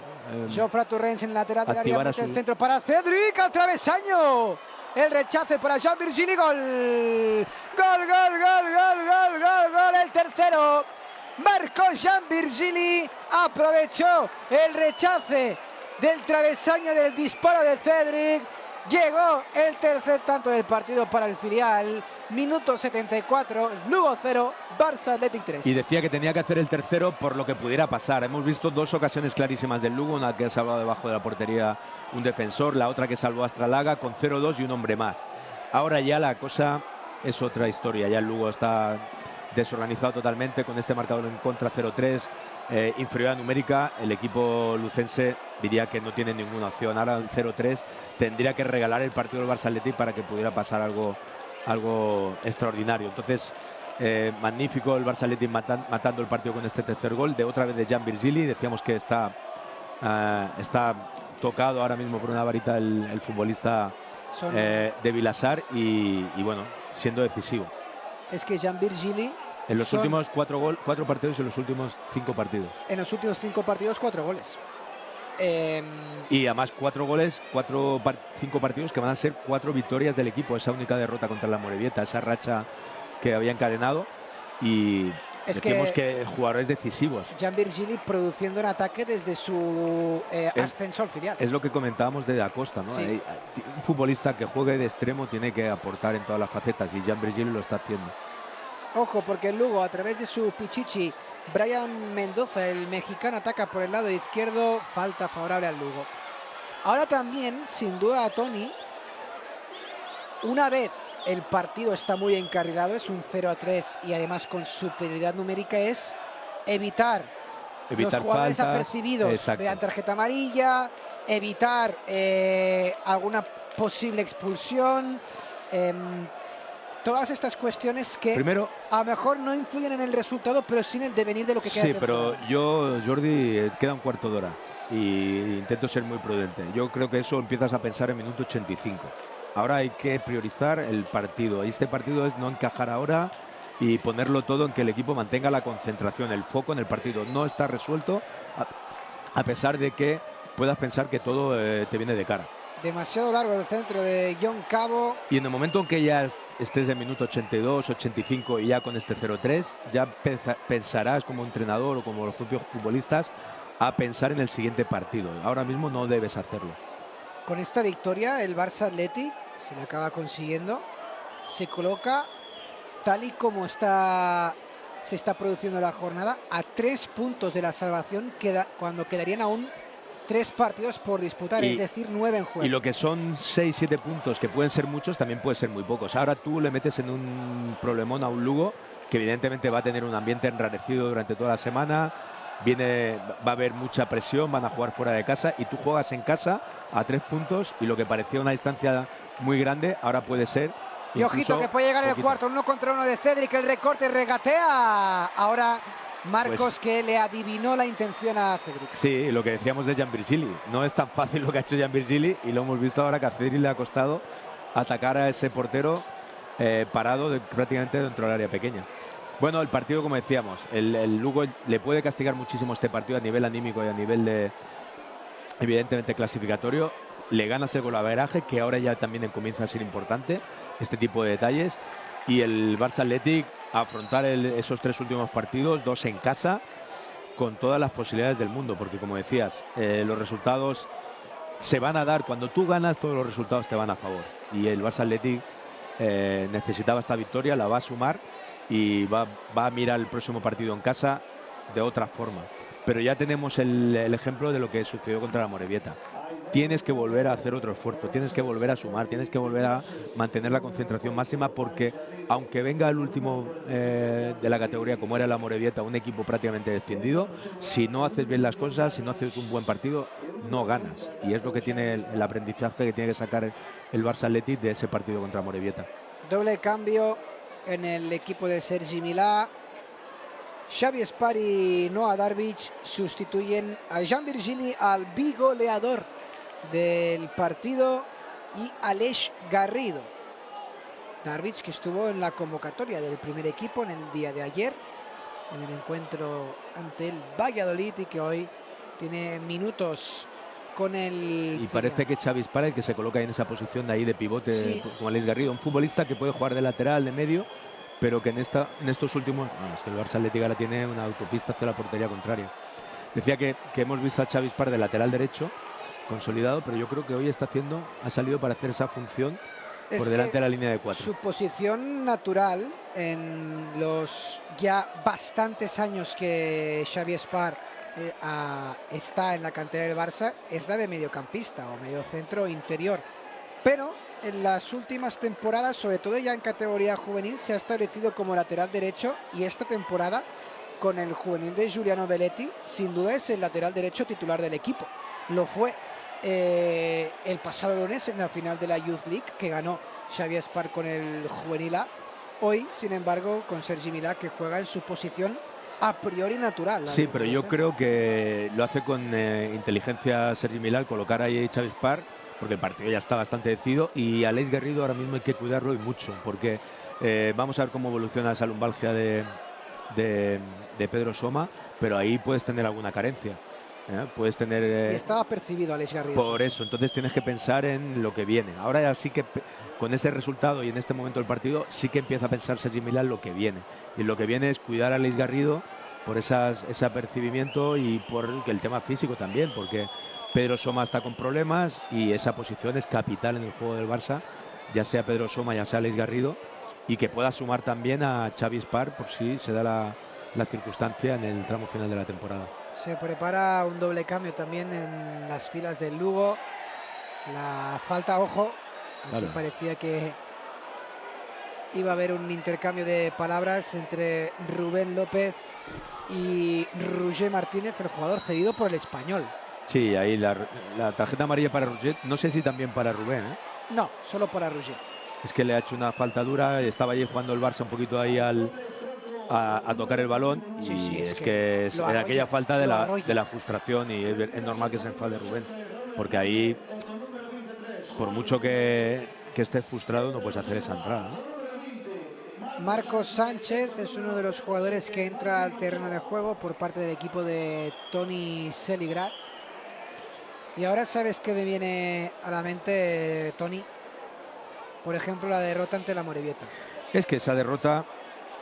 Jofre Torrens en lateral del área, el centro para Cedric, al travesaño. El rechace para Jean Virgili, gol. Gol, el tercero. Marcó Jean Virgili, aprovechó el rechace del travesaño del disparo de Cedric. Llegó el tercer tanto del partido para el filial. Minuto 74, Lugo 0, Barça Athletic 3. Y decía que tenía que hacer el tercero por lo que pudiera pasar. Hemos visto 2 ocasiones clarísimas del Lugo, una que ha salvado debajo de la portería un defensor, la otra que salvó a Astrallaga con 0-2 y un hombre más. Ahora ya la cosa es otra historia, ya el Lugo está desorganizado totalmente con este marcador en contra 0-3, inferioridad numérica. El equipo lucense diría que no tiene ninguna opción. Ahora en 0-3 tendría que regalar el partido del Barça Athletic para que pudiera pasar algo extraordinario. Entonces, magnífico el Barça Athletic matando el partido con este tercer gol de otra vez de Jean Virgili. Decíamos que está tocado ahora mismo por una varita el futbolista de Vilassar y bueno, siendo decisivo. Es que Jean Virgili en los últimos 4 partidos y en los últimos 5 partidos. En los últimos 5 partidos 4 goles. Y además 4 goles, 5 partidos que van a ser 4 victorias del equipo. Esa única derrota contra la Morevieta, esa racha que había encadenado. Y decimos que jugadores decisivos. Jean Virgili produciendo en ataque desde su ascenso al filial. Es lo que comentábamos de Da Costa, ¿no? Sí. Un futbolista que juegue de extremo tiene que aportar en todas las facetas y Jean Virgili lo está haciendo. Ojo, porque el Lugo, a través de su pichichi, Brian Mendoza, el mexicano, ataca por el lado izquierdo. Falta favorable al Lugo. Ahora también, sin duda, a Toni, una vez el partido está muy encarrilado, es un 0-3 y además con superioridad numérica, es evitar los jugadores faltas, apercibidos. exacto. Vean tarjeta amarilla, evitar alguna posible expulsión. Todas estas cuestiones que primero, a lo mejor no influyen en el resultado, pero sí en el devenir de lo que queda. Sí, pero yo, Jordi, queda un cuarto de hora y intento ser muy prudente. Yo creo que eso empiezas a pensar en minuto 85. Ahora hay que priorizar el partido. Y este partido es no encajar ahora y ponerlo todo en que el equipo mantenga la concentración, el foco en el partido. No está resuelto, a pesar de que puedas pensar que todo te viene de cara. Demasiado largo el centro de John Cabo. Y en el momento en que ya estés de minuto 82, 85 y ya con este 0-3, ya pensarás como entrenador o como los propios futbolistas a pensar en el siguiente partido. Ahora mismo no debes hacerlo. Con esta victoria el Barça Athletic se le acaba consiguiendo. Se coloca tal y como se está produciendo la jornada a 3 puntos de la salvación, cuando quedarían aún 3 partidos por disputar, es decir, 9 en juego. Y lo que son 6-7 puntos, que pueden ser muchos, también pueden ser muy pocos. Ahora tú le metes en un problemón a un Lugo que evidentemente va a tener un ambiente enrarecido durante toda la semana. Va a haber mucha presión, van a jugar fuera de casa y tú juegas en casa a 3 puntos y lo que parecía una distancia muy grande ahora puede ser. Y ojito que puede llegar el cuarto, 1 contra 1 de Cedric, el recorte, regatea. Ahora Marcos, pues, que le adivinó la intención a Cedric. Sí, lo que decíamos de Gianvirgili. No es tan fácil lo que ha hecho Gianvirgili y lo hemos visto ahora que a Cedric le ha costado atacar a ese portero parado prácticamente dentro del área pequeña. Bueno, el partido, como decíamos, el Lugo le puede castigar muchísimo este partido a nivel anímico y a nivel de, evidentemente, clasificatorio. Le gana ese golaveraje, que ahora ya también comienza a ser importante, este tipo de detalles. Y el Barça Athletic a afrontar esos 3 últimos partidos, 2 en casa, con todas las posibilidades del mundo, porque como decías, los resultados se van a dar. Cuando tú ganas, todos los resultados te van a favor. Y el Barça Athletic necesitaba esta victoria, la va a sumar y va a mirar el próximo partido en casa de otra forma. Pero ya tenemos el ejemplo de lo que sucedió contra la Amorebieta. Tienes que volver a hacer otro esfuerzo, tienes que volver a sumar, tienes que volver a mantener la concentración máxima, porque aunque venga el último de la categoría, como era la Amorebieta, un equipo prácticamente descendido, si no haces bien las cosas, si no haces un buen partido, no ganas. Y es lo que tiene el aprendizaje que tiene que sacar el Barça Athletic de ese partido contra Amorebieta. Doble cambio en el equipo de Sergi Milà. Xavi Espar y Noah Darvish sustituyen a Gianvirgili, al bigoleador del partido, y Aleix Garrido. Darvish, que estuvo en la convocatoria del primer equipo en el día de ayer en el encuentro ante el Valladolid, y que hoy tiene minutos con el... Y parece que Xavi Espar el que se coloca en esa posición de ahí de pivote, sí, con Aleix Garrido, un futbolista que puede jugar de lateral, de medio, pero que en estos últimos... Bueno, es que el Barça Athletic ahora tiene una autopista hacia la portería contraria. Decía que hemos visto a Xavi Espar de lateral derecho consolidado, pero yo creo que hoy ha salido para hacer esa función por delante de la línea de 4. Su posición natural en los ya bastantes años que Xavi Espar está en la cantera del Barça es la de mediocampista o mediocentro interior, pero en las últimas temporadas, sobre todo ya en categoría juvenil, se ha establecido como lateral derecho, y esta temporada con el juvenil de Giuliano Belletti sin duda es el lateral derecho titular del equipo. Lo fue el pasado lunes en la final de la Youth League, que ganó Xavi Espar con el juvenil A. Hoy, sin embargo, con Sergi Milà, que juega en su posición a priori natural. Sí, pero yo creo que lo hace con inteligencia Sergi Milà, al colocar ahí a Xavi Espar, porque el partido ya está bastante decidido, y a Aleix Garrido ahora mismo hay que cuidarlo y mucho, porque vamos a ver cómo evoluciona esa lumbalgia de Pedro Soma, pero ahí puedes tener alguna carencia. Puedes tener... Y estaba percibido Aleix Garrido. Por eso, entonces tienes que pensar en lo que viene. Ahora ya sí que con ese resultado y en este momento del partido sí que empieza a pensar Sergi Milà en lo que viene. Y lo que viene es cuidar a Aleix Garrido por ese apercibimiento y por el tema físico también, porque Pedro Soma está con problemas y esa posición es capital en el juego del Barça, ya sea Pedro Soma, ya sea Aleix Garrido, y que pueda sumar también a Xavi Espar por si se da la circunstancia en el tramo final de la temporada. Se prepara un doble cambio también en las filas del Lugo. La falta, ojo, aquí claro, parecía que iba a haber un intercambio de palabras entre Rubén López y Roger Martínez, el jugador cedido por el Español. Sí, ahí la tarjeta amarilla para Roger, no sé si también para Rubén, ¿eh? No, solo para Roger. Es que le ha hecho una falta dura, estaba allí jugando el Barça un poquito ahí a tocar el balón, y sí, es que era aquella falta de la frustración, y es normal que se enfade Rubén, porque ahí, por mucho que estés frustrado, no puedes hacer esa entrada, ¿no? Marcos Sánchez es uno de los jugadores que entra al terreno de juego por parte del equipo de Toni Seligrad. Y ahora sabes que me viene a la mente, Tony, por ejemplo, la derrota ante la Morevieta. Es que esa derrota,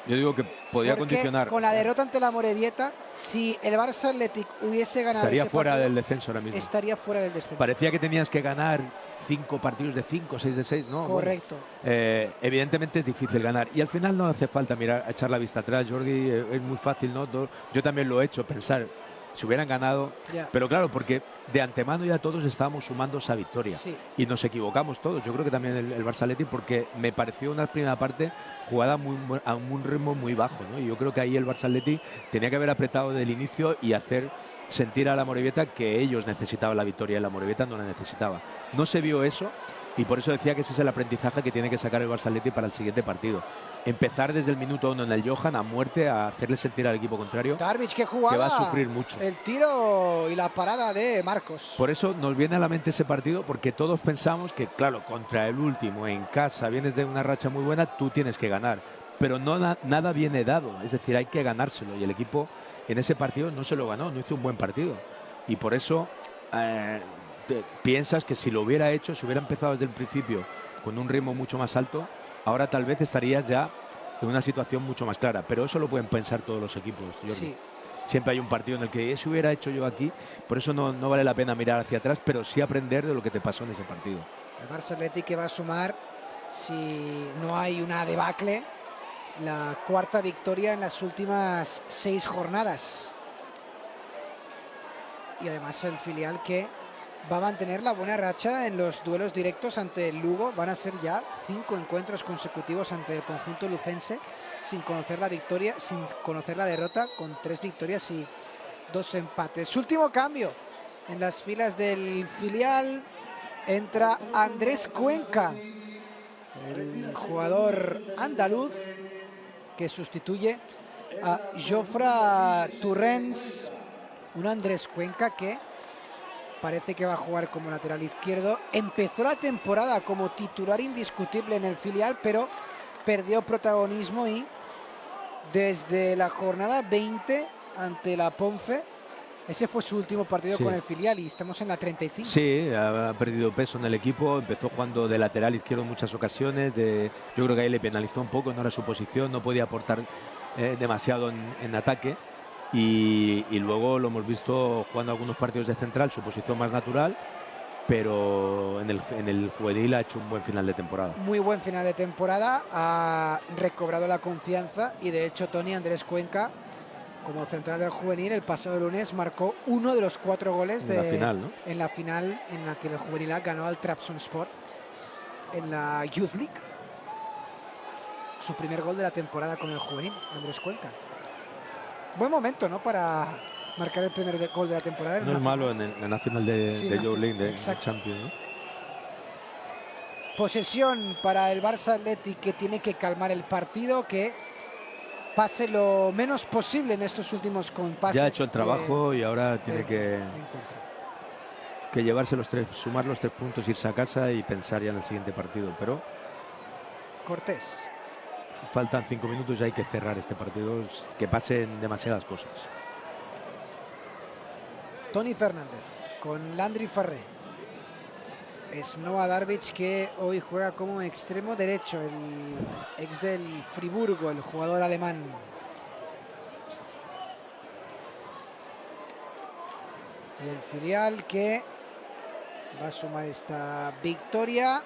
yo digo que podría condicionar. Con la derrota ante la Morevieta, si el Barça Athletic hubiese ganado, estaría fuera del descenso ahora mismo. Estaría fuera del descenso. Parecía que tenías que ganar 5 partidos de 5, 6 de 6, ¿no? Correcto. Bueno, evidentemente es difícil ganar. Y al final no hace falta echar la vista atrás, Jordi. Es muy fácil, ¿no? Yo también lo he hecho, pensar si hubieran ganado. Ya. Pero claro, porque de antemano ya todos estábamos sumando esa victoria. Sí. Y nos equivocamos todos. Yo creo que también el Barça Athletic, porque me pareció una primera parte jugada a un ritmo muy bajo, ¿no? Y yo creo que ahí el Barça Athletic tenía que haber apretado del inicio y hacer sentir a la Morevieta que ellos necesitaban la victoria y la Morevieta no la necesitaba. No se vio eso y por eso decía que ese es el aprendizaje que tiene que sacar el Barça Athletic para el siguiente partido. Empezar desde el minuto 1 en el Johan a muerte, a hacerle sentir al equipo contrario Darvic, qué jugada, que va a sufrir mucho. El tiro y la parada de Marcos. Por eso nos viene a la mente ese partido, porque todos pensamos que, claro, contra el último, en casa, vienes de una racha muy buena, tú tienes que ganar. Pero nada viene dado, es decir, hay que ganárselo. Y el equipo en ese partido no se lo ganó, no hizo un buen partido. Y por eso piensas que si lo hubiera hecho, si hubiera empezado desde el principio con un ritmo mucho más alto, ahora tal vez estarías ya en una situación mucho más clara. Pero eso lo pueden pensar todos los equipos, Jordi. Sí. Siempre hay un partido en el que eso hubiera hecho yo aquí, por eso no vale la pena mirar hacia atrás, pero sí aprender de lo que te pasó en ese partido. El Barça Athletic que va a sumar, si no hay una debacle, la cuarta victoria en las últimas 6 jornadas. Y además el filial que va a mantener la buena racha en los duelos directos ante el Lugo. Van a ser ya 5 encuentros consecutivos ante el conjunto lucense sin conocer la victoria, sin conocer la derrota, con 3 victorias y 2 empates. Último cambio en las filas del filial. Entra Andrés Cuenca, el jugador andaluz que sustituye a Jofre Torrents. Un Andrés Cuenca que parece que va a jugar como lateral izquierdo. Empezó la temporada como titular indiscutible en el filial, pero perdió protagonismo y desde la jornada 20 ante la Ponfe, ese fue su último partido con el filial y estamos en la 35. Sí, ha perdido peso en el equipo, empezó jugando de lateral izquierdo en muchas ocasiones, yo creo que ahí le penalizó un poco, no era su posición, no podía aportar demasiado en ataque y luego lo hemos visto jugando algunos partidos de central, su posición más natural, pero en el juvenil ha hecho un buen final de temporada. Muy buen final de temporada, ha recobrado la confianza y de hecho Tony Andrés Cuenca, como central del juvenil, el pasado lunes marcó uno de los 4 goles en la final, ¿no? En la final en la que el juvenil ganó al Trabzonspor en la Youth League. Su primer gol de la temporada con el juvenil, Andrés Cuenca. Buen momento, ¿no? Para marcar el primer gol de la temporada. No es malo en la final de Youth League, de Champions, ¿no? Posesión para el Barça Athletic, que tiene que calmar el partido, que pase lo menos posible en estos últimos compases. Ya ha hecho el trabajo y ahora tiene que llevarse los 3, sumar los 3 puntos, irse a casa y pensar ya en el siguiente partido. Pero Cortés. Faltan 5 minutos y hay que cerrar este partido, que pasen demasiadas cosas. Tony Fernández con Landry Farré. Es Noah Darvic, que hoy juega como extremo derecho, el ex del Friburgo, el jugador alemán. Y el filial que va a sumar esta victoria.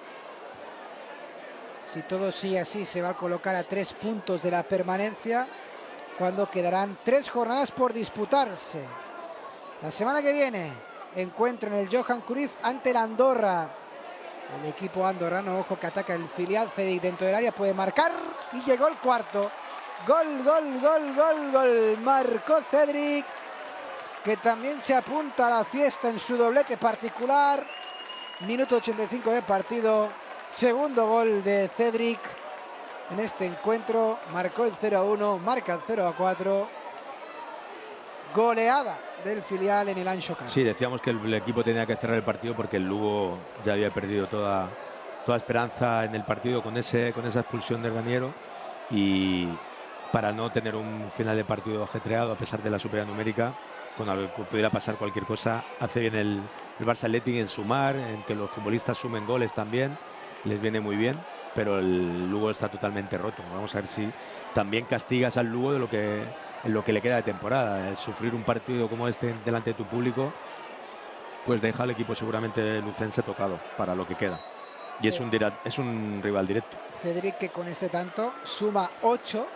Si todo sigue así, se va a colocar a 3 puntos de la permanencia cuando quedarán 3 jornadas por disputarse. La semana que viene, encuentro en el Johan Cruyff ante el Andorra. El equipo andorrano, ojo, que ataca el filial. Cedic dentro del área puede marcar y llegó el cuarto. Gol. Marcó Cedric, que también se apunta a la fiesta en su doblete particular. Minuto 85 de partido. Segundo gol de Cedric en este encuentro. Marcó el 0-1, marca el 0-4. Goleada del filial en el Anxo Carro. Sí, decíamos que el equipo tenía que cerrar el partido porque el Lugo ya había perdido toda esperanza en el partido con esa expulsión del Raniero, y para no tener un final de partido ajetreado a pesar de la superioridad numérica, con algo que pudiera pasar cualquier cosa. Hace bien el Barça Athletic en sumar, en que los futbolistas sumen goles también, les viene muy bien, pero el Lugo está totalmente roto. Vamos a ver si también castigas al Lugo en lo que le queda de temporada. El sufrir un partido como este delante de tu público, pues deja al equipo seguramente lucense tocado para lo que queda. Y es un rival directo. Cedric, que con este tanto suma 8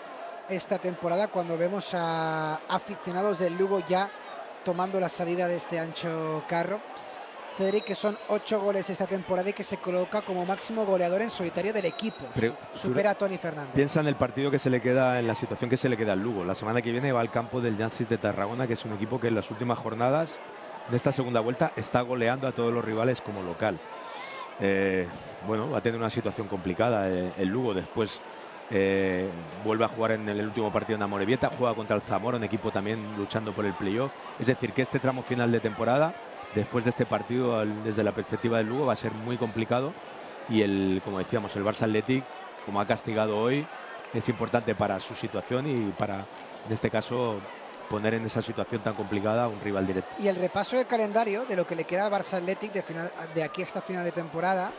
esta temporada, cuando vemos a aficionados del Lugo ya tomando la salida de este Ancho Carro. Cedric, que son 8 goles esta temporada y que se coloca como máximo goleador en solitario del equipo. Supera a Toni Fernández. Piensa en el partido que se le queda, en la situación que se le queda al Lugo. La semana que viene va al campo del Llansys de Tarragona, que es un equipo que en las últimas jornadas de esta segunda vuelta está goleando a todos los rivales como local. Bueno, va a tener una situación complicada el Lugo. Después vuelve a jugar en el último partido en Amorebieta, juega contra el Zamora, un equipo también luchando por el playoff. Es decir, que este tramo final de temporada, después de este partido, desde la perspectiva del Lugo, va a ser muy complicado. Y como decíamos, el Barça Athletic, como ha castigado hoy, es importante para su situación y para, en este caso, poner en esa situación tan complicada a un rival directo. Y el repaso de calendario de lo que le queda al Barça Athletic de aquí hasta final de temporada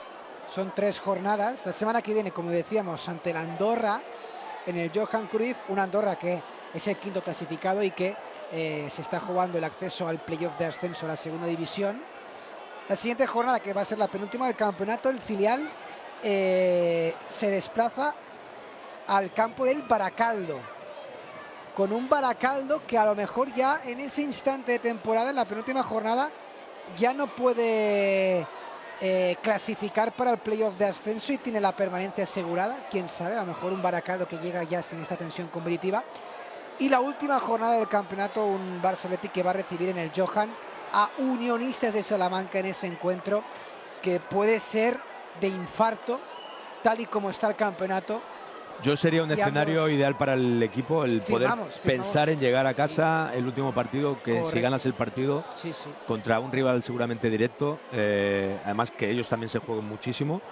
son 3 jornadas. La semana que viene, como decíamos, ante la Andorra en el Johan Cruyff, una Andorra que es el 5º clasificado y que se está jugando el acceso al playoff de ascenso a la segunda división. La siguiente jornada, que va a ser la penúltima del campeonato, el filial se desplaza al campo del Baracaldo, con un Baracaldo que a lo mejor ya en ese instante de temporada, en la penúltima jornada, ya no puede clasificar para el playoff de ascenso y tiene la permanencia asegurada. Quién sabe, a lo mejor un Baracaldo que llega ya sin esta tensión competitiva. Y la última jornada del campeonato, un Barça Athletic que va a recibir en el Johan a Unionistas de Salamanca en ese encuentro, que puede ser de infarto tal y como está el campeonato. Yo sería un escenario ideal para el equipo, el poder pensar en llegar a casa el último partido, que si ganas el partido contra un rival seguramente directo, además que ellos también se juegan muchísimo,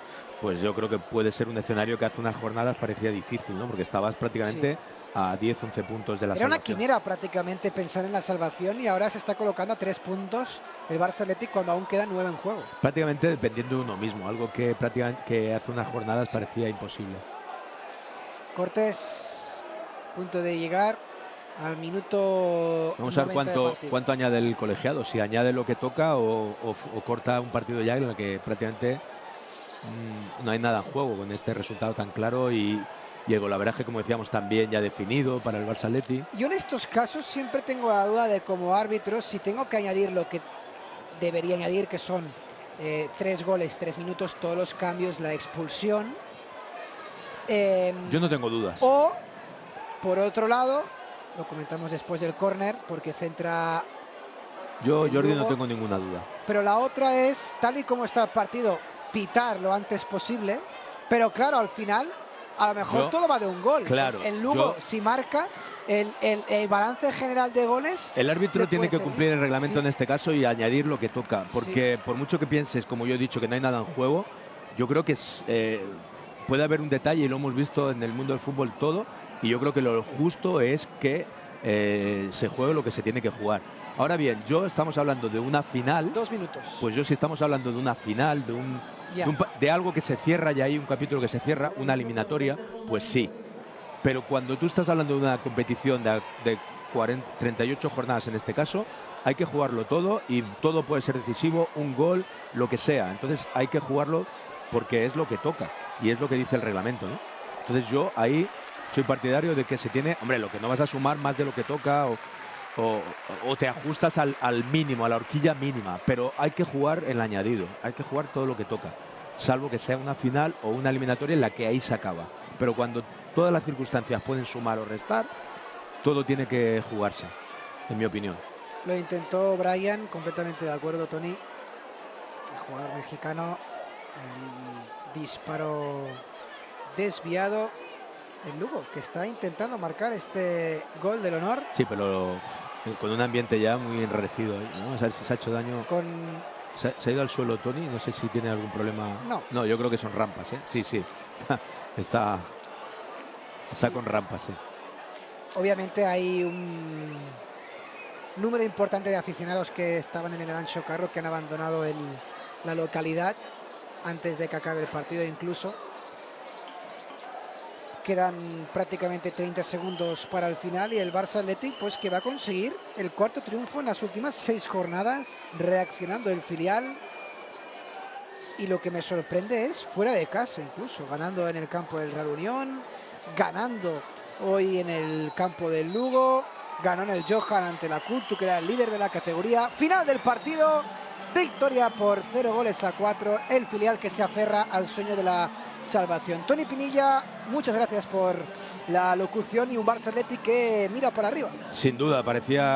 pues yo creo que puede ser un escenario que hace unas jornadas parecía difícil, ¿no? Porque estabas prácticamente a 10-11 puntos de la salvación. Era una quimera prácticamente pensar en la salvación, y ahora se está colocando a 3 puntos el Barça Athletic cuando aún quedan 9 en juego. Prácticamente dependiendo de uno mismo, algo que hace unas jornadas parecía imposible. Cortés, punto de llegar al minuto. Vamos a ver cuánto añade el colegiado, si añade lo que toca o corta un partido ya en el que prácticamente no hay nada en juego con este resultado tan claro y el golaveraje, como decíamos, también ya definido para el Barça Athletic. Yo en estos casos siempre tengo la duda de, como árbitro, si tengo que añadir lo que debería añadir, que son 3 goles, 3 minutos, todos los cambios, la expulsión. Yo no tengo dudas. O, por otro lado, lo comentamos después del córner, porque centra. Yo, Jordi, no tengo ninguna duda. Pero la otra es, tal y como está el partido, pitar lo antes posible. Pero claro, al final, a lo mejor todo va de un gol. Claro, el Lugo, si marca, el balance general de goles. El árbitro tiene que cumplir el reglamento en este caso y añadir lo que toca. Porque por mucho que pienses, como yo he dicho, que no hay nada en juego, yo creo que puede haber un detalle, y lo hemos visto en el mundo del fútbol todo, y yo creo que lo justo es que se juegue lo que se tiene que jugar. Ahora bien, estamos hablando de una final. 2 minutos. Pues yo, si estamos hablando de una final, de algo que se cierra, y hay un capítulo que se cierra, una eliminatoria, pues sí. Pero cuando tú estás hablando de una competición de 38 jornadas en este caso, hay que jugarlo todo, y todo puede ser decisivo, un gol, lo que sea. Entonces hay que jugarlo porque es lo que toca y es lo que dice el reglamento, ¿no? Entonces yo ahí soy partidario de que se tiene, hombre, lo que no vas a sumar más de lo que toca o te ajustas al mínimo, a la horquilla mínima, pero hay que jugar el añadido, hay que jugar todo lo que toca, salvo que sea una final o una eliminatoria en la que ahí se acaba. Pero cuando todas las circunstancias pueden sumar o restar, todo tiene que jugarse, en mi opinión. Lo intentó Brian, completamente de acuerdo, Tony, el jugador mexicano. El disparo desviado. El Lugo, que está intentando marcar este gol del honor. Sí, pero con un ambiente ya muy enrarecido, ¿no? A ver si se ha hecho daño. Se ha ido al suelo Tony, no sé si tiene algún problema. No, yo creo que son rampas, ¿eh? Sí. Está con rampas, sí. Obviamente hay número importante de aficionados que estaban en el Ancho Carro, que han abandonado la localidad antes de que acabe el partido incluso. Quedan prácticamente 30 segundos para el final y el Barça Athletic pues que va a conseguir el cuarto triunfo en las últimas 6 jornadas, reaccionando el filial. Y lo que me sorprende es fuera de casa incluso, ganando en el campo del Real Unión, ganando hoy en el campo del Lugo, ganó en el Johan ante la Cultu, que era el líder de la categoría. Final del partido, victoria por 0-4, el filial que se aferra al sueño de la salvación. Toni Pinilla, muchas gracias por la locución y un Barça Athletic que mira para arriba. Sin duda,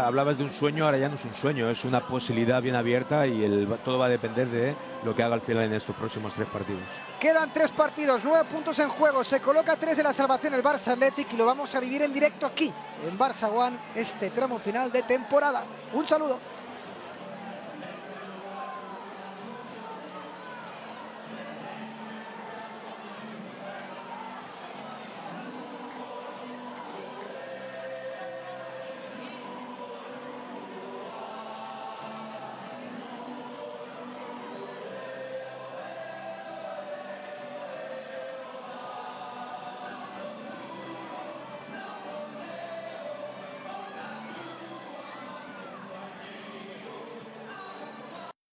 hablabas de un sueño, ahora ya no es un sueño, es una posibilidad bien abierta y todo va a depender de lo que haga el final en estos próximos 3 partidos. Quedan 3 partidos, 9 puntos en juego, se coloca 3 de la salvación el Barça Athletic y lo vamos a vivir en directo aquí, en Barça One, este tramo final de temporada. Un saludo.